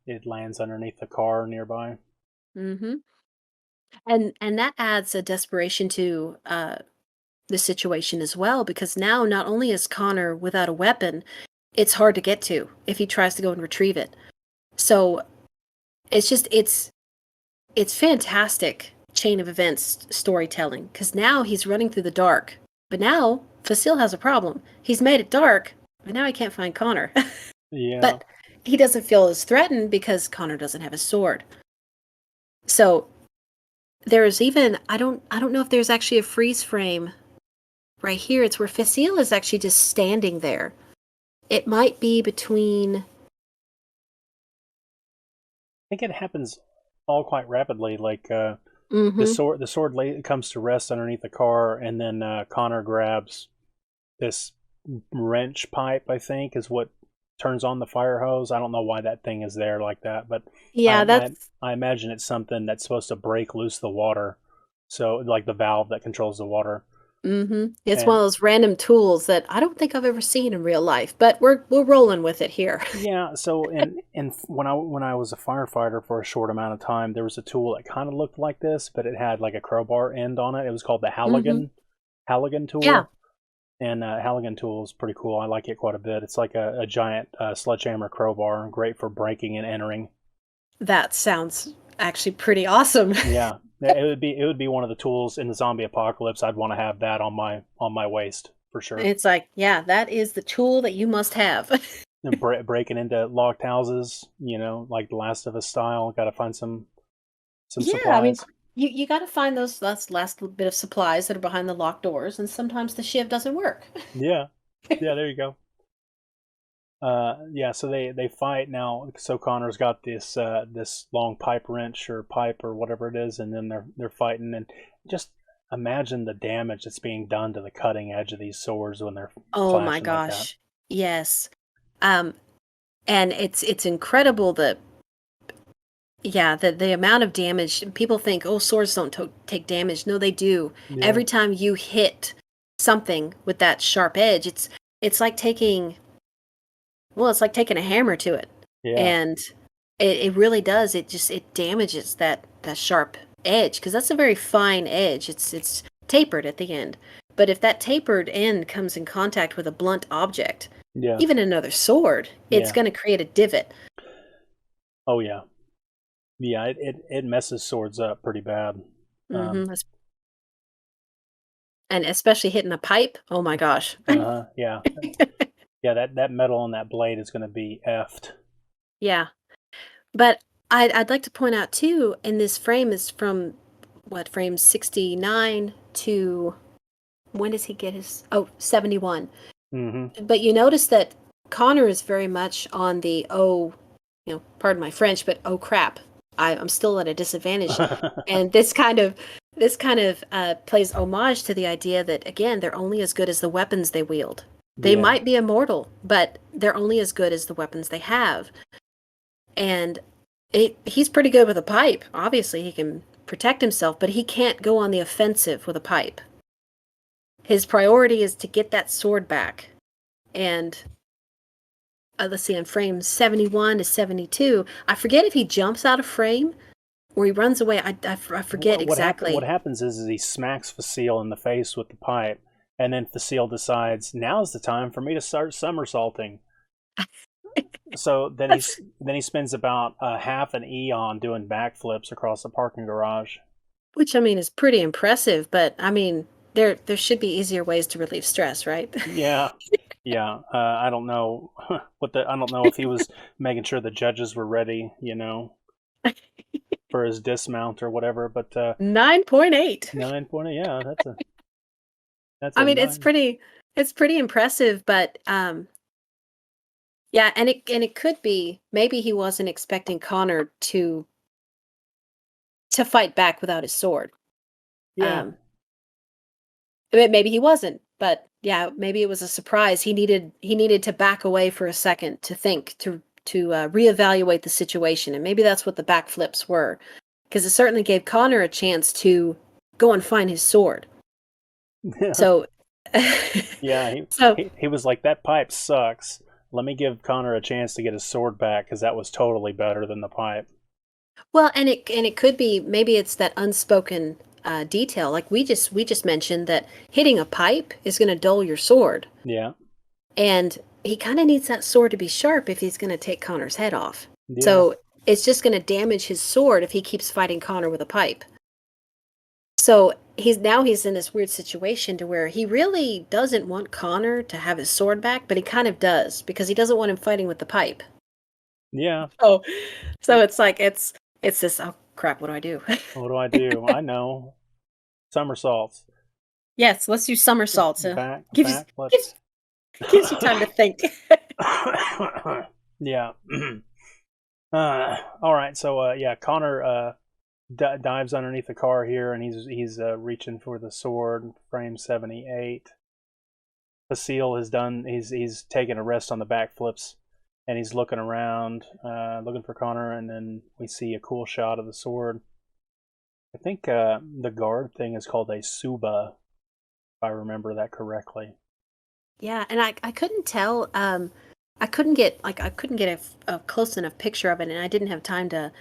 it lands underneath the car nearby. Mm-hmm. And that adds a desperation to the situation as well, because now not only is Connor without a weapon, it's hard to get to if he tries to go and retrieve it. So it's fantastic chain of events storytelling, because now he's running through the dark, but now Facile has a problem. He's made it dark, but now he can't find Connor. Yeah. But he doesn't feel as threatened because Connor doesn't have a sword. So there is even I don't know if there's actually a freeze frame right here. It's where Facile is actually just standing there. It might be between. I think it happens all quite rapidly. Like the Mm-hmm. sword comes to rest underneath the car, and then Connor grabs this wrench pipe. I think is what turns on the fire hose. I don't know why that thing is there like that, but I Yeah, I, that's I imagine it's something that's supposed to break loose the water. So like the valve that controls the water. it's one And of those random tools that I don't think I've ever seen in real life, but we're rolling with it here. yeah, so and when I was a firefighter for a short amount of time, there was a tool that kind of looked like this, but it had like a crowbar end on it. It was called the Hmm. Halligan Yeah, tool, and Halligan tool is pretty cool. I like it quite a bit. It's like a giant sledgehammer crowbar, great for breaking and entering. that sounds actually pretty awesome. Yeah, it would be one of the tools in the zombie apocalypse. I'd want to have that on my waist for sure. It's like, yeah, that is the tool that you must have. And breaking into locked houses, like The Last of Us style. Got to find some Yeah, I mean, supplies. you got to find those last little bit of supplies that are behind the locked doors, and sometimes the shiv doesn't work. Yeah, yeah. There you go. Yeah. So they fight now. So Connor's got this long pipe wrench or pipe or whatever it is, and then they're fighting, and just imagine the damage that's being done to the cutting edge of these swords when they're Oh my clashing like that. gosh. Yes. Um, and it's incredible that yeah, the amount of damage. People think, oh, swords don't take damage. No, they do. Yeah. Every time you hit something with that sharp edge, it's like taking it's like taking a hammer to it, Yeah. and it really does. It damages that sharp edge because that's a very fine edge. It's tapered at the end, but if that tapered end comes in contact with a blunt object, Yeah. even another sword, it's Yeah. going to create a divot. Oh yeah. Yeah. It messes swords up pretty bad. Um, Hmm. And especially hitting a pipe. Oh my gosh. Yeah. Yeah. That metal on that blade is going to be effed. Yeah. But I'd like to point out too, and this frame is from what, frame 69 to when does he get his 71. Mm-hmm. But you notice that Connor is very much on the pardon my French, but oh crap. I'm still at a disadvantage. And this kind of plays homage to the idea that again, they're only as good as the weapons they wield. They Yeah. might be immortal, but they're only as good as the weapons they have. And he's pretty good with a pipe. Obviously, he can protect himself, but he can't go on the offensive with a pipe. His priority is to get that sword back. And let's see, in frame 71 to 72, I forget if he jumps out of frame or he runs away. I forget What exactly. happens is he smacks Facile in the face with the pipe, and then Facile decides now's the time for me to start somersaulting. So then he spends about half an eon doing backflips across the parking garage. Which I mean is pretty impressive, but I mean there should be easier ways to relieve stress, right? Yeah, yeah. I don't know I don't know if he was making sure the judges were ready, for his dismount or whatever. But 9.8. 9.0, yeah, that's I a mean nine. it's pretty impressive, but yeah, and it could be maybe he wasn't expecting Connor to fight back without his sword. Yeah, Um maybe he wasn't, but yeah, maybe it was a surprise. He needed to back away for a second to think to reevaluate the situation, and maybe that's what the backflips were, because it certainly gave Connor a chance to go and find his sword. yeah, So, yeah. so He was like, that pipe sucks. Let me give Connor a chance to get his sword back because that was totally better than the pipe. well, and it could be maybe it's that unspoken detail, like we just mentioned that hitting a pipe is going to dull your sword, Yeah, and he kind of needs that sword to be sharp if he's going to take Connor's head off. yeah, So it's just going to damage his sword if he keeps fighting Connor with a pipe. So he's in this weird situation to where he really doesn't want Connor to have his sword back, but he kind of does because he doesn't want him fighting with the pipe. yeah. Oh, so it's like it's this, oh crap, what do I do? What do I do? I know. Somersaults, Yes, let's do somersaults. Gives backflips. gives you time to think. Yeah. All right, so yeah, Connor dives underneath the car here, and he's reaching for the sword. Frame 78. Facile has done. He's taken a rest on the backflips, and he's looking around, looking for Connor, and then we see a cool shot of the sword. I think the guard thing is called a Suba, if I remember that correctly. Yeah, and I couldn't tell. I couldn't get a close enough picture of it, and I didn't have time to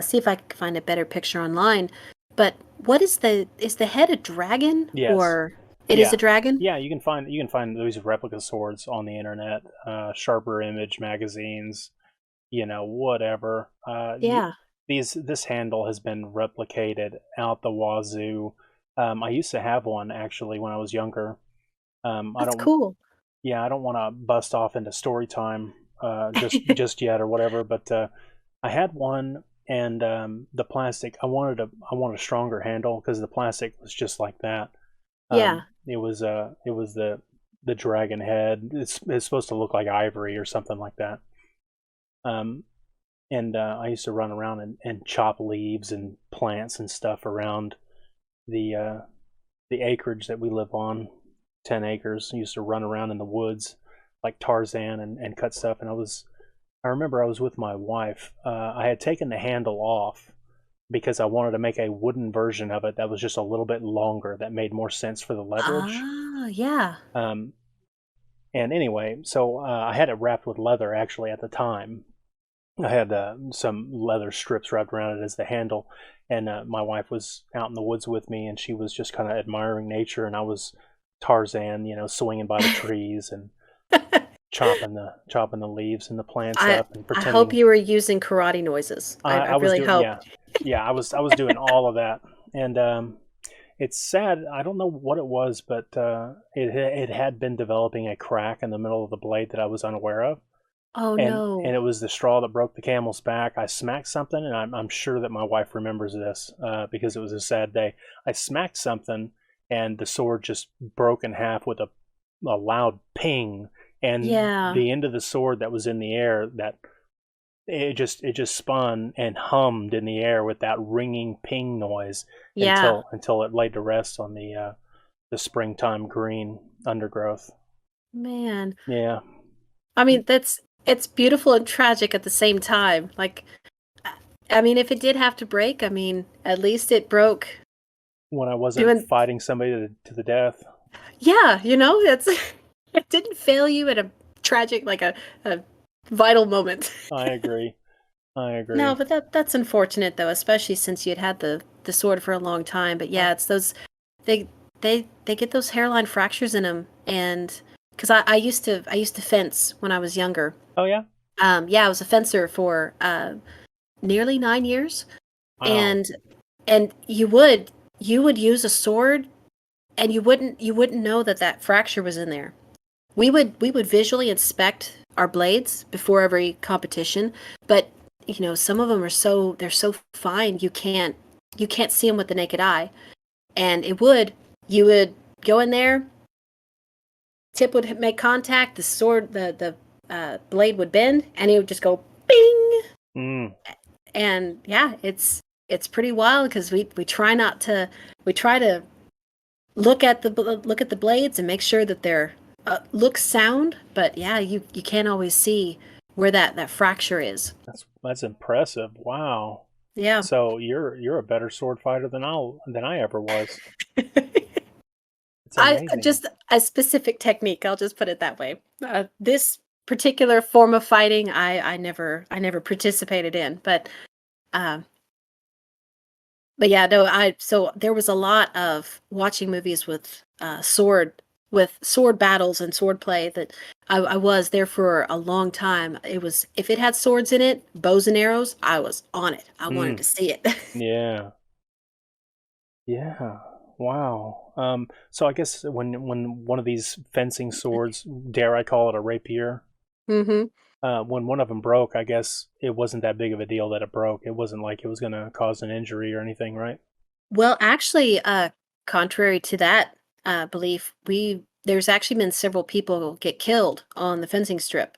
see if I could find a better picture online. But what is the head a dragon? Yes. Or it is a dragon? Yeah, you can find those replica swords on the internet, Sharper Image magazines, whatever. Yeah. This handle has been replicated out the wazoo. I used to have one actually when I was younger. That's cool. Yeah, I don't want to bust off into story time just yet or whatever, but I had one, and the plastic. I wanted a stronger handle because the plastic was just like that. Yeah. It was the dragon head. It's supposed to look like ivory or something like that. And I used to run around and chop leaves and plants and stuff around the acreage that we live on. 10 acres. I used to run around in the woods like Tarzan and cut stuff. And I remember I was with my wife. I had taken the handle off because I wanted to make a wooden version of it that was just a little bit longer, that made more sense for the leverage. Ah, yeah. And anyway, so I had it wrapped with leather actually at the time. I had some leather strips wrapped around it as the handle, and my wife was out in the woods with me, and she was just kind of admiring nature, and I was Tarzan, swinging by the trees and chopping the leaves and the plants up and pretending. I hope you were using karate noises. I really hope. Yeah, I was doing all of that, and it's sad. I don't know what it was, but it had been developing a crack in the middle of the blade that I was unaware of. Oh no! And it was the straw that broke the camel's back. I smacked something, and I'm sure that my wife remembers this because it was a sad day. I smacked something, and the sword just broke in half with a loud ping, and the end of the sword that was in the air, that it just spun and hummed in the air with that ringing ping noise until it laid to rest on the springtime green undergrowth. Man. Yeah. I mean, it's beautiful and tragic at the same time. Like, I mean, if it did have to break, I mean, at least it broke when I wasn't fighting somebody to the death. Yeah, it didn't fail you at a tragic, like a vital moment. I agree. No, but that's unfortunate though, especially since you'd had the sword for a long time. But yeah, it's those they get those hairline fractures in them, and because I used to fence when I was younger. Oh yeah. Yeah, I was a fencer for nearly 9 years, wow. and you would use a sword, and you wouldn't know that fracture was in there. We would visually inspect our blades before every competition, but some of them they're so fine you can't see them with the naked eye, and you would go in there, tip would make contact, the sword the blade would bend, and it would just go bing. And yeah, it's pretty wild because we try to look at the blades and make sure that they're look sound, but yeah, you can't always see where that fracture is. That's impressive. Wow. Yeah. So you're a better sword fighter than I ever was. I just a specific technique. I'll just put it that way. This particular form of fighting, I never participated in, but yeah, no. So there was a lot of watching movies with sword battles and sword play that I was there for a long time. It was, if it had swords in it, bows and arrows, I was on it. I wanted to see it. Yeah. Wow. So I guess when one of these fencing swords, dare I call it a rapier, when one of them broke, I guess it wasn't that big of a deal that it broke. It wasn't like it was going to cause an injury or anything, right? Well, actually, contrary to that belief, there's actually been several people get killed on the fencing strip.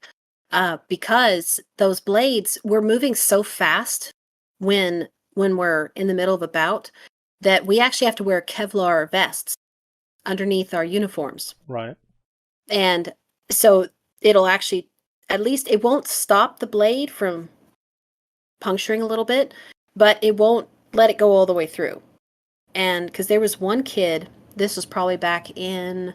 because those blades were moving so fast when we're in the middle of a bout that we actually have to wear Kevlar vests underneath our uniforms. Right. And so it'll actually, at least it won't stop the blade from puncturing a little bit, but it won't let it go all the way through. And because there was one kid, this was probably back in,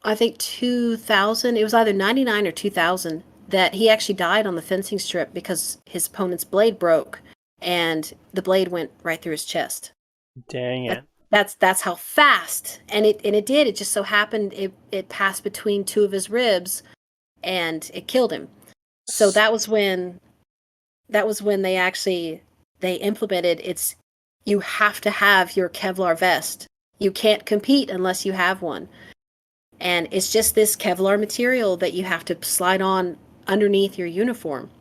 I think 2000, it was either 99 or 2000, that he actually died on the fencing strip because his opponent's blade broke and the blade went right through his chest. Dang it. That's how fast. And it did. It just so happened it passed between two of his ribs and it killed him. So that was when they implemented you have to have your Kevlar vest. You can't compete unless you have one. And it's just this Kevlar material that you have to slide on underneath your uniform.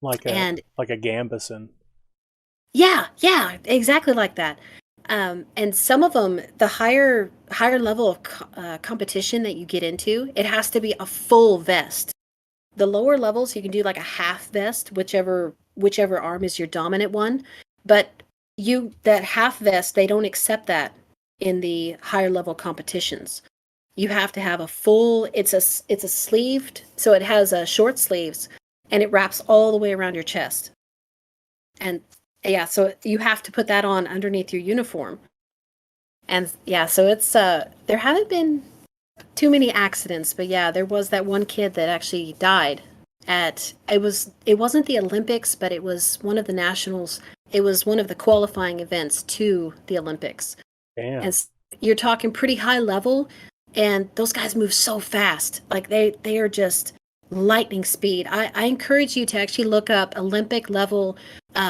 Like a gambeson. Yeah, exactly like that. And some of them, the higher level of competition that you get into, it has to be a full vest. The lower levels, you can do like a half vest, whichever arm is your dominant one. But that half vest, they don't accept that in the higher level competitions. You have to have a full. It's a sleeved, so it has short sleeves, and it wraps all the way around your chest. And yeah, so you have to put that on underneath your uniform. And yeah, so it's there haven't been too many accidents, but yeah, there was that one kid that actually died it wasn't the Olympics, but it was one of the nationals. It was one of the qualifying events to the Olympics. Damn. And you're talking pretty high level, and those guys move so fast. Like they are just lightning speed. I encourage you to actually look up Olympic level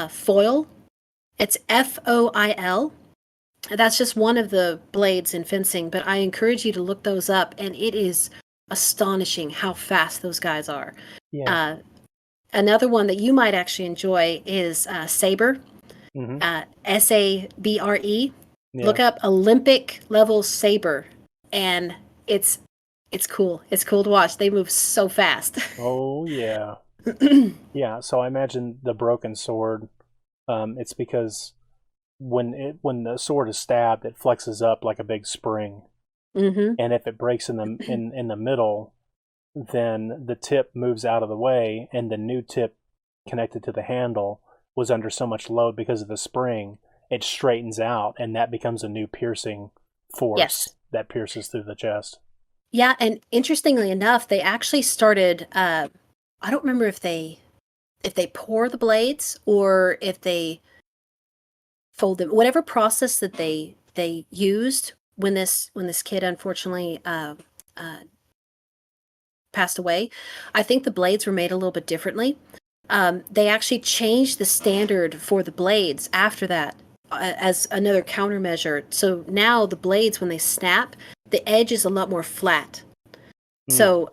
foil. It's FOIL. That's just one of the blades in fencing, but I encourage you to look those up, and it is astonishing how fast those guys are. Yeah. Another one that you might actually enjoy is Sabre, SABRE. Yeah. Look up Olympic level Sabre, and it's cool. It's cool to watch. They move so fast. Oh yeah. Yeah. So I imagine the broken sword. It's because when the sword is stabbed, it flexes up like a big spring, and if it breaks in the middle, then the tip moves out of the way, and the new tip connected to the handle was under so much load because of the spring, it straightens out, and that becomes a new piercing force that pierces through the chest. Yeah, and interestingly enough, they actually started. I don't remember if they pour the blades or if they fold them. Whatever process that they used when this kid unfortunately passed away, I think the blades were made a little bit differently. They actually changed the standard for the blades after that as another countermeasure. So now the blades, when they snap, the edge is a lot more flat. So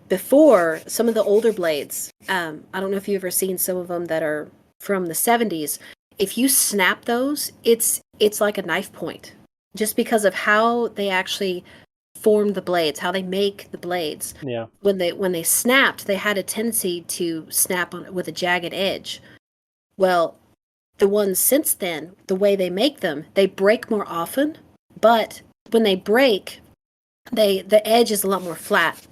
before, some of the older blades, I don't know if you've ever seen some of them that are from the 70s. If you snap those, it's like a knife point, just because of how they actually form the blades, how they make the blades. Yeah. When they snapped, they had a tendency to snap on with a jagged edge. Well, the ones since then, the way they make them, they break more often, but when they break, the edge is a lot more flat.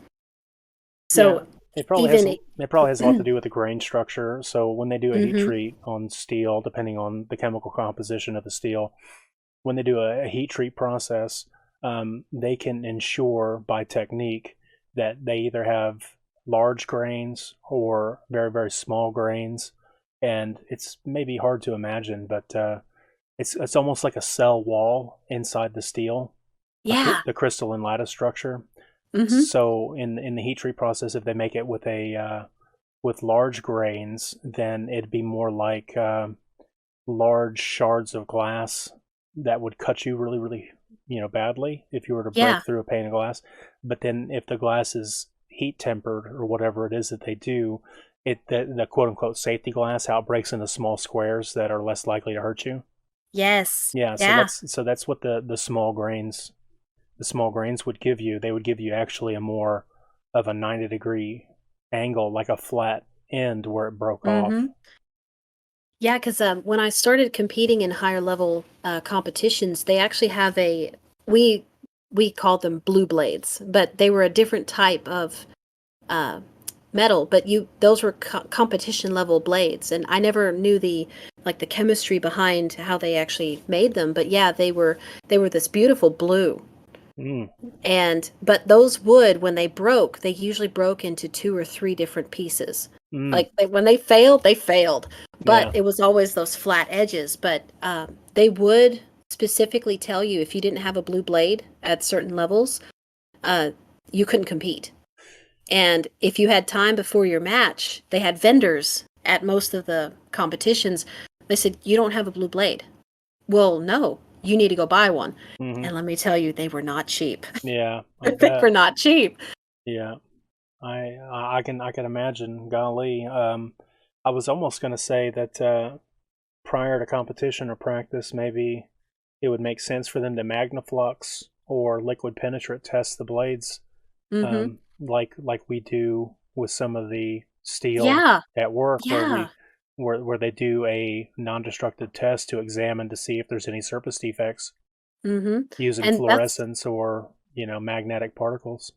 So yeah. It probably has a lot to do with the grain structure. So when they do a heat treat on steel, depending on the chemical composition of the steel, when they do a heat treat process, they can ensure by technique that they either have large grains or very, very small grains. And it's maybe hard to imagine, but it's almost like a cell wall inside the steel. Yeah. The crystalline lattice structure. So in the heat treat process, if they make it with with large grains, then it'd be more like large shards of glass that would cut you really, really, badly if you were to break through a pane of glass. But then if the glass is heat tempered or whatever it is that they do, the quote unquote safety glass, how it breaks into small squares that are less likely to hurt you. Yes. Yeah. So that's what the small grains. The small grains would give you. They would give you actually a more of a 90-degree angle, like a flat end where it broke off. Mm-hmm. Yeah, because when I started competing in higher level competitions, they actually have we we called them blue blades, but they were a different type of uh, metal. But those were competition level blades, and I never knew the chemistry behind how they actually made them. But yeah, they were this beautiful blue. Mm. But those wood, when they broke, they usually broke into 2 or 3 different pieces. Mm. When they failed, they failed. But Yeah. it was always those flat edges. But they would specifically tell you if you didn't have a blue blade at certain levels, you couldn't compete. And if you had time before your match, they had vendors at most of the competitions. They said, you don't have a blue blade. Well, no, you need to go buy one. Mm-hmm. And let me tell you, they were not cheap. Yeah, They were not cheap. Yeah, I can imagine. Golly, I was almost going to say that prior to competition or practice, maybe it would make sense for them to magnaflux or liquid penetrate test the blades, Mm-hmm. like we do with some of the steel Yeah. at work, Yeah. where they do a non-destructive test to examine to see if there's any surface defects Mm-hmm. using And that's fluorescence or magnetic particles.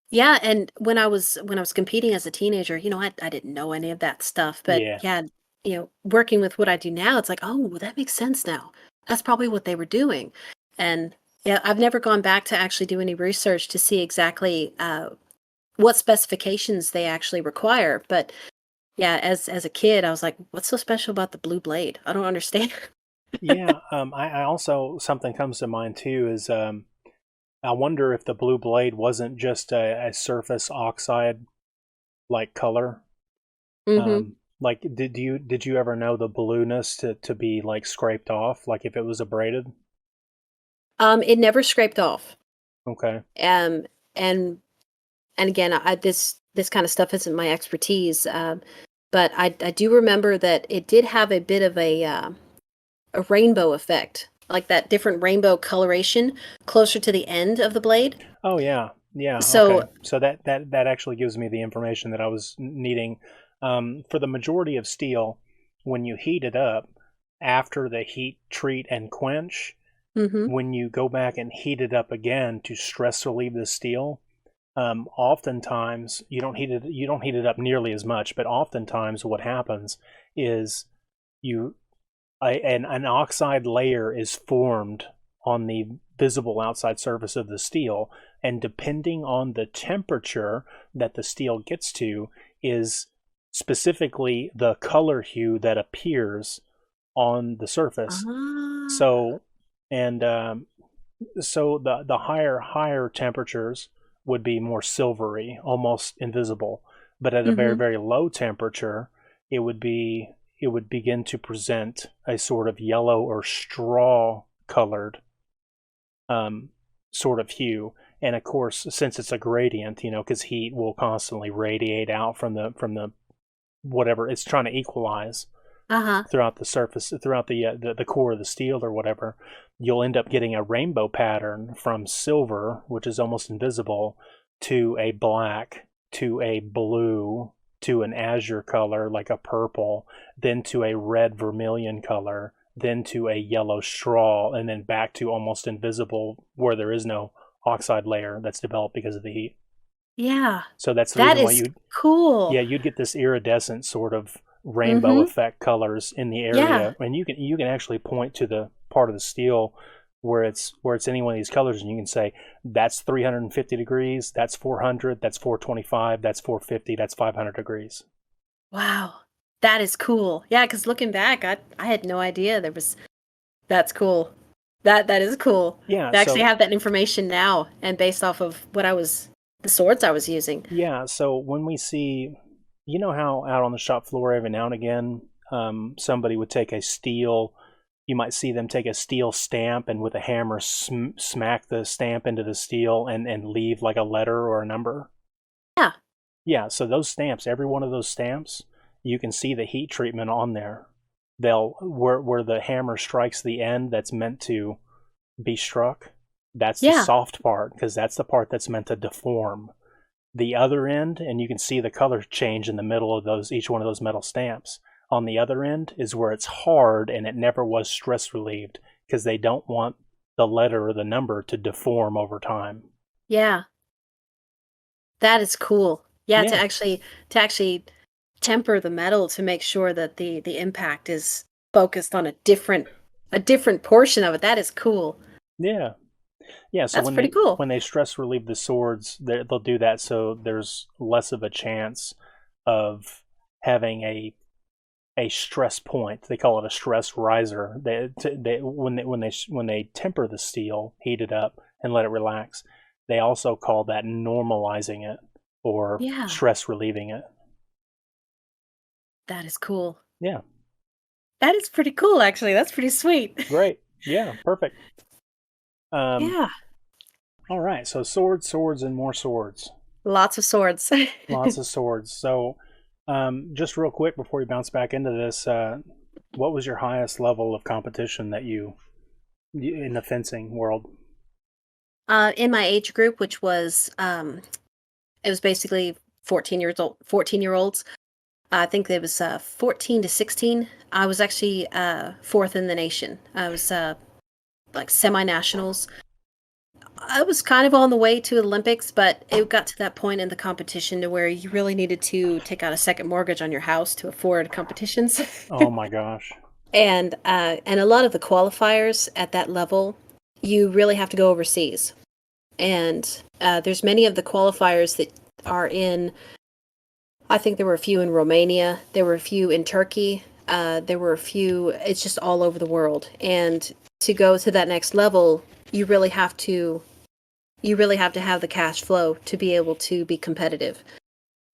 yeah. And when I was competing as a teenager, I didn't know any of that stuff. But Yeah. yeah, working with what I do now, it's like, oh, well, that makes sense now. That's probably what they were doing. And yeah, I've never gone back to actually do any research to see exactly what specifications they actually require. But yeah, as a kid, I was like, what's so special about the blue blade? I don't understand. Yeah, I also, something comes to mind too is I wonder if the blue blade wasn't just a surface oxide like color. Mm-hmm. Like did you ever know the blueness to be like scraped off, like if it was abraded? It never scraped off. Okay. And again, this kind of stuff isn't my expertise. But I do remember that it did have a bit of a rainbow effect, like that different rainbow coloration closer to the end of the blade. Oh yeah. Yeah, So, okay. So that actually gives me the information that I was needing. For the majority of steel, when you heat it up, after the heat treat and quench, mm-hmm. when you go back and heat it up again to stress relieve the steel, oftentimes you don't heat it up nearly as much, but oftentimes what happens is an oxide layer is formed on the visible outside surface of the steel, and depending on the temperature that the steel gets to is specifically the color hue that appears on the surface. So and so the higher temperatures would be more silvery, almost invisible. But at a very, Mm-hmm. very low temperature, it would begin to present a sort of yellow or straw colored sort of hue. And of course, since it's a gradient, because heat will constantly radiate out from the whatever it's trying to equalize Uh-huh. throughout the surface, throughout the core of the steel or whatever, you'll end up getting a rainbow pattern from silver, which is almost invisible, to a black, to a blue, to an azure color like a purple, then to a red vermilion color, then to a yellow straw, and then back to almost invisible where there is no oxide layer that's developed because of the heat. Yeah. So that's the That reason why is cool. you'd get this iridescent sort of rainbow Mm-hmm. effect colors in the Yeah. area, and you can actually point to the part of the steel where it's any one of these colors, and you can say that's 350 degrees, that's 400, that's 425, that's 450, that's 500 degrees. Wow. That is cool. Yeah, because looking back, I had no idea there was. That's cool. That is cool. Yeah, To actually so have that information now, and based off of the swords I was using. yeah, so when we see, how out on the shop floor every now and again, somebody would take a steel. You might see them take a steel stamp and with a hammer smack the stamp into the steel and leave like a letter or a number. Yeah. Yeah, so those stamps, every one of those stamps, you can see the heat treatment on there. Where the hammer strikes the end that's meant to be struck, that's the Yeah. soft part, because that's the part that's meant to deform. the other end, and you can see the color change in the middle of each one of those metal stamps. On the other end is where it's hard and it never was stress relieved, because they don't want the letter or the number to deform over time. Yeah. That is cool. Yeah, Yeah. to actually temper the metal to make sure that the impact is focused on a different portion of it. That is cool. Yeah. Yeah, so That's pretty cool. when they stress relieve the swords, they'll do that so there's less of a chance of having a stress point. They call it a stress riser. When they temper the steel, heat it up, and let it relax, they also call that normalizing it or stress relieving it. That is cool. Yeah. That is pretty cool, actually. That's pretty sweet. Great. Yeah, perfect. Yeah. All right, so swords, and more swords. Lots of swords. Lots of swords. So, just real quick before we bounce back into this, what was your highest level of competition that you in the fencing world? In my age group, which was it was basically 14-year-olds. I think it was 14 to 16. I was actually fourth in the nation. I was like semi-nationals. I was kind of on the way to Olympics, but it got to that point in the competition to where you really needed to take out a second mortgage on your house to afford competitions. Oh my gosh. And a lot of the qualifiers at that level, you really have to go overseas. And there's many of the qualifiers that are in, I think there were a few in Romania, there were a few in Turkey, there were a few, it's just all over the world. And to go to that next level, you really have to have the cash flow to be able to be competitive.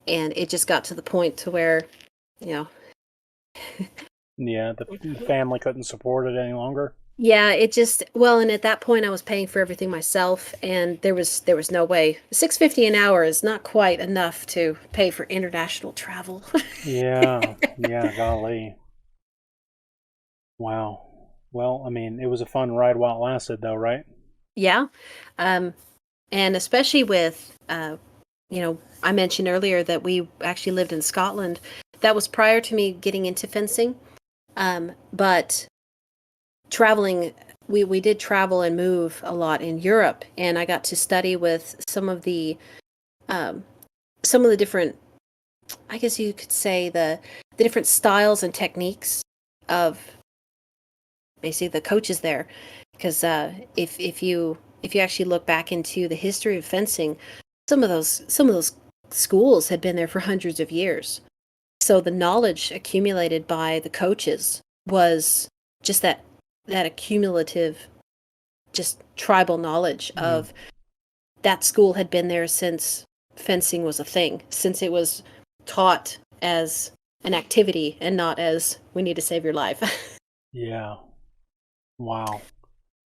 And it just got to the point to where, Yeah, the family couldn't support it any longer. Yeah, and at that point I was paying for everything myself, and there was no way. $6.50 an hour is not quite enough to pay for international travel. Yeah, golly. Wow. Well, I mean, it was a fun ride while it lasted, though, right? Yeah. And especially with, I mentioned earlier that we actually lived in Scotland. That was prior to me getting into fencing. But traveling, we did travel and move a lot in Europe, and I got to study with some of the different, I guess you could say the different styles and techniques of basically the coaches there. Because if you actually look back into the history of fencing, some of those schools had been there for hundreds of years. So the knowledge accumulated by the coaches was just that accumulative, just tribal knowledge of that school had been there since fencing was a thing, since it was taught as an activity and not as we need to save your life. Yeah. Wow.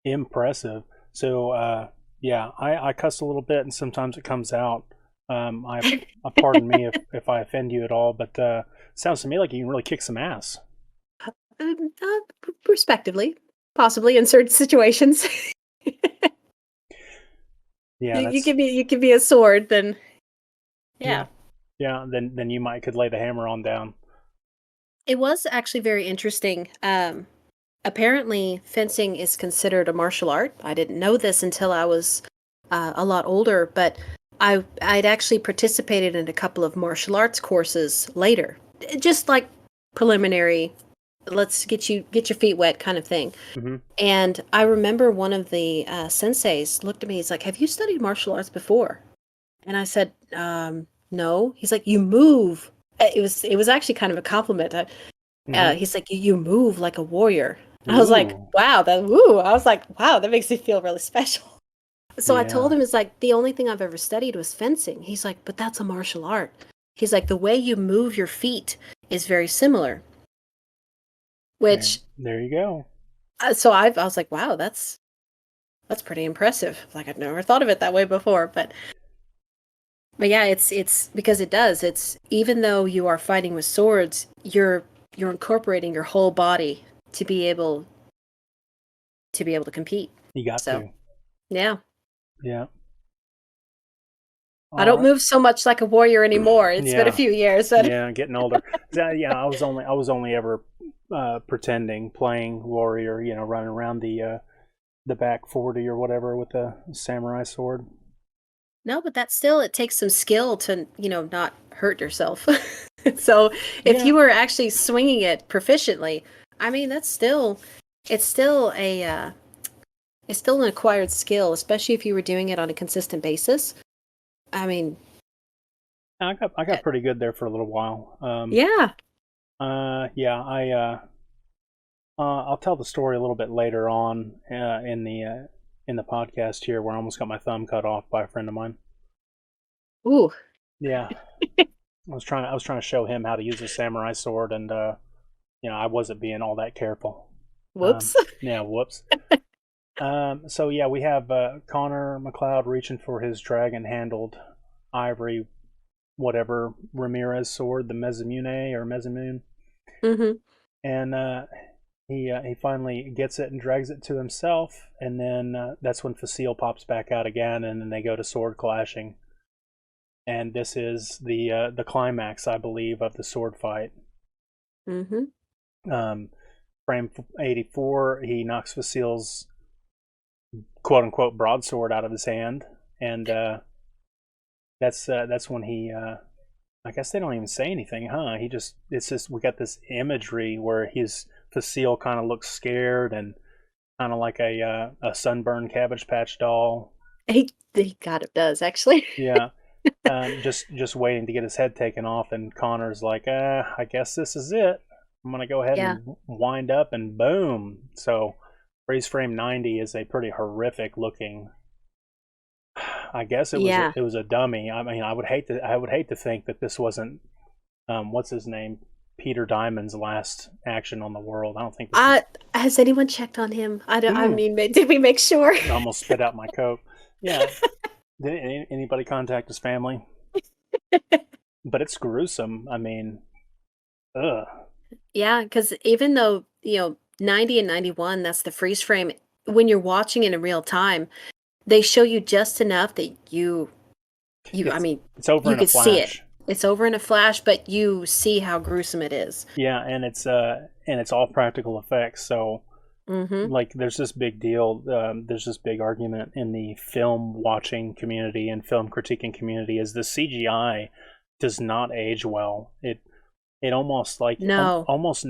Impressive. So, I cuss a little bit, and sometimes it comes out. Pardon me if I offend you at all, but sounds to me like you can really kick some ass. Respectively, possibly in certain situations. Yeah, you give me a sword, then yeah. Then you could lay the hammer on down. It was actually very interesting. Apparently, fencing is considered a martial art. I didn't know this until I was a lot older, but I'd actually participated in a couple of martial arts courses later, just like preliminary. Let's get your feet wet kind of thing. Mm-hmm. And I remember one of the senseis looked at me. He's like, "Have you studied martial arts before?" And I said, "No." He's like, "You move." It was actually kind of a compliment. He's like, "You move like a warrior." I was like, "Wow, I was like, "Wow, that makes me feel really special." So I told him, it's like, the only thing I've ever studied was fencing. He's like, "But that's a martial art." He's like, "The way you move your feet is very similar." Which there you go. So I was like, "Wow, that's pretty impressive." Like, I've never thought of it that way before, but yeah, it's because it does. It's, even though you are fighting with swords, you're incorporating your whole body to be able to compete. You got to. Yeah. Yeah. I don't right. move so much like a warrior anymore. It's been a Yeah. few years. But Yeah, getting older. Yeah, I was only ever pretending, playing warrior, running around the back 40 or whatever with the samurai sword. no, but that still, it takes some skill to, not hurt yourself. So if Yeah. you were actually swinging it proficiently, I mean, it's still it's still an acquired skill, especially if you were doing it on a consistent basis. I mean, I got pretty good there for a little while. yeah. Yeah, I'll tell the story a little bit later on in the podcast here, where I almost got my thumb cut off by a friend of mine. Ooh. Yeah, I was trying to show him how to use a samurai sword, and I wasn't being all that careful. Whoops. Yeah, whoops. So yeah, we have Connor McLeod reaching for his dragon-handled ivory, whatever Ramirez sword, the Mezimune, Mm-hmm. and he finally gets it and drags it to himself, and then that's when Facile pops back out again, and then they go to sword clashing. And this is the climax, I believe, of the sword fight. Mm-hmm. Frame 84, he knocks Facile's quote unquote broadsword out of his hand, and that's when he. I guess they don't even say anything, huh? It's just we got this imagery where his Facile kind of looks scared and kind of like a sunburned Cabbage Patch doll. He kind of does, actually. Yeah. Just waiting to get his head taken off, and Connor's like, I guess this is it. I'm gonna go ahead and wind up, and boom. So, freeze frame 90 is a pretty horrific looking. I guess it was a dummy. I mean, I would hate to think that this wasn't what's his name, Peter Diamond's last action on the world. I don't think. Has anyone checked on him? I mean, did we make sure? I almost spit out my Coke. Yeah. Did anybody contact his family? But it's gruesome. I mean, ugh. Yeah, because even though 90 and 91, that's the freeze frame. When you're watching it in real time, they show you just enough that I mean, it's over you in a could flash. see it. It's over in a flash, but you see how gruesome it is. Yeah, and it's all practical effects. So. Mm-hmm. Like, there's this big deal. There's this big argument in the film watching community and film critiquing community is the CGI does not age well. It almost almost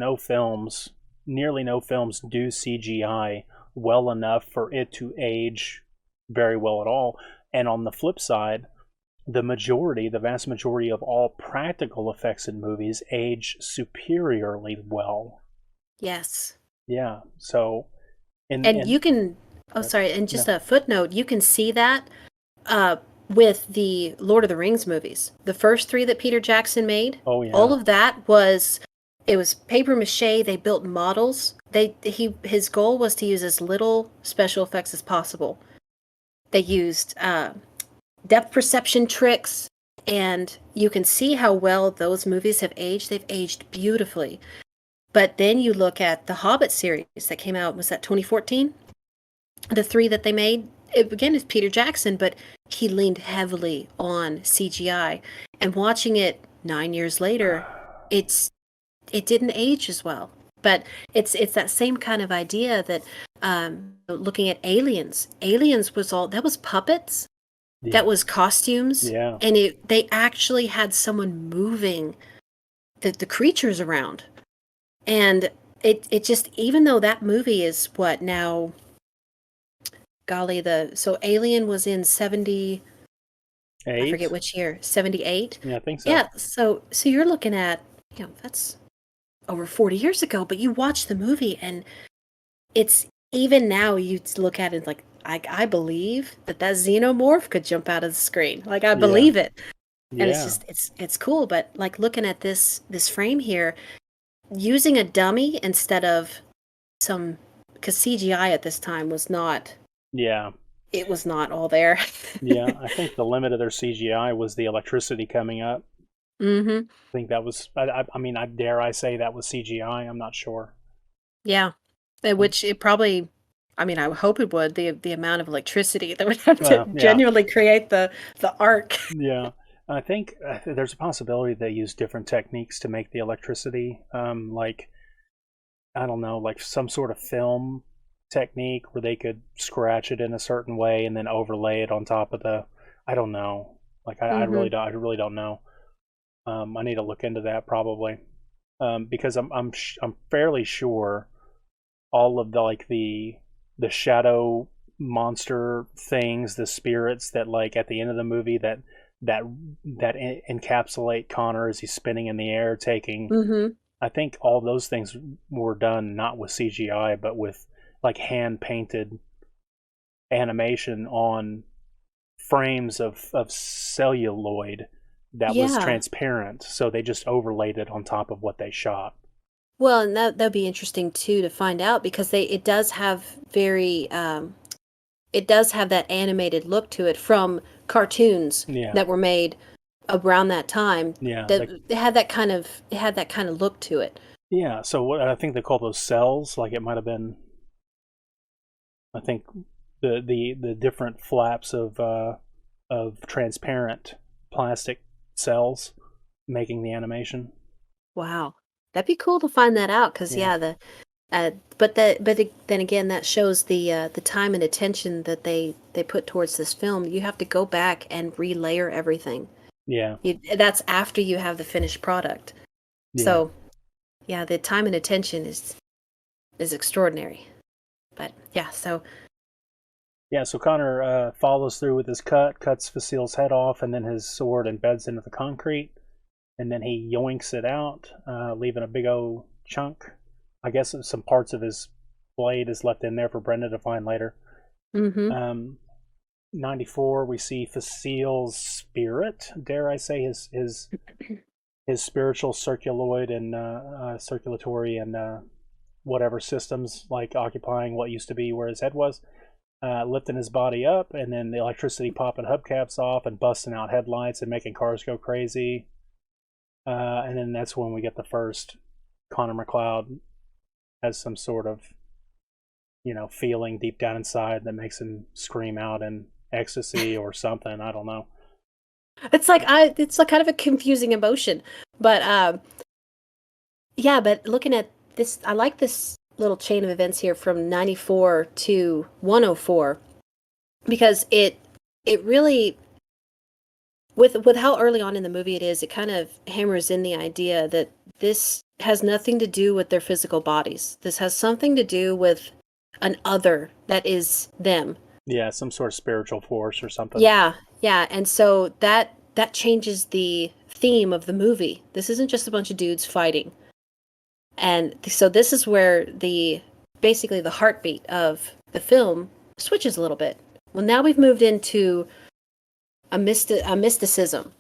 nearly no films do CGI well enough for it to age very well at all. And on the flip side, the vast majority of all practical effects in movies age superiorly well. Yes. Yeah, so and you can and just a footnote, you can see that with the Lord of the Rings movies. The first 3 that Peter Jackson made, all of that was paper mache. They built models. His goal was to use as little special effects as possible. They used depth perception tricks, and you can see how well those movies have aged. They've aged beautifully. But then you look at the Hobbit series that came out, was that 2014? The 3 that they made, again, is Peter Jackson, but he leaned heavily on CGI. And watching it 9 years later, it didn't age as well. But it's that same kind of idea that looking at Aliens was puppets, that was costumes, and they actually had someone moving the creatures around. And it just, even though that movie is what now, golly, so Alien was in 70, I forget which year, 78? Yeah, I think so. Yeah, so you're looking at, that's over 40 years ago, but you watch the movie and it's, even now you look at it like, I believe that xenomorph could jump out of the screen. Like, I believe it. And it's just, it's cool. But like looking at this frame here, using a dummy instead of because CGI at this time was not. Yeah. It was not all there. Yeah, I think the limit of their CGI was the electricity coming up. Mm-hmm. I think that was, I mean, dare I say that was CGI? I'm not sure. Yeah. Which it probably I mean, I hope it would. The amount of electricity that would have to Yeah, genuinely create the arc. yeah. I think there's a possibility they use different techniques to make the electricity. Like, I don't know, like some sort of film technique where they could scratch it in a certain way and then overlay it on top of the. I don't know. Like, I Hmm. really don't. I really don't know. I need to look into that probably, because I'm fairly sure all of the shadow monster things, the spirits that like at the end of the movie that encapsulate Connor as he's spinning in the air, taking. Hmm. I think all those things were done not with CGI, but with like hand painted animation on frames of celluloid that was Yeah. transparent. So they just overlaid it on top of what they shot. Well, and that'd be interesting too to find out because it does have it does have that animated look to it from cartoons Yeah, that were made around that time yeah, that it had that kind of look to it. yeah. So what I think they call those cells, like it might have been, I think the different flaps of transparent plastic cells making the animation. Wow. That'd be cool to find that out because Yeah, yeah, then again that shows the time and attention that they put towards this film. You have to go back and relayer everything. yeah, That's after you have the finished product. yeah, So, yeah, the time and attention is extraordinary. But yeah, so yeah. So Connor follows through with his cuts Facile's head off, and then his sword embeds into the concrete, and then he yoinks it out, leaving a big old chunk. I guess some parts of his blade is left in there for Brenda to find later. mhm. Um, 94, we see Facile's spirit, dare I say, his spiritual circuloid and circulatory and whatever systems, like occupying what used to be where his head was, lifting his body up, and then the electricity popping hubcaps off and busting out headlights and making cars go crazy. And then that's when we get the first Connor McLeod has some sort of, feeling deep down inside that makes him scream out in ecstasy or something. I don't know. It's like kind of a confusing emotion. But yeah, but looking at this I like this little chain of events here from 94 to 104 because it really with how early on in the movie it is, it kind of hammers in the idea that this has nothing to do with their physical bodies. This has something to do with an other that is them. Yeah, some sort of spiritual force or something. Yeah, yeah, and so that changes the theme of the movie. This isn't just a bunch of dudes fighting. And so this is where the basically the heartbeat of the film switches a little bit. Well, now we've moved into a mysticism.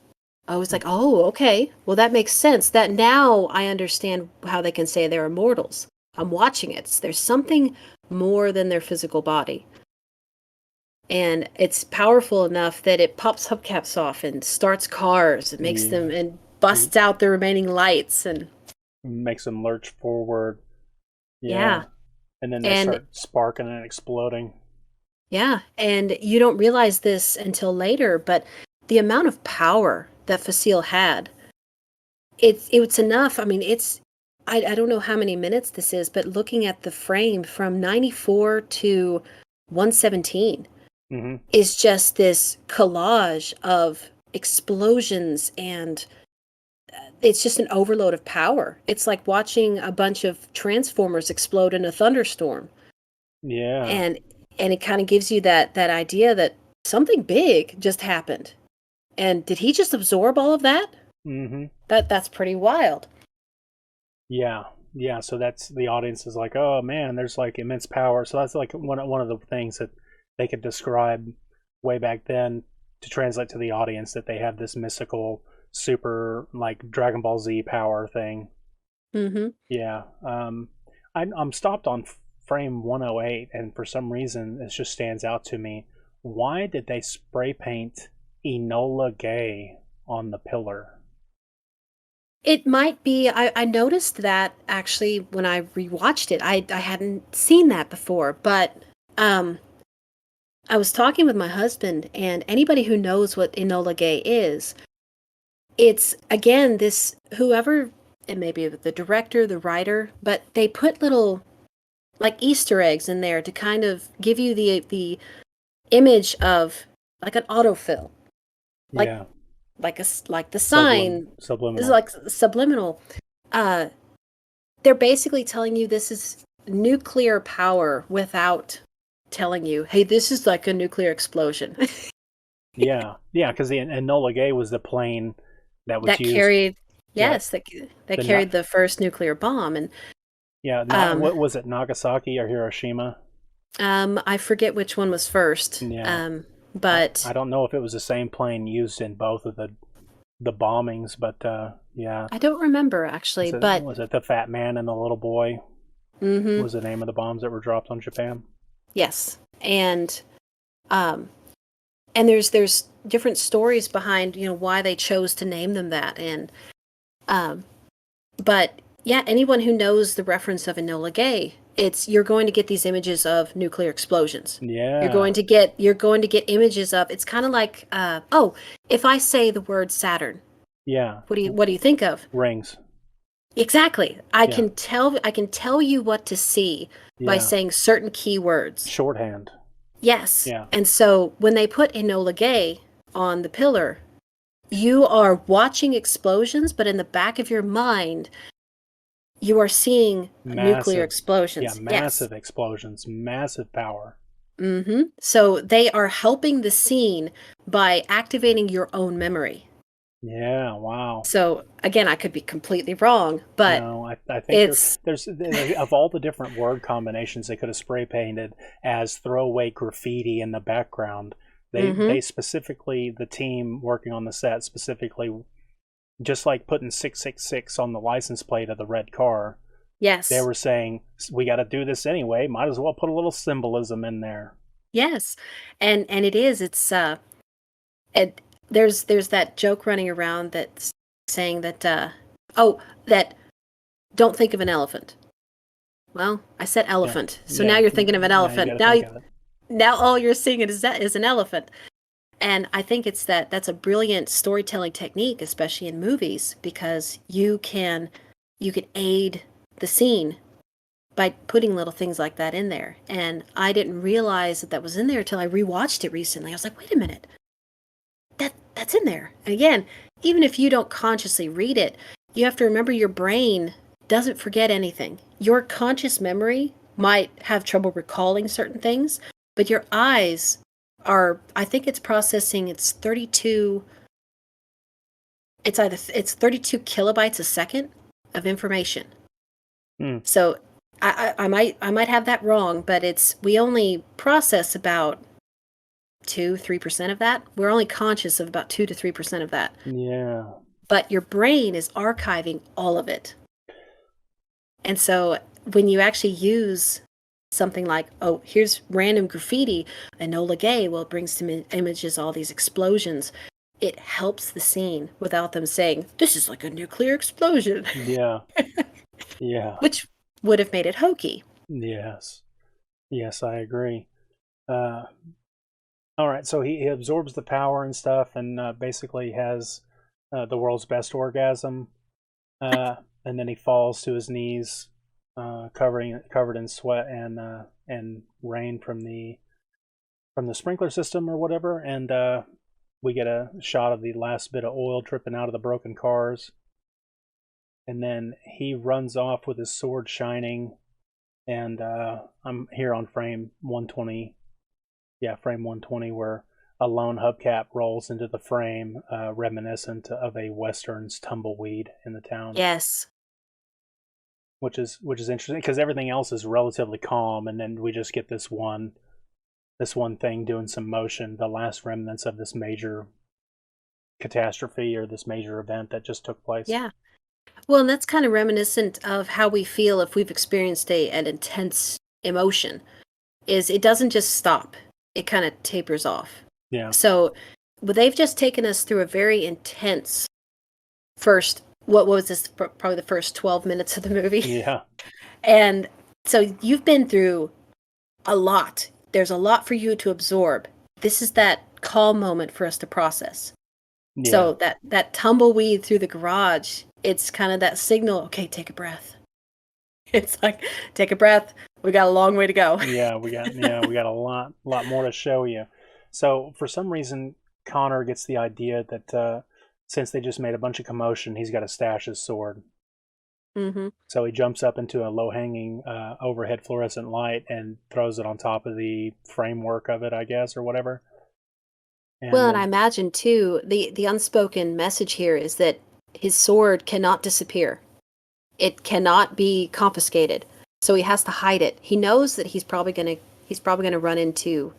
I was like, oh, okay. Well, that makes sense. That now I understand how they can say they're immortals. I'm watching it. There's something more than their physical body. And it's powerful enough that it pops hubcaps off and starts cars and makes them Yeah. and busts out the remaining lights and Makes them lurch forward. yeah. Yeah. And then they And start sparking and exploding. yeah, and you don't realize this until later, but the amount of power that Facile had, it's enough. I mean, I don't know how many minutes this is, but looking at the frame from 94 to 117 Hmm. is just this collage of explosions and it's just an overload of power. It's like watching a bunch of transformers explode in a thunderstorm. Yeah. And it kind of gives you that idea that something big just happened. And did he just absorb all of that? Hmm. That's pretty wild. Yeah. Yeah. So that's the audience is like, oh man, there's like immense power. So that's like one of the things that they could describe way back then to translate to the audience that they have this mystical super like Dragon Ball Z power thing. Mm-hmm. Yeah. I'm stopped on frame 108, and for some reason, it just stands out to me. Why did they spray paint Enola Gay on the pillar? It might be. I noticed that actually when I rewatched it. I hadn't seen that before, but I was talking with my husband, and anybody who knows what Enola Gay is, it's, again, this, whoever, it may be the director, the writer, but they put little, like, Easter eggs in there to kind of give you the image of, like, an autofill. Like, yeah. like the sign Subliminal. is like subliminal. They're basically telling you this is nuclear power without telling you, hey, this is like a nuclear explosion. Yeah, because the Enola Gay was the plane that was that used. Carried, yeah, yes, that carried the first nuclear bomb. And what was it, Nagasaki or Hiroshima? I forget which one was first. Yeah. But I don't know if it was the same plane used in both of the bombings, but yeah. I don't remember actually. Was it the Fat Man and the Little Boy? Mm-hmm. Was the name of the bombs that were dropped on Japan? Yes, and there's different stories behind why they chose to name them that, and but yeah, anyone who knows the reference of Enola Gay, you're going to get these images of nuclear explosions. Yeah. You're going to get images of, it's kind of like if I say the word Saturn. Yeah. What do you think of? Rings. Exactly. I can tell you what to see by saying certain keywords. Shorthand. Yes. Yeah. And so when they put Enola Gay on the pillar, you are watching explosions, but in the back of your mind, you are seeing nuclear explosions. Yeah, massive explosions, massive power. Mm-hmm. So they are helping the scene by activating your own memory. Yeah, wow. So again, I could be completely wrong, but no, I think there's of all the different word combinations they could have spray painted as throwaway graffiti in the background. They specifically, the team working on the set specifically, just like putting 666 on the license plate of the red car. Yes. They were saying, we got to do this anyway. Might as well put a little symbolism in there. Yes. And it is. It's there's that joke running around that's saying that that don't think of an elephant. Well, I said elephant. Yeah. So now you're thinking of an elephant. Now all you're seeing is an elephant. And I think that's a brilliant storytelling technique, especially in movies, because you can aid the scene by putting little things like that in there. And I didn't realize that was in there until I rewatched it recently. I was like, wait a minute, that's in there. And again, even if you don't consciously read it, you have to remember your brain doesn't forget anything. Your conscious memory might have trouble recalling certain things, but your eyes I think it's processing, it's 32 kilobytes a second of information. So I might have that wrong, but we only process about 2-3% of that. We're only conscious of about 2 to 3% of that. Yeah. But your brain is archiving all of it. And so when you actually use something like, here's random graffiti, Enola Gay, it brings to images all these explosions. It helps the scene without them saying, this is like a nuclear explosion. Yeah. Yeah. Which would have made it hokey. Yes. Yes, I agree. All right, so he absorbs the power and stuff, and basically has the world's best orgasm, and then he falls to his knees, covered in sweat and rain from the sprinkler system or whatever, and we get a shot of the last bit of oil dripping out of the broken cars, and then he runs off with his sword shining, and I'm here on frame 120. Yeah, frame 120, where a lone hubcap rolls into the frame, reminiscent of a Western's tumbleweed in the town. Yes. Which is interesting, because everything else is relatively calm, and then we just get this one thing doing some motion, the last remnants of this major catastrophe or this major event that just took place. Yeah. Well, and that's kind of reminiscent of how we feel if we've experienced an intense emotion. Is it doesn't just stop. It kind of tapers off. Yeah. So they've just taken us through a very intense first, what was this, probably the first 12 minutes of the movie. Yeah. And so you've been through a lot. there's a lot for you to absorb. This is that calm moment for us to process. Yeah. So that tumbleweed through the garage, it's kind of that signal, okay, take a breath. It's like, take a breath. We got a long way to go. Yeah, we got a lot more to show you. So for some reason, Connor gets the idea that since they just made a bunch of commotion, he's got to stash his sword. Mm-hmm. So he jumps up into a low-hanging overhead fluorescent light and throws it on top of the framework of it, I guess, or whatever. And I imagine too, the unspoken message here is that his sword cannot disappear. It cannot be confiscated. So he has to hide it. He knows that he's probably gonna run into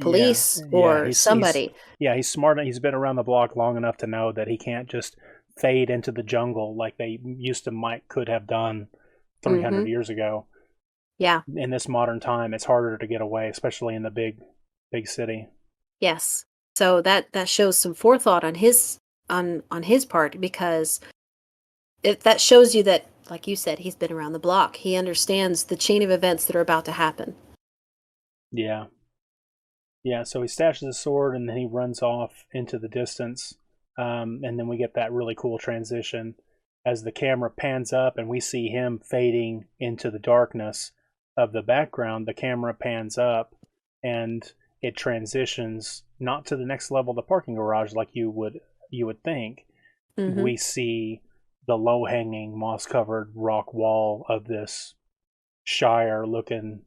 police or somebody. He's smart. He's been around the block long enough to know that he can't just fade into the jungle like they could have done 300 years ago. Yeah. In this modern time, it's harder to get away, especially in the big city. Yes. So that shows some forethought on his part, because that shows you that, like you said, he's been around the block. He understands the chain of events that are about to happen. Yeah. Yeah, so he stashes his sword and then he runs off into the distance. And then we get that really cool transition as the camera pans up and we see him fading into the darkness of the background. The camera pans up and it transitions not to the next level of the parking garage like you would think. Mm-hmm. We see the low-hanging, moss-covered rock wall of this Shire-looking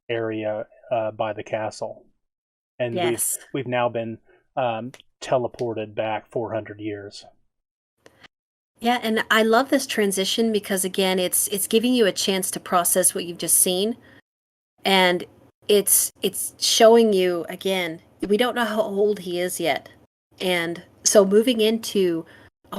area by the castle. And yes. we've now been teleported back 400 years. Yeah, and I love this transition because, again, it's giving you a chance to process what you've just seen. And it's showing you, again, we don't know how old he is yet. And so moving into,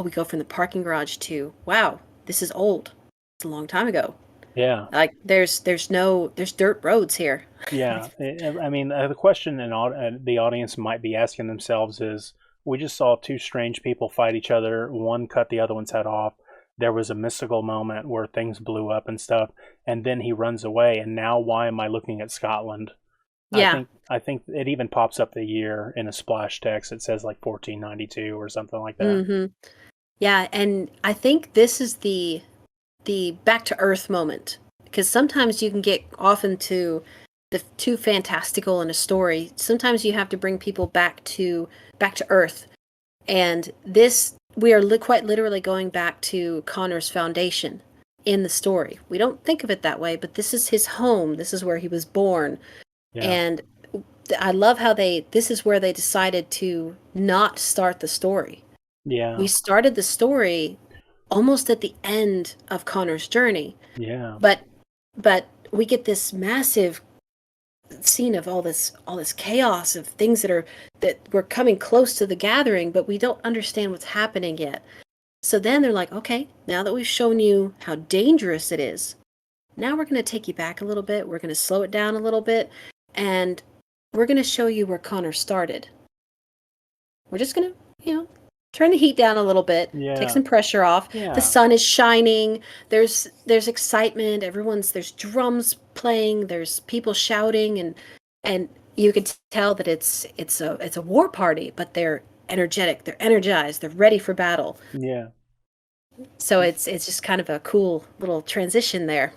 we go from the parking garage to, wow, this is old. It's a long time ago. Yeah. Like there's dirt roads here. Yeah. I mean, the question the audience might be asking themselves is, we just saw two strange people fight each other. One cut the other one's head off. There was a mystical moment where things blew up and stuff, and then he runs away. And now, why am I looking at Scotland? Yeah. I think it even pops up the year in a splash text. It says like 1492 or something like that. Mm-hmm. Yeah, and I think this is the back to earth moment, because sometimes you can get off into the too fantastical in a story. Sometimes you have to bring people back to earth, and this, we are quite literally going back to Connor's foundation in the story. We don't think of it that way, but this is his home. This is where he was born. Yeah. And I love how this is where they decided to not start the story. Yeah. We started the story almost at the end of Connor's journey. Yeah. But we get this massive scene of all this chaos of things that we're coming close to the gathering, but we don't understand what's happening yet. So then they're like, okay, now that we've shown you how dangerous it is, now we're going to take you back a little bit. We're going to slow it down a little bit, and we're going to show you where Connor started. We're just going to, turn the heat down a little bit, take some pressure off. Yeah. The sun is shining. There's excitement. There's drums playing. There's people shouting, and you can tell that it's a war party, but they're energetic. They're energized. They're ready for battle. Yeah. So it's just kind of a cool little transition there.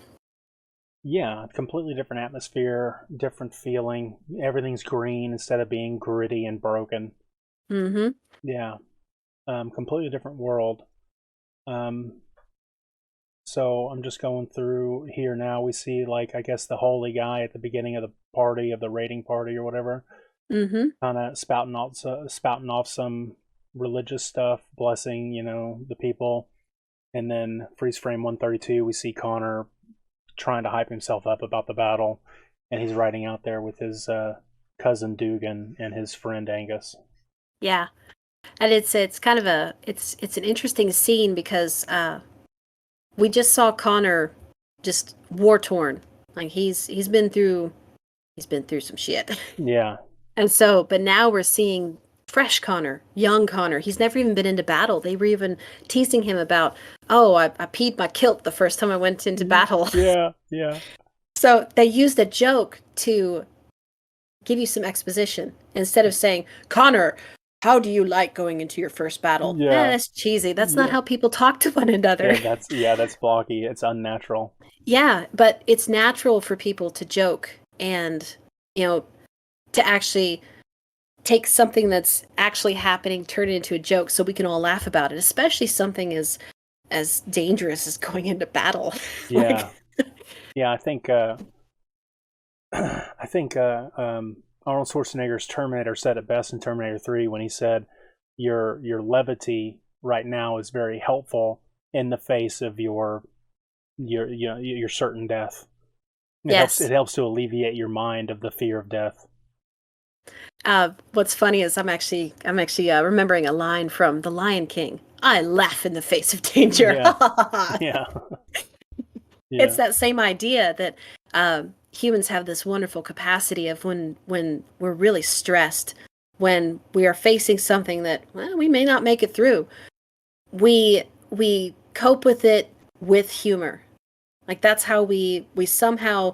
Yeah, completely different atmosphere, different feeling. Everything's green instead of being gritty and broken. Mm-hmm. Yeah. Completely different world. So I'm just going through here now. We see, like, I guess the holy guy at the beginning of the party, of the raiding party or whatever, kind of spouting off some religious stuff, blessing, the people. And then freeze frame 132, we see Connor trying to hype himself up about the battle, and he's riding out there with his cousin Dugan and his friend Angus. Yeah. And it's kind of it's an interesting scene because we just saw Connor just war torn. Like he's been through some shit. Yeah. And so, but now we're seeing fresh Connor, young Connor. He's never even been into battle. They were even teasing him about, I peed my kilt the first time I went into battle. Yeah, yeah. So they used a joke to give you some exposition instead of saying, Connor, how do you like going into your first battle? Yeah. That's cheesy. That's not how people talk to one another. That's blocky. It's unnatural. Yeah, but it's natural for people to joke and, to actually take something that's actually happening, turn it into a joke so we can all laugh about it, especially something as dangerous as going into battle. Yeah. Yeah, I think Arnold Schwarzenegger's Terminator said it best in Terminator 3 when he said, your levity right now is very helpful in the face of your certain death. It helps to alleviate your mind of the fear of death. What's funny is I'm actually remembering a line from The Lion King. I laugh in the face of danger. Yeah. It's that same idea that humans have this wonderful capacity of when we're really stressed, when we are facing something that we may not make it through, we cope with it with humor. Like that's how we somehow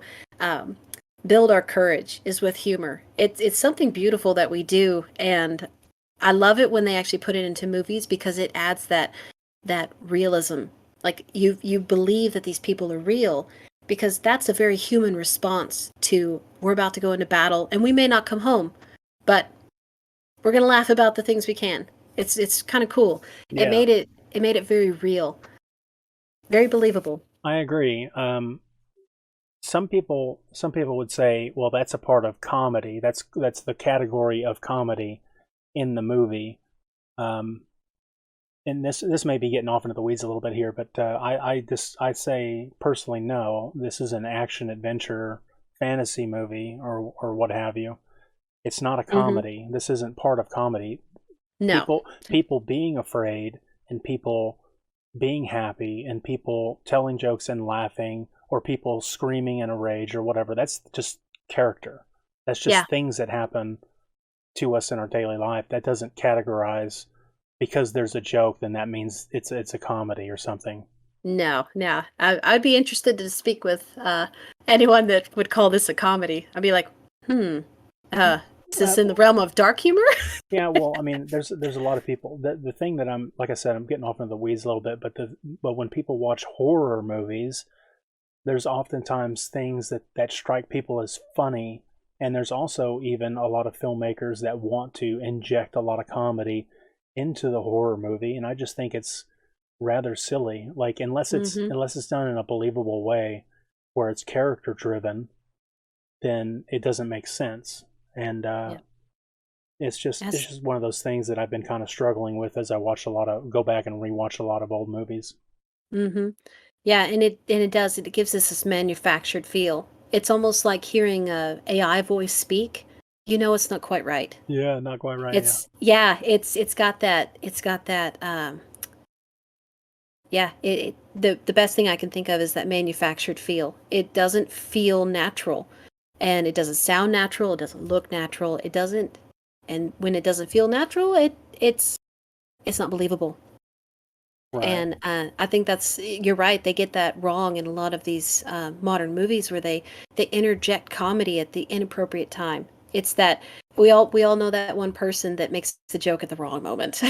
build our courage, is with humor. It's something beautiful that we do, and I love it when they actually put it into movies because it adds that realism. Like you believe that these people are real because that's a very human response to, we're about to go into battle and we may not come home, but we're going to laugh about the things we can. It's kind of cool. Yeah. It made it very real. Very believable. I agree. Some people would say, well, that's a part of comedy. That's the category of comedy in the movie. And this may be getting off into the weeds a little bit here, but I say personally, no, this is an action adventure fantasy movie or what have you. It's not a comedy. This isn't part of comedy. No. People being afraid and people being happy and people telling jokes and laughing or people screaming in a rage or whatever, that's just character. That's just things that happen to us in our daily life. That doesn't categorize, because there's a joke, then that means it's a comedy or something. No. I'd be interested to speak with anyone that would call this a comedy. I'd be like, is this in the realm of dark humor? Yeah, well, I mean, there's a lot of people. The thing that like I said, I'm getting off into the weeds a little bit, but when people watch horror movies, there's oftentimes things that strike people as funny, and there's also even a lot of filmmakers that want to inject a lot of comedy into the horror movie, and I just think it's rather silly. Like unless it's done in a believable way, where it's character driven, then it doesn't make sense. And it's just one of those things that I've been kind of struggling with as I go back and rewatch a lot of old movies. Yeah, and it gives us this manufactured feel. It's almost like hearing a AI voice speak. It's not quite right. Yeah, not quite right. It's got that. The best thing I can think of is that manufactured feel. It doesn't feel natural, and it doesn't sound natural. It doesn't look natural. It doesn't, and when it doesn't feel natural, it's not believable. Right. And I think you're right. They get that wrong in a lot of these modern movies where they interject comedy at the inappropriate time. It's that we all know that one person that makes the joke at the wrong moment.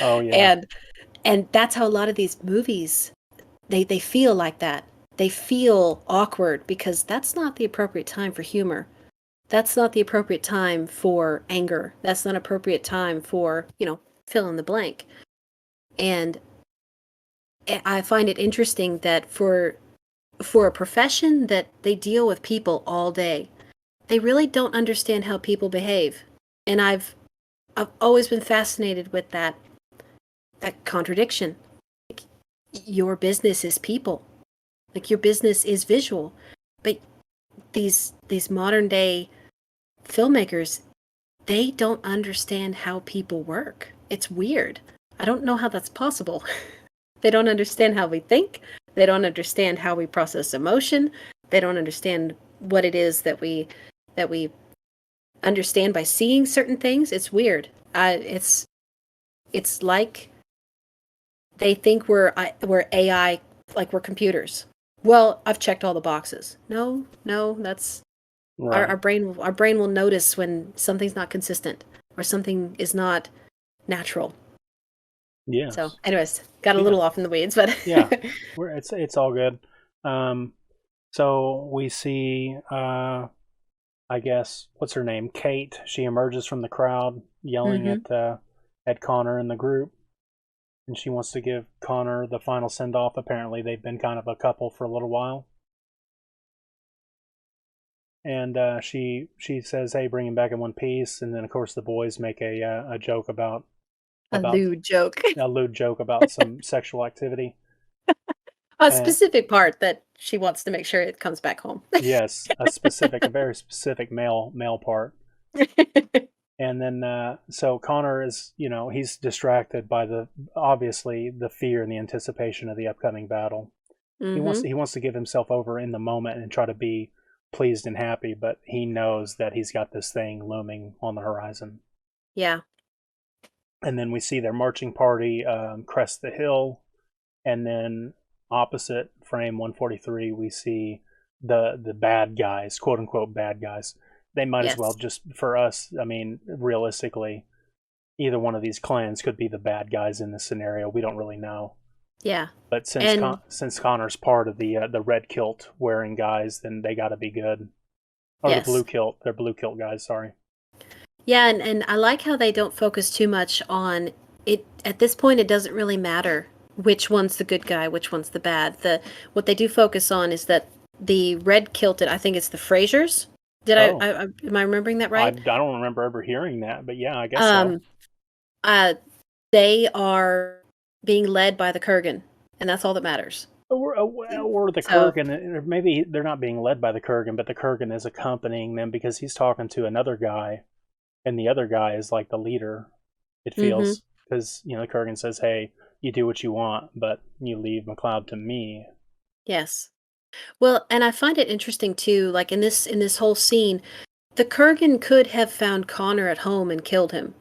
Oh yeah. And that's how a lot of these movies they feel like that. They feel awkward because that's not the appropriate time for humor. That's not the appropriate time for anger. That's not appropriate time for, fill in the blank. And I find it interesting that for a profession that they deal with people all day, they really don't understand how people behave. And I've always been fascinated with that contradiction. Like, your business is people. Like, your business is visual. But these modern day filmmakers, they don't understand how people work. It's weird. I don't know how that's possible. They don't understand how we think. They don't understand how we process emotion. They don't understand what it is that we understand by seeing certain things. It's weird. It's like they think we're AI, like we're computers. Well, I've checked all the boxes. No, that's Right. Our brain will notice when something's not consistent or something is not natural. So, Yes. anyways, got a Yeah. little off in the weeds, but Yeah. It's all good. So we see, I guess, what's her name? Kate. She emerges from the crowd, yelling hmm at Connor and the group, and she wants to give Connor the final send off. Apparently, they've been kind of a couple for a little while, and she says, "Hey, bring him back in one piece." And then, of course, the boys make a joke a about lewd joke, a lewd joke about some sexual activity. a And specific part that she wants to make sure it comes back home. yes, a very specific male part. And then, so Connor is, he's distracted by obviously the fear and the anticipation of the upcoming battle. hmm He wants to give himself over in the moment and try to be pleased and happy, but he knows that he's got this thing looming on the horizon. Yeah. And then we see their marching party crest the hill, and then opposite frame 143, we see the bad guys, quote unquote bad guys. They might as well Yes. just, for us, I mean, realistically, either one of these clans could be the bad guys in this scenario. We don't really know. Yeah. But And since Connor's part of the red kilt wearing guys, then they got to be good. Or the blue yes. kilt, they're blue kilt guys. Sorry. Yeah, and I like how they don't focus too much on it. At this point, it doesn't really matter which one's the good guy, which one's the bad. What they do focus on is that the red kilted, I think it's the Frasers. Did Oh, am I remembering that I right? don't remember ever hearing that, but yeah, I guess so. Um, uh, they are being led by the Kurgan, and that's all that matters. Or the So, Kurgan, or maybe they're not being led by the Kurgan, but the Kurgan is accompanying them because he's talking to another guy, and the other guy is like the leader. It hmm feels because the Kurgan says, "Hey, you do what you want, but you leave McLeod to me." yes. Well, and I find it interesting too. Like in this whole scene, the Kurgan could have found Connor at home and killed him.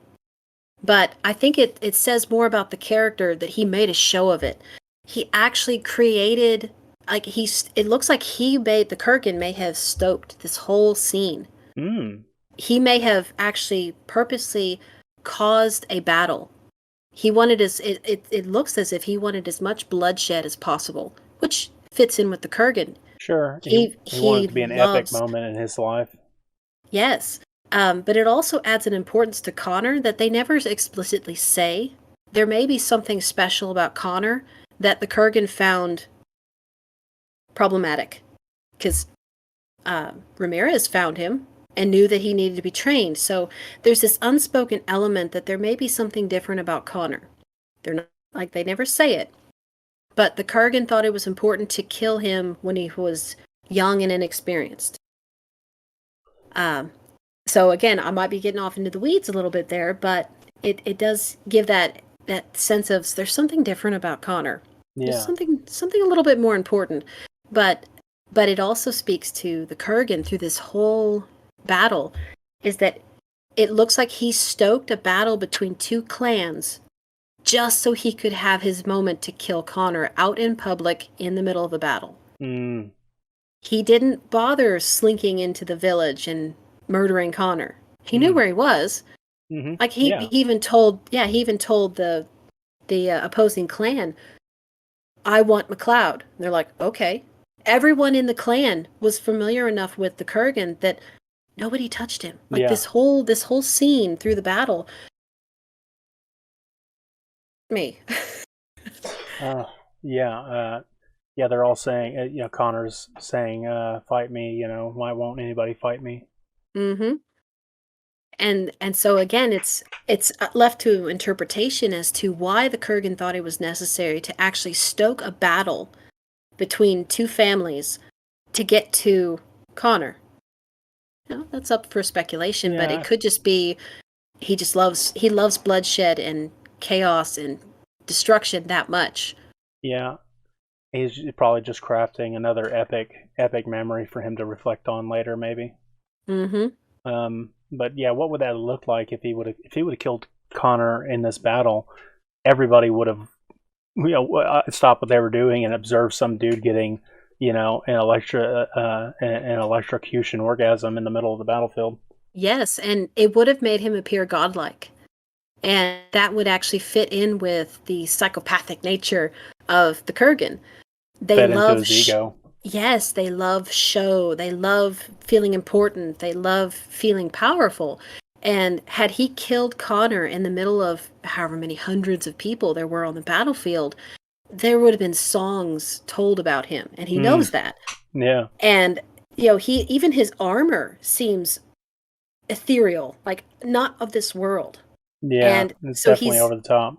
But I think it says more about the character that he made a show of it. He actually created it looks like the Kurgan may have stoked this whole scene. Hmm. He may have actually purposely caused a battle. He wanted it looks as if he wanted as much bloodshed as possible, which fits in with the Kurgan. Sure. He wanted He it to be an epic loves moment in his life. yes. But it also adds an importance to Connor that they never explicitly say. There may be something special about Connor that the Kurgan found problematic. Because Ramirez found him and knew that he needed to be trained. So there's this unspoken element that there may be something different about Connor. They're not like they never say it. But the Kurgan thought it was important to kill him when he was young and inexperienced. So again, I might be getting off into the weeds a little bit there, but it does give that sense of there's something different about Connor. There's Yeah. something a little bit more important, but it also speaks to the Kurgan through this whole battle, is that it looks like he stoked a battle between two clans just so he could have his moment to kill Connor out in public in the middle of a battle. Mm. He didn't bother slinking into the village and murdering Connor. He knew Mm. where he was. Mm-hmm. Like Yeah. he even told the opposing clan, "I want McLeod." And they're like, "Okay." Everyone in the clan was familiar enough with the Kurgan that nobody touched him. Like Yeah. this whole scene through the battle. Me. Yeah. Yeah. They're all saying, Connor's saying, "Fight me." Why won't anybody fight me? mm-hmm. And so again, it's left to interpretation as to why the Kurgan thought it was necessary to actually stoke a battle between two families to get to Connor. That's up for speculation, but Yeah. it could just be he loves bloodshed and chaos and destruction that much. Yeah. He's probably just crafting another epic memory for him to reflect on later, maybe. Mm-hmm. But yeah, what would that look like if he would have killed Connor in this battle? Everybody would have, stopped what they were doing and observed some dude getting an electrocution orgasm in the middle of the battlefield. Yes, and it would have made him appear godlike. And that would actually fit in with the psychopathic nature of the Kurgan. They Fed into love his ego. Yes, they love show. They love feeling important. They love feeling powerful. And had he killed Connor in the middle of however many hundreds of people there were on the battlefield, there would have been songs told about him, and he knows that. Yeah. And even his armor seems ethereal, like not of this world. Yeah, And it's so definitely over the top.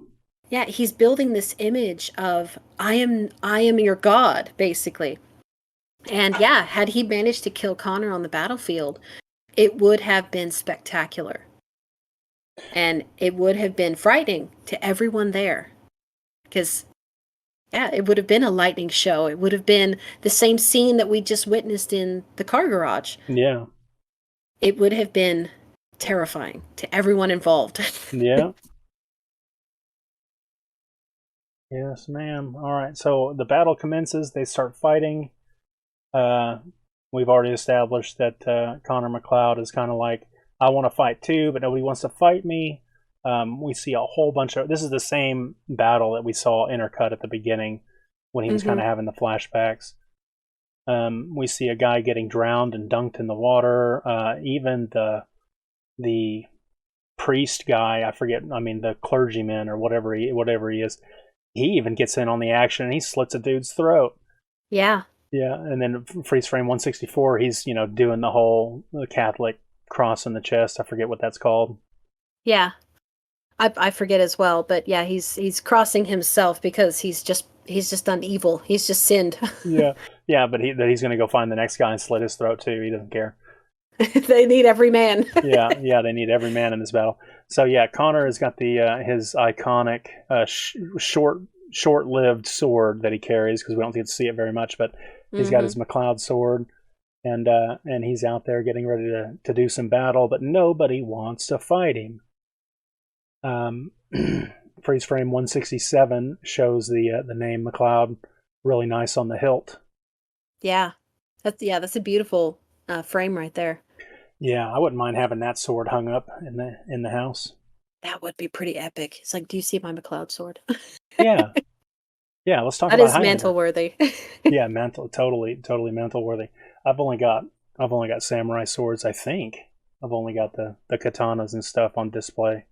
Yeah, he's building this image of I am your god, basically. And yeah, had he managed to kill Connor on the battlefield, it would have been spectacular. And it would have been frightening to everyone there. Because, yeah, it would have been a lightning show. It would have been the same scene that we just witnessed in the car garage. Yeah. It would have been terrifying to everyone involved. Yeah. Yes, ma'am. All right, so the battle commences. They start fighting. We've already established that Connor McLeod is kind of like, I want to fight too, but nobody wants to fight me. We see a whole bunch of... This is the same battle that we saw intercut at the beginning when he was kind of having the flashbacks. We see a guy getting drowned and dunked in the water. Even the priest guy, the clergyman or whatever he is, he even gets in on the action and he slits a dude's throat. Yeah. Yeah, and then freeze frame 164, he's, doing the whole Catholic cross in the chest. I forget what that's called. Yeah. I forget as well, but yeah, he's crossing himself because he's just done evil. He's just sinned. Yeah, but he's going to go find the next guy and slit his throat too. He doesn't care. They need every man. yeah, they need every man in this battle. So yeah, Connor has got the his iconic short-lived sword that he carries, because we don't get to see it very much, but he's got his McLeod sword, and he's out there getting ready to do some battle, but nobody wants to fight him. Freeze frame 167 shows the name McLeod really nice on the hilt. Yeah, that's a beautiful frame right there. Yeah, I wouldn't mind having that sword hung up in the house. That would be pretty epic. It's like, do you see my McLeod sword? Yeah, let's talk that about is Highlander. mantle worthy. Yeah, totally mantle worthy. I've only got samurai swords. I think I've only got the katanas and stuff on display.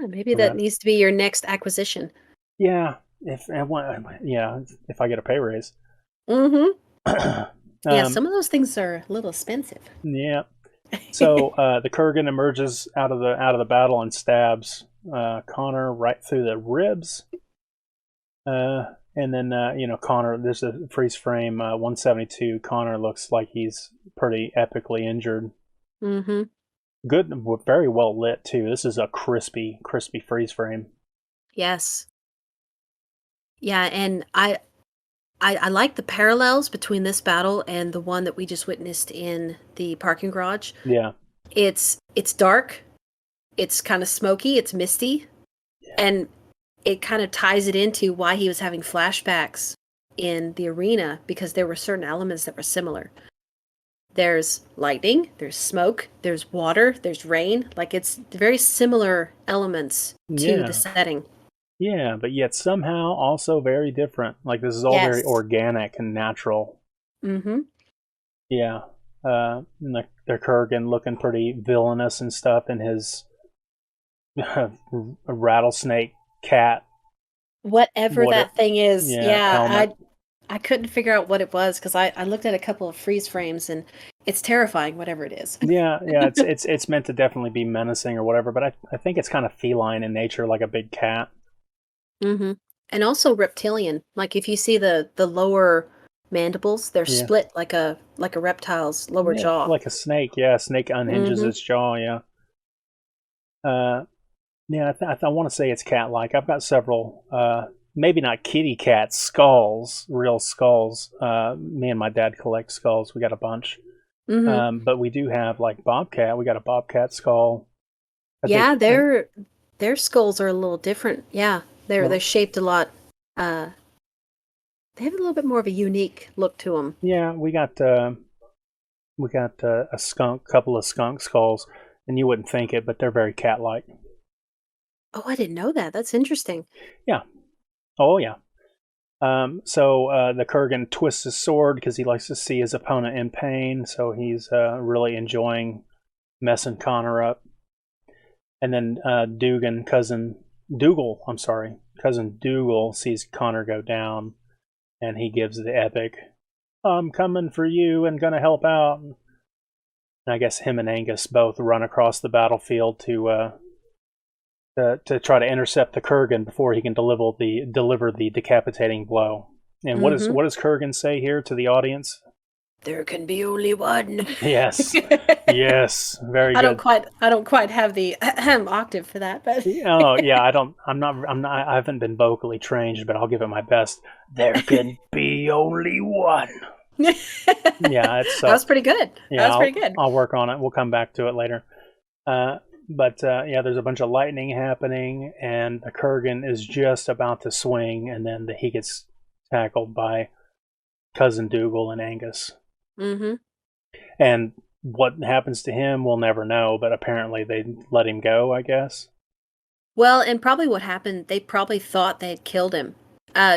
Maybe that needs to be your next acquisition. Yeah, if I get a pay raise. Yeah, some of those things are a little expensive. Yeah. So the Kurgan emerges out of the battle and stabs Connor right through the ribs. And then Connor, there's a freeze frame 172. Connor looks like he's pretty epically injured. Good, very well lit too. This is a crispy freeze frame. Yes. Yeah, and I like the parallels between this battle and the one that we just witnessed in the parking garage. Yeah. It's dark, it's kind of smoky, it's misty, and it kind of ties it into why he was having flashbacks in the arena, because there were certain elements that were similar. There's lightning, there's smoke, there's water, there's rain. Like, it's very similar elements to the setting. Yeah, but yet somehow also very different. Like, this is all very organic and natural. Yeah. And the Kurgan looking pretty villainous and stuff in his rattlesnake cat. Whatever that thing is. Yeah, I couldn't figure out what it was, because I looked at a couple of freeze frames, and it's terrifying, whatever it is. yeah, it's meant to definitely be menacing or whatever, but I think it's kind of feline in nature, like a big cat. And also reptilian. Like, if you see the lower mandibles, they're split like a reptile's lower jaw. Like a snake, yeah. A snake unhinges its jaw, yeah. I want to say it's cat-like. I've got several, maybe not kitty cat skulls, real skulls. Me and my dad collect skulls. We got a bunch. But we do have, like, bobcat. We got a bobcat skull. Their skulls are a little different. Yeah, they're shaped a lot They have a little bit more of a unique look to them. Yeah, we got a couple of skunk skulls, and you wouldn't think it, but they're very cat-like. Oh, I didn't know that. That's interesting. Yeah. Oh, yeah. So the Kurgan twists his sword because he likes to see his opponent in pain, so he's really enjoying messing Connor up. And then cousin Dougal sees Connor go down, and he gives the epic, "I'm coming for you and gonna help out." And I guess him and Angus both run across the battlefield to try to intercept the Kurgan before he can deliver the decapitating blow. And what does Kurgan say here to the audience? There can be only one. Yes, yes, very good. I don't quite have the octave for that, but oh yeah, I haven't been vocally trained, but I'll give it my best. There can be only one. Yeah, it's that was pretty good. Yeah, that was pretty good. I'll work on it. We'll come back to it later. But there's a bunch of lightning happening, and the Kurgan is just about to swing, and then he gets tackled by cousin Dougal and Angus. Mm-hmm. And what happens to him, we'll never know, but apparently they let him go, I guess. Well, and probably what happened, they probably thought they had killed him.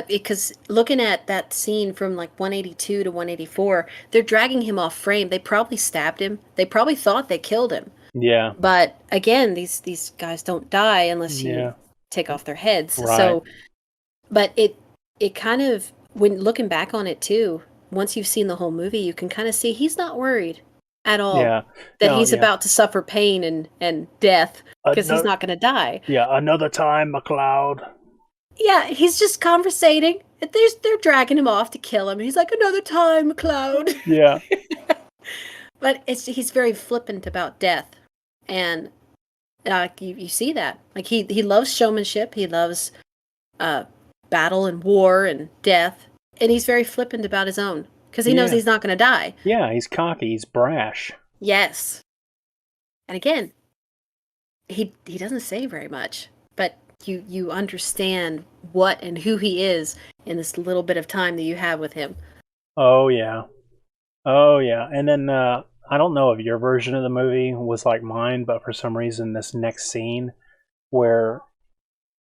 Because looking at that scene from like 182 to 184, they're dragging him off frame. They probably stabbed him. They probably thought they killed him. Yeah. But again, these guys don't die unless you take off their heads. Right. So, but it kind of, when looking back on it too, once you've seen the whole movie, you can kind of see he's not worried at all that he's about to suffer pain and death because he's not going to die. Yeah, another time, McLeod. Yeah, he's just conversating. They're dragging him off to kill him. He's like, another time, McLeod. Yeah. But he's very flippant about death. And you see that. Like, he loves showmanship. He loves battle and war and death. And he's very flippant about his own. Because he knows he's not going to die. Yeah, he's cocky. He's brash. Yes. And again, he doesn't say very much. But you understand what and who he is in this little bit of time that you have with him. Oh, yeah. Oh, yeah. And then, I don't know if your version of the movie was like mine, but for some reason, this next scene where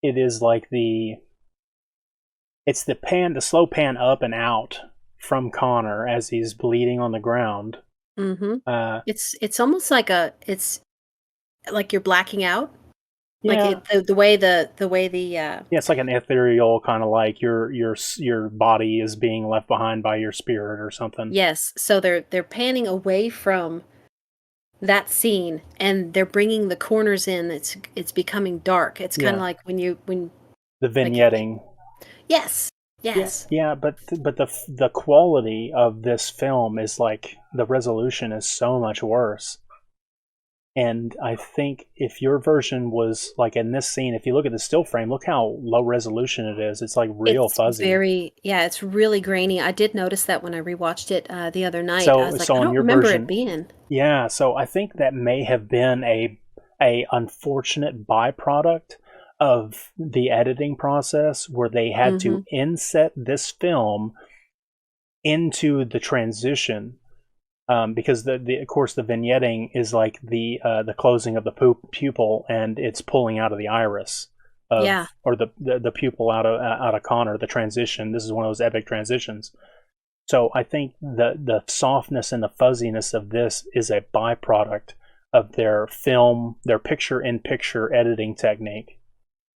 it is like the slow pan up and out from Connor as he's bleeding on the ground. Mm-hmm. It's almost like it's like you're blacking out. Yeah. Like the way the yeah, it's like an ethereal kind of like your body is being left behind by your spirit or something. Yes, so they're panning away from that scene and they're bringing the corners in. It's becoming dark. It's kind of like when the vignetting. Like, yes. Yeah, but the quality of this film is like the resolution is so much worse. And I think if your version was like in this scene, if you look at the still frame, look how low resolution it is. It's like real fuzzy. It's really grainy. I did notice that when I rewatched it the other night. So, I was like, I don't remember it being. Yeah, so I think that may have been a unfortunate byproduct of the editing process where they had to inset this film into the transition. Because of course the vignetting is like the closing of the pupil and it's pulling out of the iris, or the pupil out of Connor. The transition. This is one of those epic transitions. So I think the softness and the fuzziness of this is a byproduct of their picture-in-picture editing technique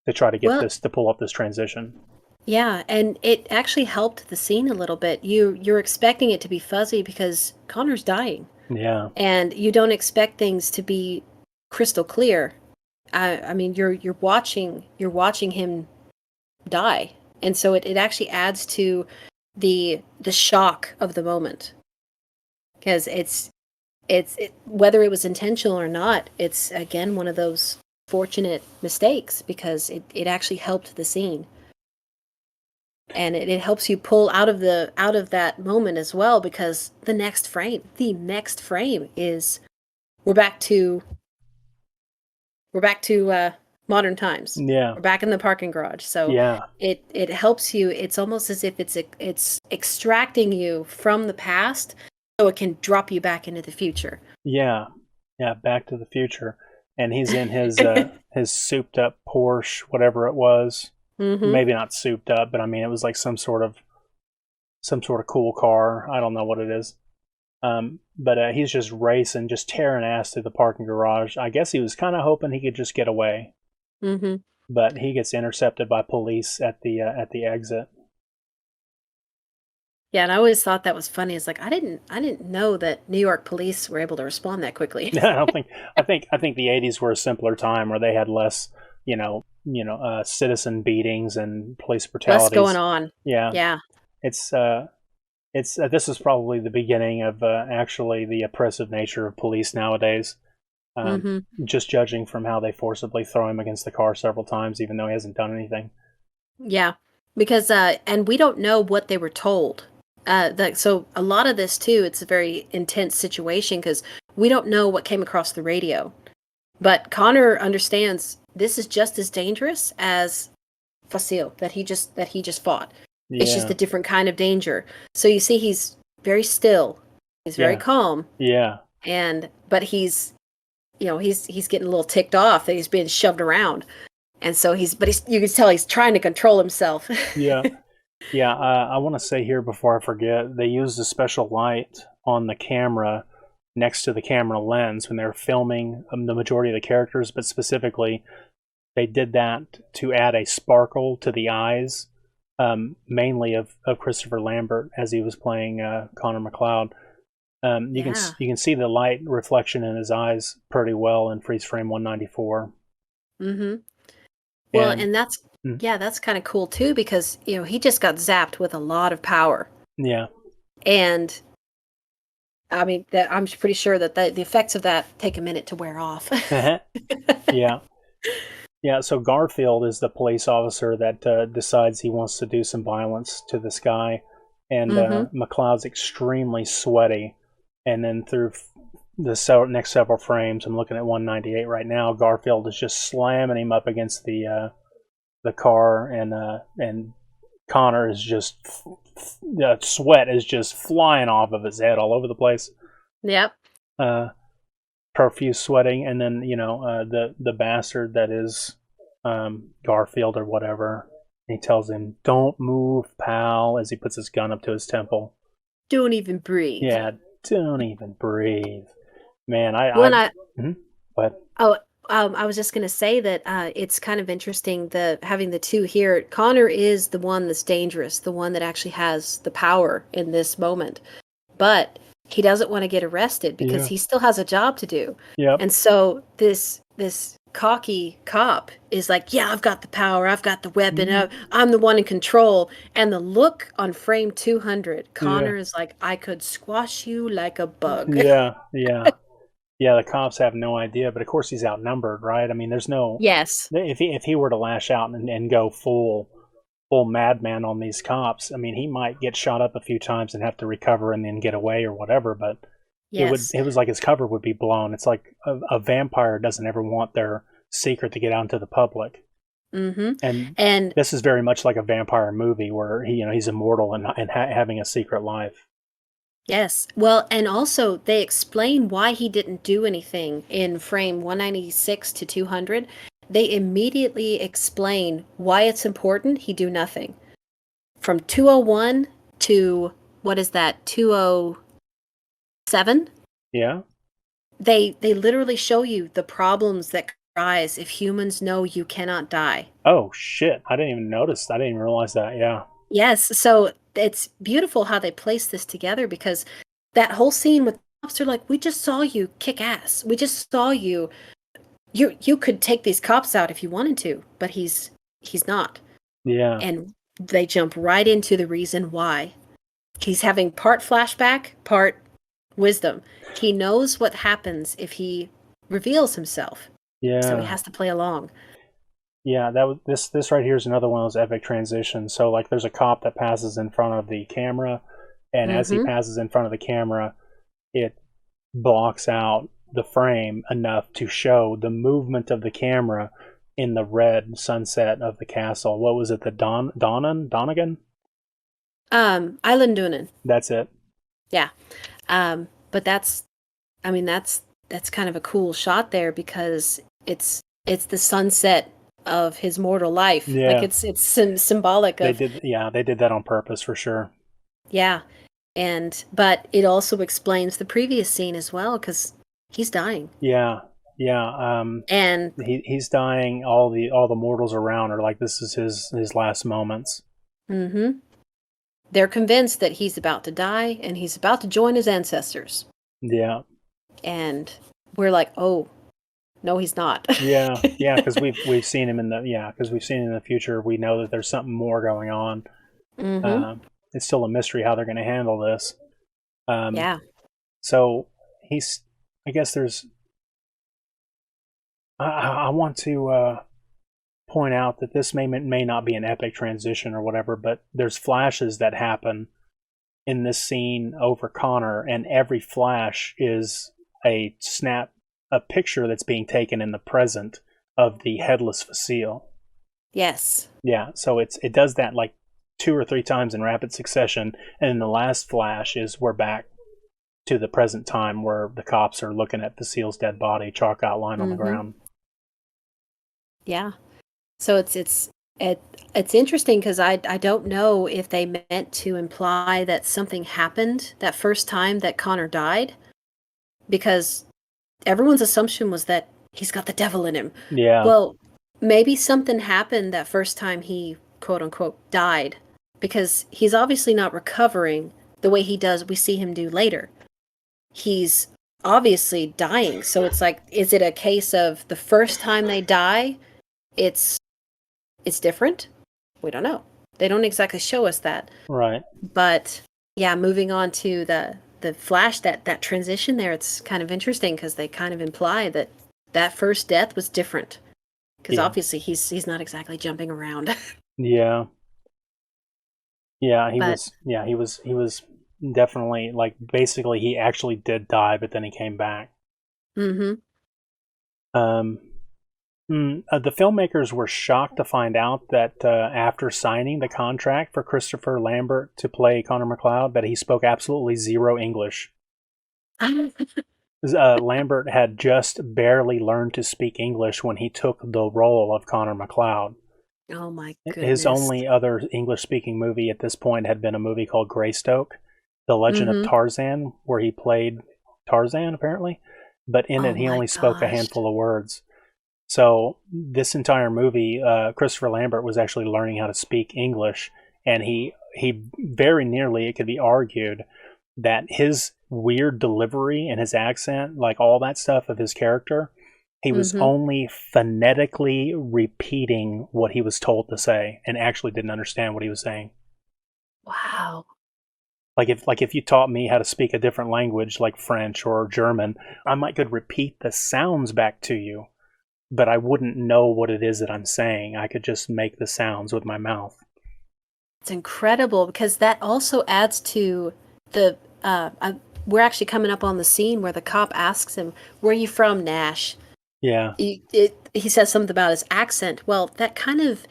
to try to get to pull up this transition. Yeah, and it actually helped the scene a little bit. You're expecting it to be fuzzy because Connor's dying. Yeah. And you don't expect things to be crystal clear. I mean, you're watching him die. And so it actually adds to the shock of the moment. Because it's whether it was intentional or not, it's again one of those fortunate mistakes because it actually helped the scene. And it helps you pull out of that moment as well because the next frame is we're back to modern times. Yeah. We're back in the parking garage. So Yeah. it helps you. It's almost as if it's extracting you from the past so it can drop you back into the future. Yeah. Yeah. Back to the Future. And he's in his souped up Porsche, whatever it was. Maybe not souped up, but I mean, it was like some sort of cool car. I don't know what it is. But he's just racing, just tearing ass through the parking garage. I guess he was kind of hoping he could just get away. But he gets intercepted by police at the exit. Yeah, and I always thought that was funny. It's like I didn't know that New York police were able to respond that quickly. I think the 80s were a simpler time where they had less, citizen beatings and police brutalities. Less going on. Yeah. It's this is probably the beginning of actually the oppressive nature of police nowadays. Just judging from how they forcibly throw him against the car several times, even though he hasn't done anything. Yeah, because and we don't know what they were told. So a lot of this too, it's a very intense situation because we don't know what came across the radio. But Connor understands this is just as dangerous as Facile that he just fought. Yeah. It's just a different kind of danger. So you see, he's very still. He's very calm. Yeah. But he's getting a little ticked off that he's being shoved around. And so you can tell he's trying to control himself. Yeah. Yeah. I want to say here before I forget, they used a special light on the camera next to the camera lens when they were filming the majority of the characters, but specifically they did that to add a sparkle to the eyes, mainly of Christopher Lambert as he was playing Connor McLeod. You can see the light reflection in his eyes pretty well in freeze frame 194. Well, and that's kind of cool too because he just got zapped with a lot of power. Yeah. And I mean, I'm pretty sure that the effects of that take a minute to wear off. Yeah. Yeah, so Garfield is the police officer that decides he wants to do some violence to this guy. And McLeod's extremely sweaty. And then through the next several frames, I'm looking at 198 right now, Garfield is just slamming him up against the car. And Connor is just... sweat is just flying off of his head all over the place. Yep. Profuse sweating, and then the bastard that is Garfield or whatever. He tells him, "Don't move, pal," as he puts his gun up to his temple. Don't even breathe. Yeah, don't even breathe. Man, What? Oh, I was just going to say that it's kind of interesting having the two here. Connor is the one that's dangerous, the one that actually has the power in this moment. But he doesn't want to get arrested because he still has a job to do. Yep. And so this cocky cop is like, yeah, I've got the power, I've got the weapon, I'm the one in control. And the look on frame 200, Connor is like, I could squash you like a bug. Yeah. Yeah, the cops have no idea, but of course he's outnumbered, right? I mean, there's no... Yes. If he were to lash out and go full madman on these cops, I mean, he might get shot up a few times and have to recover and then get away or whatever, but it was like his cover would be blown. It's like a vampire doesn't ever want their secret to get out into the public. And this is very much like a vampire movie where he's immortal and having a secret life. Yes. Well, and also they explain why he didn't do anything in frame 196 to 200. They immediately explain why it's important he do nothing. From 201 to, what is that, 207? Yeah. They literally show you the problems that arise if humans know you cannot die. Oh, shit. I didn't even notice. I didn't even realize that. Yeah. Yes. So it's beautiful how they place this together because that whole scene with the cops are like, we just saw you kick ass. We just saw you. You could take these cops out if you wanted to, but he's not. Yeah. And they jump right into the reason why. He's having part flashback, part wisdom. He knows what happens if he reveals himself. Yeah. So he has to play along. Yeah, this right here is another one of those epic transitions. So like there's a cop that passes in front of the camera, and as he passes in front of the camera, it blocks out the frame enough to show the movement of the camera in the red sunset of the castle. What was it? The Donegan? Island Dunen. That's it. Yeah. But that's kind of a cool shot there because it's the sunset of his mortal life. Yeah. Like it's symbolic of. They did that on purpose for sure. Yeah. But it also explains the previous scene as well because he's dying. Yeah. And he's dying. All the mortals around are like, this is his last moments. Mm-hmm. They're convinced that he's about to die and he's about to join his ancestors. Yeah. And we're like, oh, no, he's not. yeah, because we've seen him in the future. We know that there's something more going on. Mm-hmm. It's still a mystery how they're going to handle this. Yeah. So I guess there's. I want to point out that this may not be an epic transition or whatever, but there's flashes that happen in this scene over Connor, and every flash is a picture that's being taken in the present of the headless Facile. Yes. Yeah, so it does that like 2 or 3 times in rapid succession, and in the last flash we're back to the present time where the cops are looking at Facile's dead body, chalk outline on the ground. Yeah. So it's interesting because I don't know if they meant to imply that something happened that first time that Connor died, because everyone's assumption was that he's got the devil in him. Yeah. Well, maybe something happened that first time he quote unquote died, because he's obviously not recovering the way we see him do later. He's obviously dying. So it's like, is it a case of the first time they die, it's different? We don't know. They don't exactly show us that. Right. But yeah, moving on to the flash, that transition there, it's kind of interesting because they kind of imply that first death was different. Because obviously he's not exactly jumping around. Yeah. Yeah, he was definitely, like, basically he actually did die, but then he came back. Mm-hmm. The filmmakers were shocked to find out that after signing the contract for Christopher Lambert to play Connor MacLeod, that he spoke absolutely zero English. Lambert had just barely learned to speak English when he took the role of Connor MacLeod. Oh my goodness. His only other English-speaking movie at this point had been a movie called Greystoke, The Legend of Tarzan, where he played Tarzan, apparently. But in it, he only spoke a handful of words. So this entire movie, Christopher Lambert was actually learning how to speak English, and he very nearly, it could be argued, that his weird delivery and his accent, like all that stuff of his character, he was only phonetically repeating what he was told to say and actually didn't understand what he was saying. Wow. Like if you taught me how to speak a different language like French or German, I might could repeat the sounds back to you, but I wouldn't know what it is that I'm saying. I could just make the sounds with my mouth. It's incredible because that also adds to the we're actually coming up on the scene where the cop asks him, "Where are you from, Nash?" Yeah. He says something about his accent. Well, that kind of,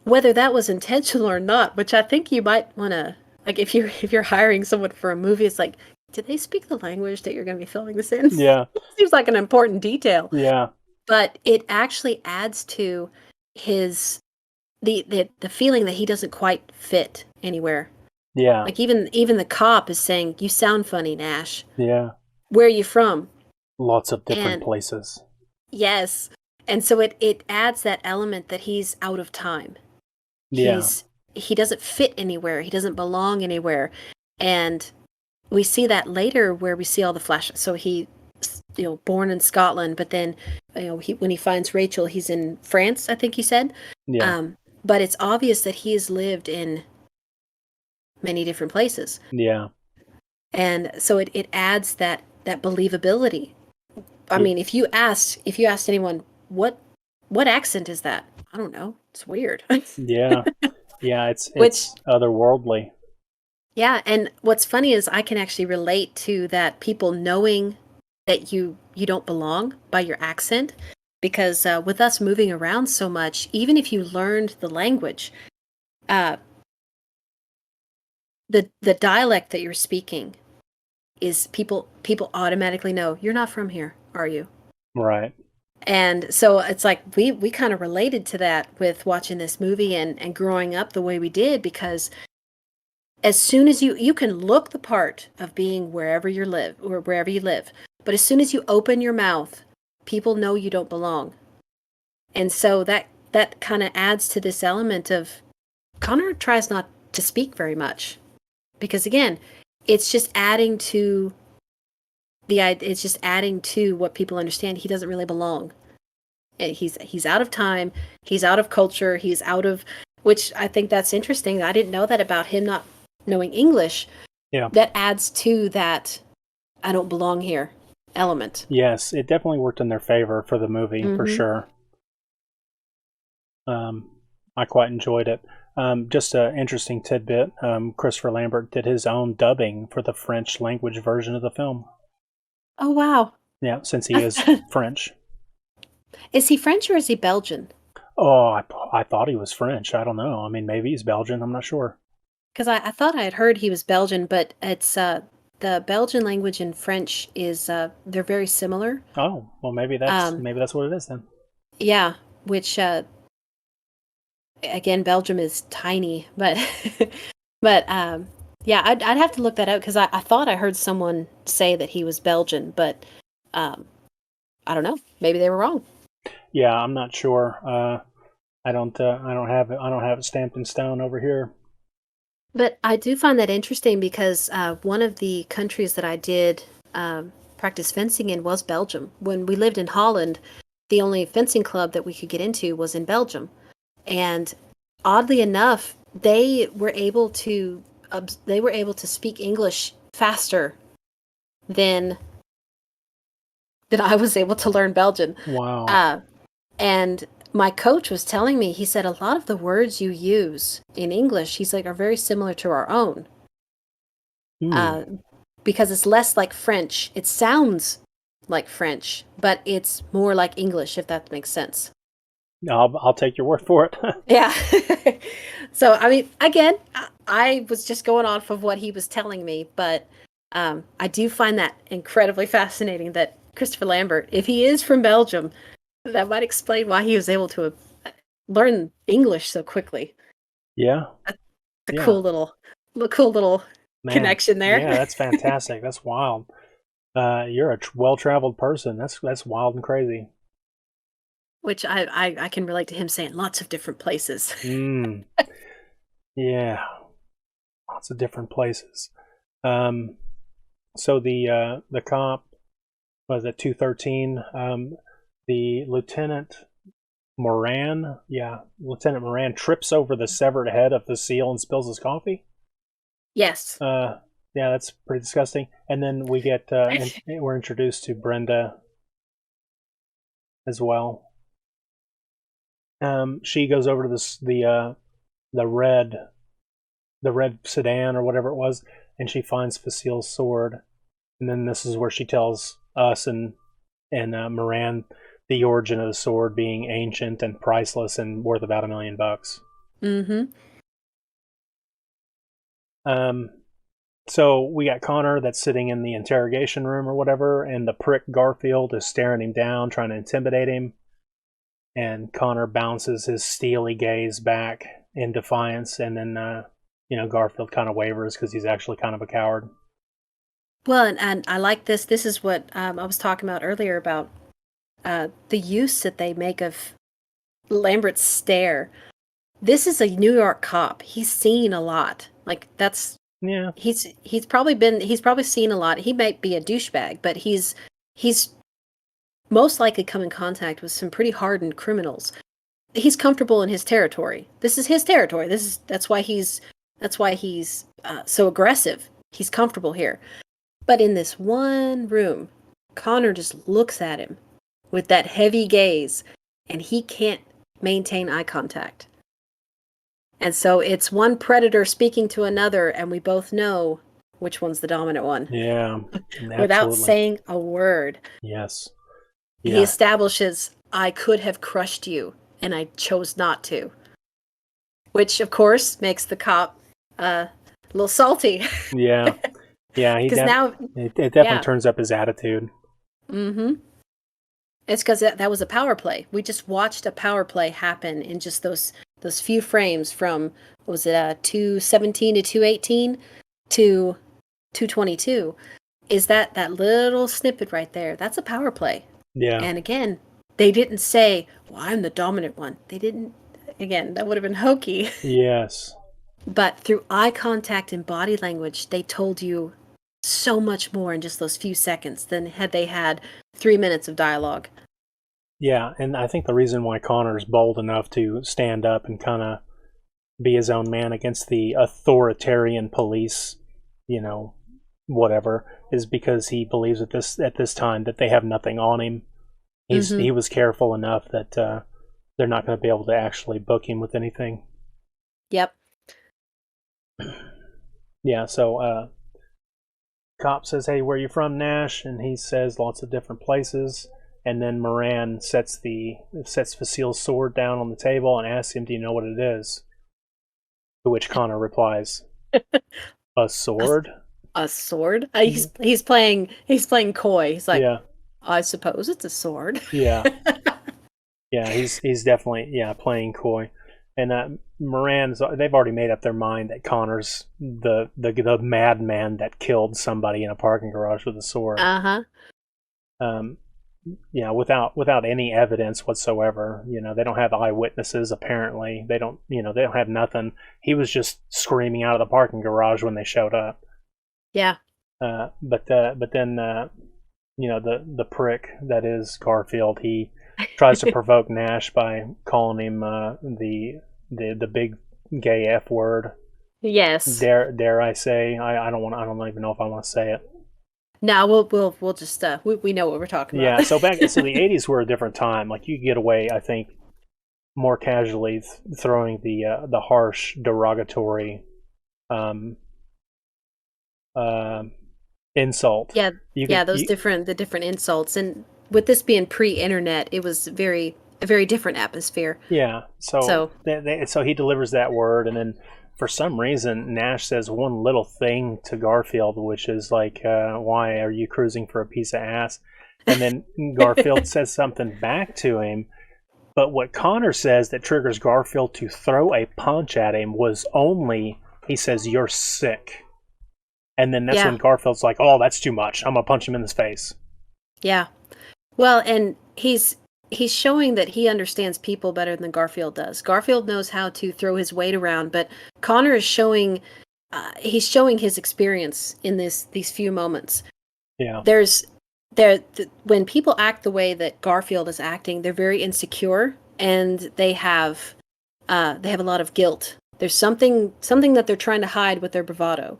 whether that was intentional or not, which I think you might want to, like, if you're hiring someone for a movie, it's like, did they speak the language that you're going to be filming this in? Yeah. Seems like an important detail. Yeah. But it actually adds to his the feeling that he doesn't quite fit anywhere. Yeah. Like even the cop is saying, "You sound funny, Nash." Yeah. Where are you from? Lots of different places. Yes. And so it adds that element that he's out of time. Yeah. He doesn't fit anywhere. He doesn't belong anywhere. And we see that later where we see all the flashes. So he, born in Scotland, but then, when he finds Rachel, he's in France, I think he said. Yeah. But it's obvious that he has lived in many different places. Yeah. And so it adds that believability. I mean, if you asked anyone, what accent is that? I don't know. It's weird. Yeah. Yeah, it's otherworldly. Yeah, and what's funny is I can actually relate to that, people knowing that you don't belong by your accent. because with us moving around so much, even if you learned the language, the dialect that you're speaking is people automatically know you're not from here, are you? Right. And so it's like we kind of related to that with watching this movie and growing up the way we did, because as soon as you can look the part of being wherever you live, but as soon as you open your mouth, people know you don't belong. And so that kind of adds to this element of Connor tries not to speak very much, because again, it's just adding to what people understand. He doesn't really belong. He's out of time. He's out of culture. He's out of, which I think that's interesting. I didn't know that about him not knowing English. Yeah. That adds to that I don't belong here element. Yes, it definitely worked in their favor for the movie, for sure. I quite enjoyed it. Just an interesting tidbit, Christopher Lambert did his own dubbing for the French language version of the film. Oh, wow. Yeah, since he is French. Is he French or is he Belgian? Oh, I thought he was French. I don't know. I mean, maybe he's Belgian. I'm not sure. Because I thought I had heard he was Belgian, but it's the Belgian language and French is they're very similar. Oh, well, maybe that's what it is then. Yeah, which again, Belgium is tiny, but yeah, I'd have to look that up, because I thought I heard someone say that he was Belgian, but I don't know. Maybe they were wrong. Yeah, I'm not sure. I don't have it stamped in stone over here. But I do find that interesting, because one of the countries that I did practice fencing in was Belgium. When we lived in Holland, the only fencing club that we could get into was in Belgium. And oddly enough, they were able to speak English faster than I was able to learn Belgian. Wow. And my coach was telling me, he said, a lot of the words you use in English, he's like, are very similar to our own. Because it's less like French. It sounds like French, but it's more like English, if that makes sense. I'll take your word for it. Yeah. So, I mean, again, I was just going off of what he was telling me, but I do find that incredibly fascinating that Christopher Lambert, if he is from Belgium, that might explain why he was able to learn English so quickly. Yeah. That's a cool little Man, connection there. Yeah, that's fantastic. That's wild. You're a well-traveled person. That's wild and crazy. Which I can relate to him saying lots of different places. Yeah, lots of different places. So the cop was at 213. The Lieutenant Moran trips over the severed head of the seal and spills his coffee. Yes. Yeah, that's pretty disgusting. And then we get we're introduced to Brenda as well. She goes over to the red sedan or whatever it was, and she finds Facile's sword. And then this is where she tells us and Moran the origin of the sword being ancient and priceless and worth about $1 million. So we got Connor that's sitting in the interrogation room or whatever, and the prick Garfield is staring him down, trying to intimidate him. And Connor bounces his steely gaze back in defiance, and then Garfield kind of wavers because he's actually kind of a coward. Well, and I like this. This is what I was talking about earlier about the use that they make of Lambert's stare. This is a New York cop. He's seen a lot. Like that's He's probably seen a lot. He might be a douchebag, but he's most likely come in contact with some pretty hardened criminals. He's comfortable in his territory. This is his territory. That's why he's so aggressive. He's comfortable here. But in this one room, Connor just looks at him with that heavy gaze, and he can't maintain eye contact. And so it's one predator speaking to another, and we both know which one's the dominant one. Yeah. Without saying a word. Yes. Yeah. He establishes, I could have crushed you, and I chose not to. Which, of course, makes the cop a little salty. Yeah. Yeah, Because now... it definitely turns up his attitude. Mm-hmm. It's because that was a power play. We just watched a power play happen in just those few frames from, what was it, 217 to 218 to 222. Is that little snippet right there? That's a power play. Yeah. And again, they didn't say, well, I'm the dominant one. They didn't. Again, that would have been hokey. Yes. But through eye contact and body language, they told you so much more in just those few seconds than had they had 3 minutes of dialogue. Yeah, and I think the reason why Connor's bold enough to stand up and kind of be his own man against the authoritarian police, whatever, is because he believes at this time that they have nothing on him. He was careful enough that they're not going to be able to actually book him with anything. Yep. Yeah, so cop says, "Hey, where are you from, Nash?" And he says lots of different places. And then Moran sets Vasile's sword down on the table and asks him, "Do you know what it is?" To which Connor replies, "A sword." A sword? He's playing coy. He's like, yeah. I suppose it's a sword. Yeah. Yeah, he's definitely playing coy. And they've already made up their mind that Connor's the madman that killed somebody in a parking garage with a sword. Without any evidence whatsoever. They don't have eyewitnesses apparently. They don't have nothing. He was just screaming out of the parking garage when they showed up. Yeah. But then the prick that is Garfield, he tries to provoke Nash by calling him the big gay F word. Yes. Dare I say? I don't even know if I want to say it. No, we'll just we know what we're talking about. Yeah, so the 80s were a different time. Like you could get away, I think, more casually throwing the harsh, derogatory insult. Yeah, the different insults, and with this being pre-internet, it was a very different atmosphere. Yeah, so he delivers that word, and then for some reason Nash says one little thing to Garfield, which is like, "Why are you cruising for a piece of ass?" And then Garfield says something back to him. But what Connor says that triggers Garfield to throw a punch at him was only, he says, "You're sick." And then that's when Garfield's like, "Oh, that's too much. I'm going to punch him in his face." Yeah. Well, and he's showing that he understands people better than Garfield does. Garfield knows how to throw his weight around, but Connor is showing his experience in these few moments. Yeah. When people act the way that Garfield is acting, they're very insecure, and they have a lot of guilt. There's something that they're trying to hide with their bravado.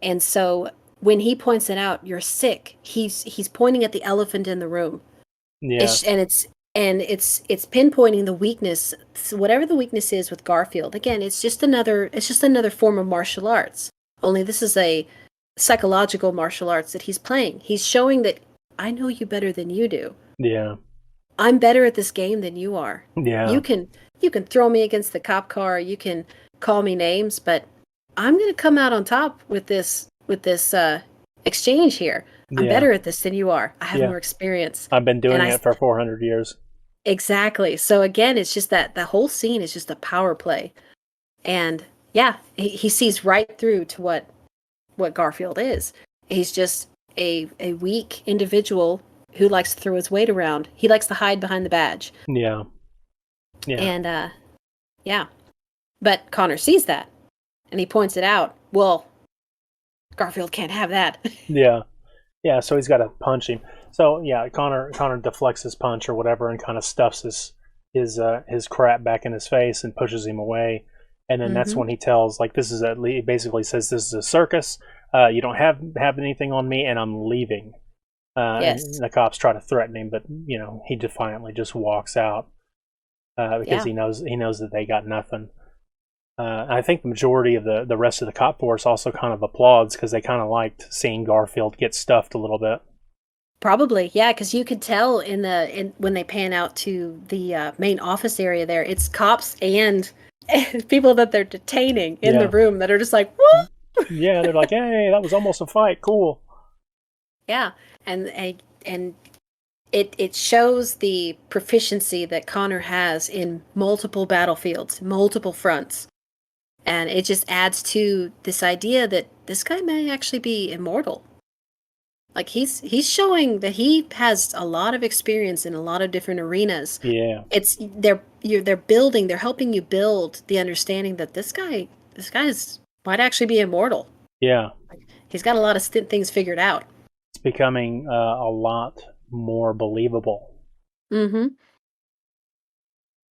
And so when he points it out, "You're sick," he's pointing at the elephant in the room. Yeah. It's pinpointing the weakness, whatever the weakness is with Garfield. Again, it's just another form of martial arts. Only this is a psychological martial arts that he's playing. He's showing that I know you better than you do. Yeah. I'm better at this game than you are. Yeah. You can throw me against the cop car, you can call me names, but I'm going to come out on top with this exchange here. I'm better at this than you are. I have more experience. I've been doing it for 400 years. Exactly. So again, it's just that the whole scene is just a power play. And yeah, he sees right through to what Garfield is. He's just a weak individual who likes to throw his weight around. He likes to hide behind the badge. Yeah. Yeah. And but Connor sees that and he points it out. Well, Garfield can't have that. Yeah. Yeah, so he's got to punch him. So yeah, Connor deflects his punch or whatever and kind of stuffs his crap back in his face and pushes him away. And then that's when he tells, like, he basically says, "This is a circus. You don't have anything on me, and I'm leaving." Yes. And the cops try to threaten him, but he defiantly just walks out because he knows that they got nothing. I think the majority of the rest of the cop force also kind of applauds because they kind of liked seeing Garfield get stuffed a little bit. Probably, yeah, because you could tell when they pan out to the main office area there, it's cops and people that they're detaining in the room that are just like, what? Yeah, they're like, hey, that was almost a fight. Cool. Yeah, and it shows the proficiency that Connor has in multiple battlefields, multiple fronts, and it just adds to this idea that this guy may actually be immortal. Like he's showing that he has a lot of experience in a lot of different arenas. Yeah. They're helping you build the understanding that this guy might actually be immortal. Yeah. He's got a lot of things figured out. It's becoming a lot more believable. Mm-hmm.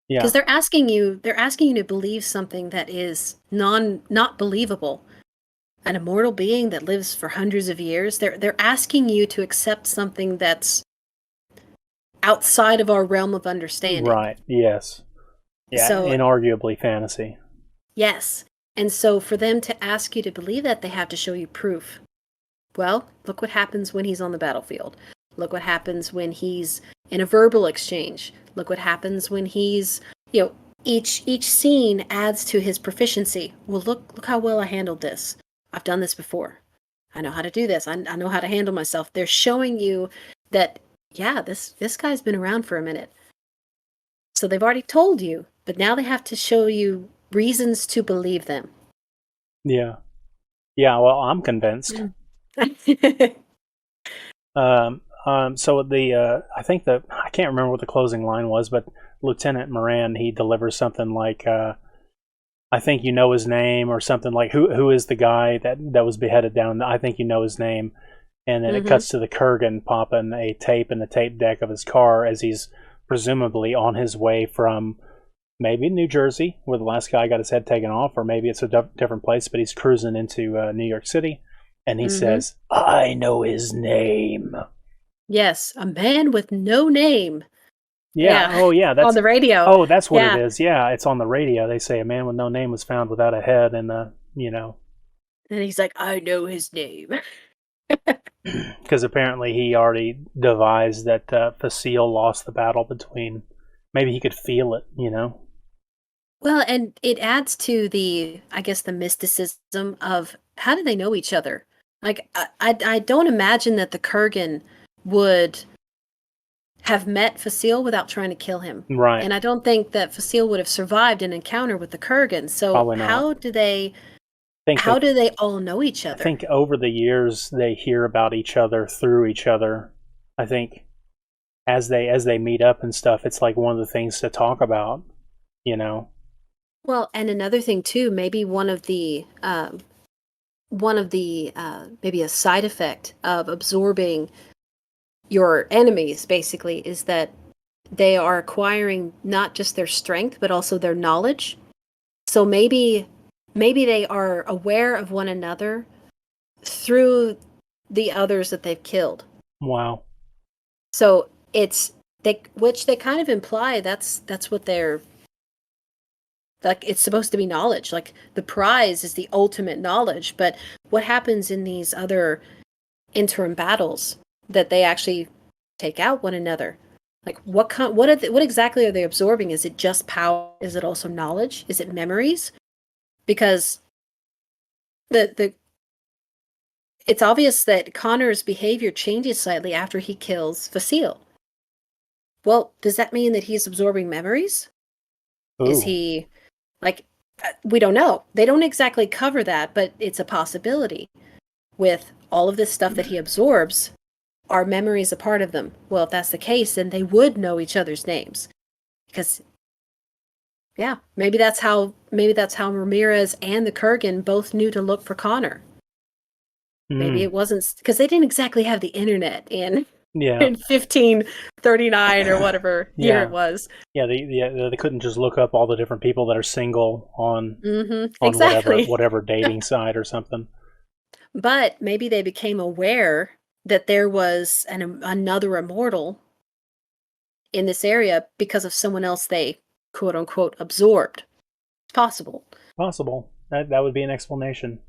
Yeah. Because they're asking you to believe something that is not believable. An immortal being that lives for hundreds of years. They're asking you to accept something that's outside of our realm of understanding. Right. Yes. Yeah. So, inarguably fantasy. Yes. And so for them to ask you to believe that, they have to show you proof. Well, look what happens when he's on the battlefield. Look what happens when he's in a verbal exchange. Look what happens when he's, each scene adds to his proficiency. Well, look how well I handled this. I've done this before. I know how to do this. I know how to handle myself. They're showing you that, yeah, this guy's been around for a minute. So they've already told you, but now they have to show you reasons to believe them. Yeah. Yeah, well, I'm convinced. So I think I can't remember what the closing line was, but Lieutenant Moran, he delivers something like, I think you know his name, or something like, who is the guy that was beheaded down? I think you know his name. And then it cuts to the Kurgan popping a tape in the tape deck of his car as he's presumably on his way from maybe New Jersey, where the last guy got his head taken off, or maybe it's a different place, but he's cruising into New York City. And he says, I know his name. Yes, a man with no name. Yeah. Oh, yeah. That's on the radio. Oh, that's what it is. Yeah, it's on the radio. They say a man with no name was found without a head, and And he's like, I know his name. Because apparently he already devised that Facile lost the battle between. Maybe he could feel it, Well, and it adds to the mysticism of how do they know each other? Like, I don't imagine that the Kurgan would have met Facile without trying to kill him. Right. And I don't think that Facile would have survived an encounter with the Kurgan. So how do they all know each other? I think over the years they hear about each other through each other. I think as they meet up and stuff, it's like one of the things to talk about, Well, and another thing too, maybe maybe a side effect of absorbing your enemies, basically, is that they are acquiring not just their strength, but also their knowledge. So maybe they are aware of one another through the others that they've killed. Wow. So which they kind of imply that's what they're, like, it's supposed to be knowledge. Like, the prize is the ultimate knowledge, but what happens in these other interim battles that they actually take out one another? Like, what exactly are they absorbing? Is it just power? Is it also knowledge? Is it memories? Because it's obvious that Connor's behavior changes slightly after he kills Facile. Well, does that mean that he's absorbing memories? Ooh. Is he, like, we don't know. They don't exactly cover that, but it's a possibility. With all of this stuff that he absorbs, are memories a part of them? Well, if that's the case, then they would know each other's names. Because, yeah, maybe that's how Ramirez and the Kurgan both knew to look for Connor. Maybe it wasn't, because they didn't exactly have the internet in 1539 or whatever year it was. Yeah, they couldn't just look up all the different people that are single on exactly. whatever dating site or something. But maybe they became aware that there was another immortal in this area because of someone else they, quote unquote, absorbed. Possible. That would be an explanation.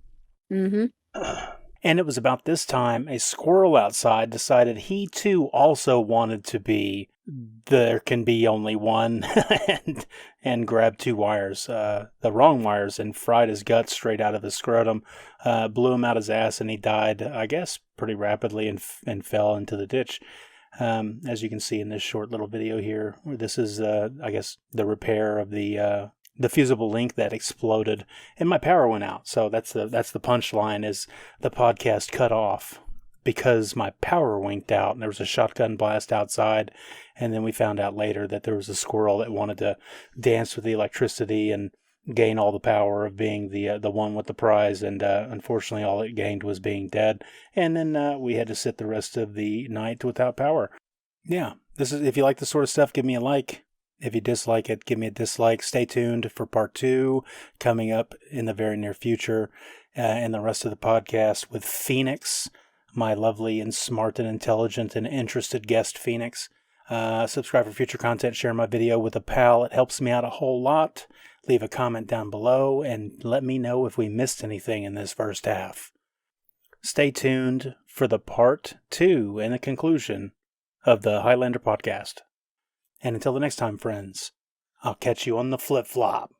And it was about this time a squirrel outside decided he too also wanted to be there can be only one and grabbed 2 wires, the wrong wires, and fried his guts straight out of his scrotum, blew him out his ass, and he died, I guess, pretty rapidly and fell into the ditch. As you can see in this short little video here, this is, I guess, the repair of the fusible link that exploded, and my power went out. So that's the punchline, is the podcast cut off because my power winked out, and there was a shotgun blast outside, and then we found out later that there was a squirrel that wanted to dance with the electricity and gain all the power of being the one with the prize, and unfortunately all it gained was being dead, and then we had to sit the rest of the night without power. Yeah, this is, if you like this sort of stuff, give me a like. If you dislike it, give me a dislike. Stay tuned for part 2 coming up in the very near future, and the rest of the podcast with Phoenix, my lovely and smart and intelligent and interested guest Phoenix. Subscribe for future content. Share my video with a pal. It helps me out a whole lot. Leave a comment down below and let me know if we missed anything in this first half. Stay tuned for the part 2 and the conclusion of the Highlander podcast. And until the next time, friends, I'll catch you on the flip-flop.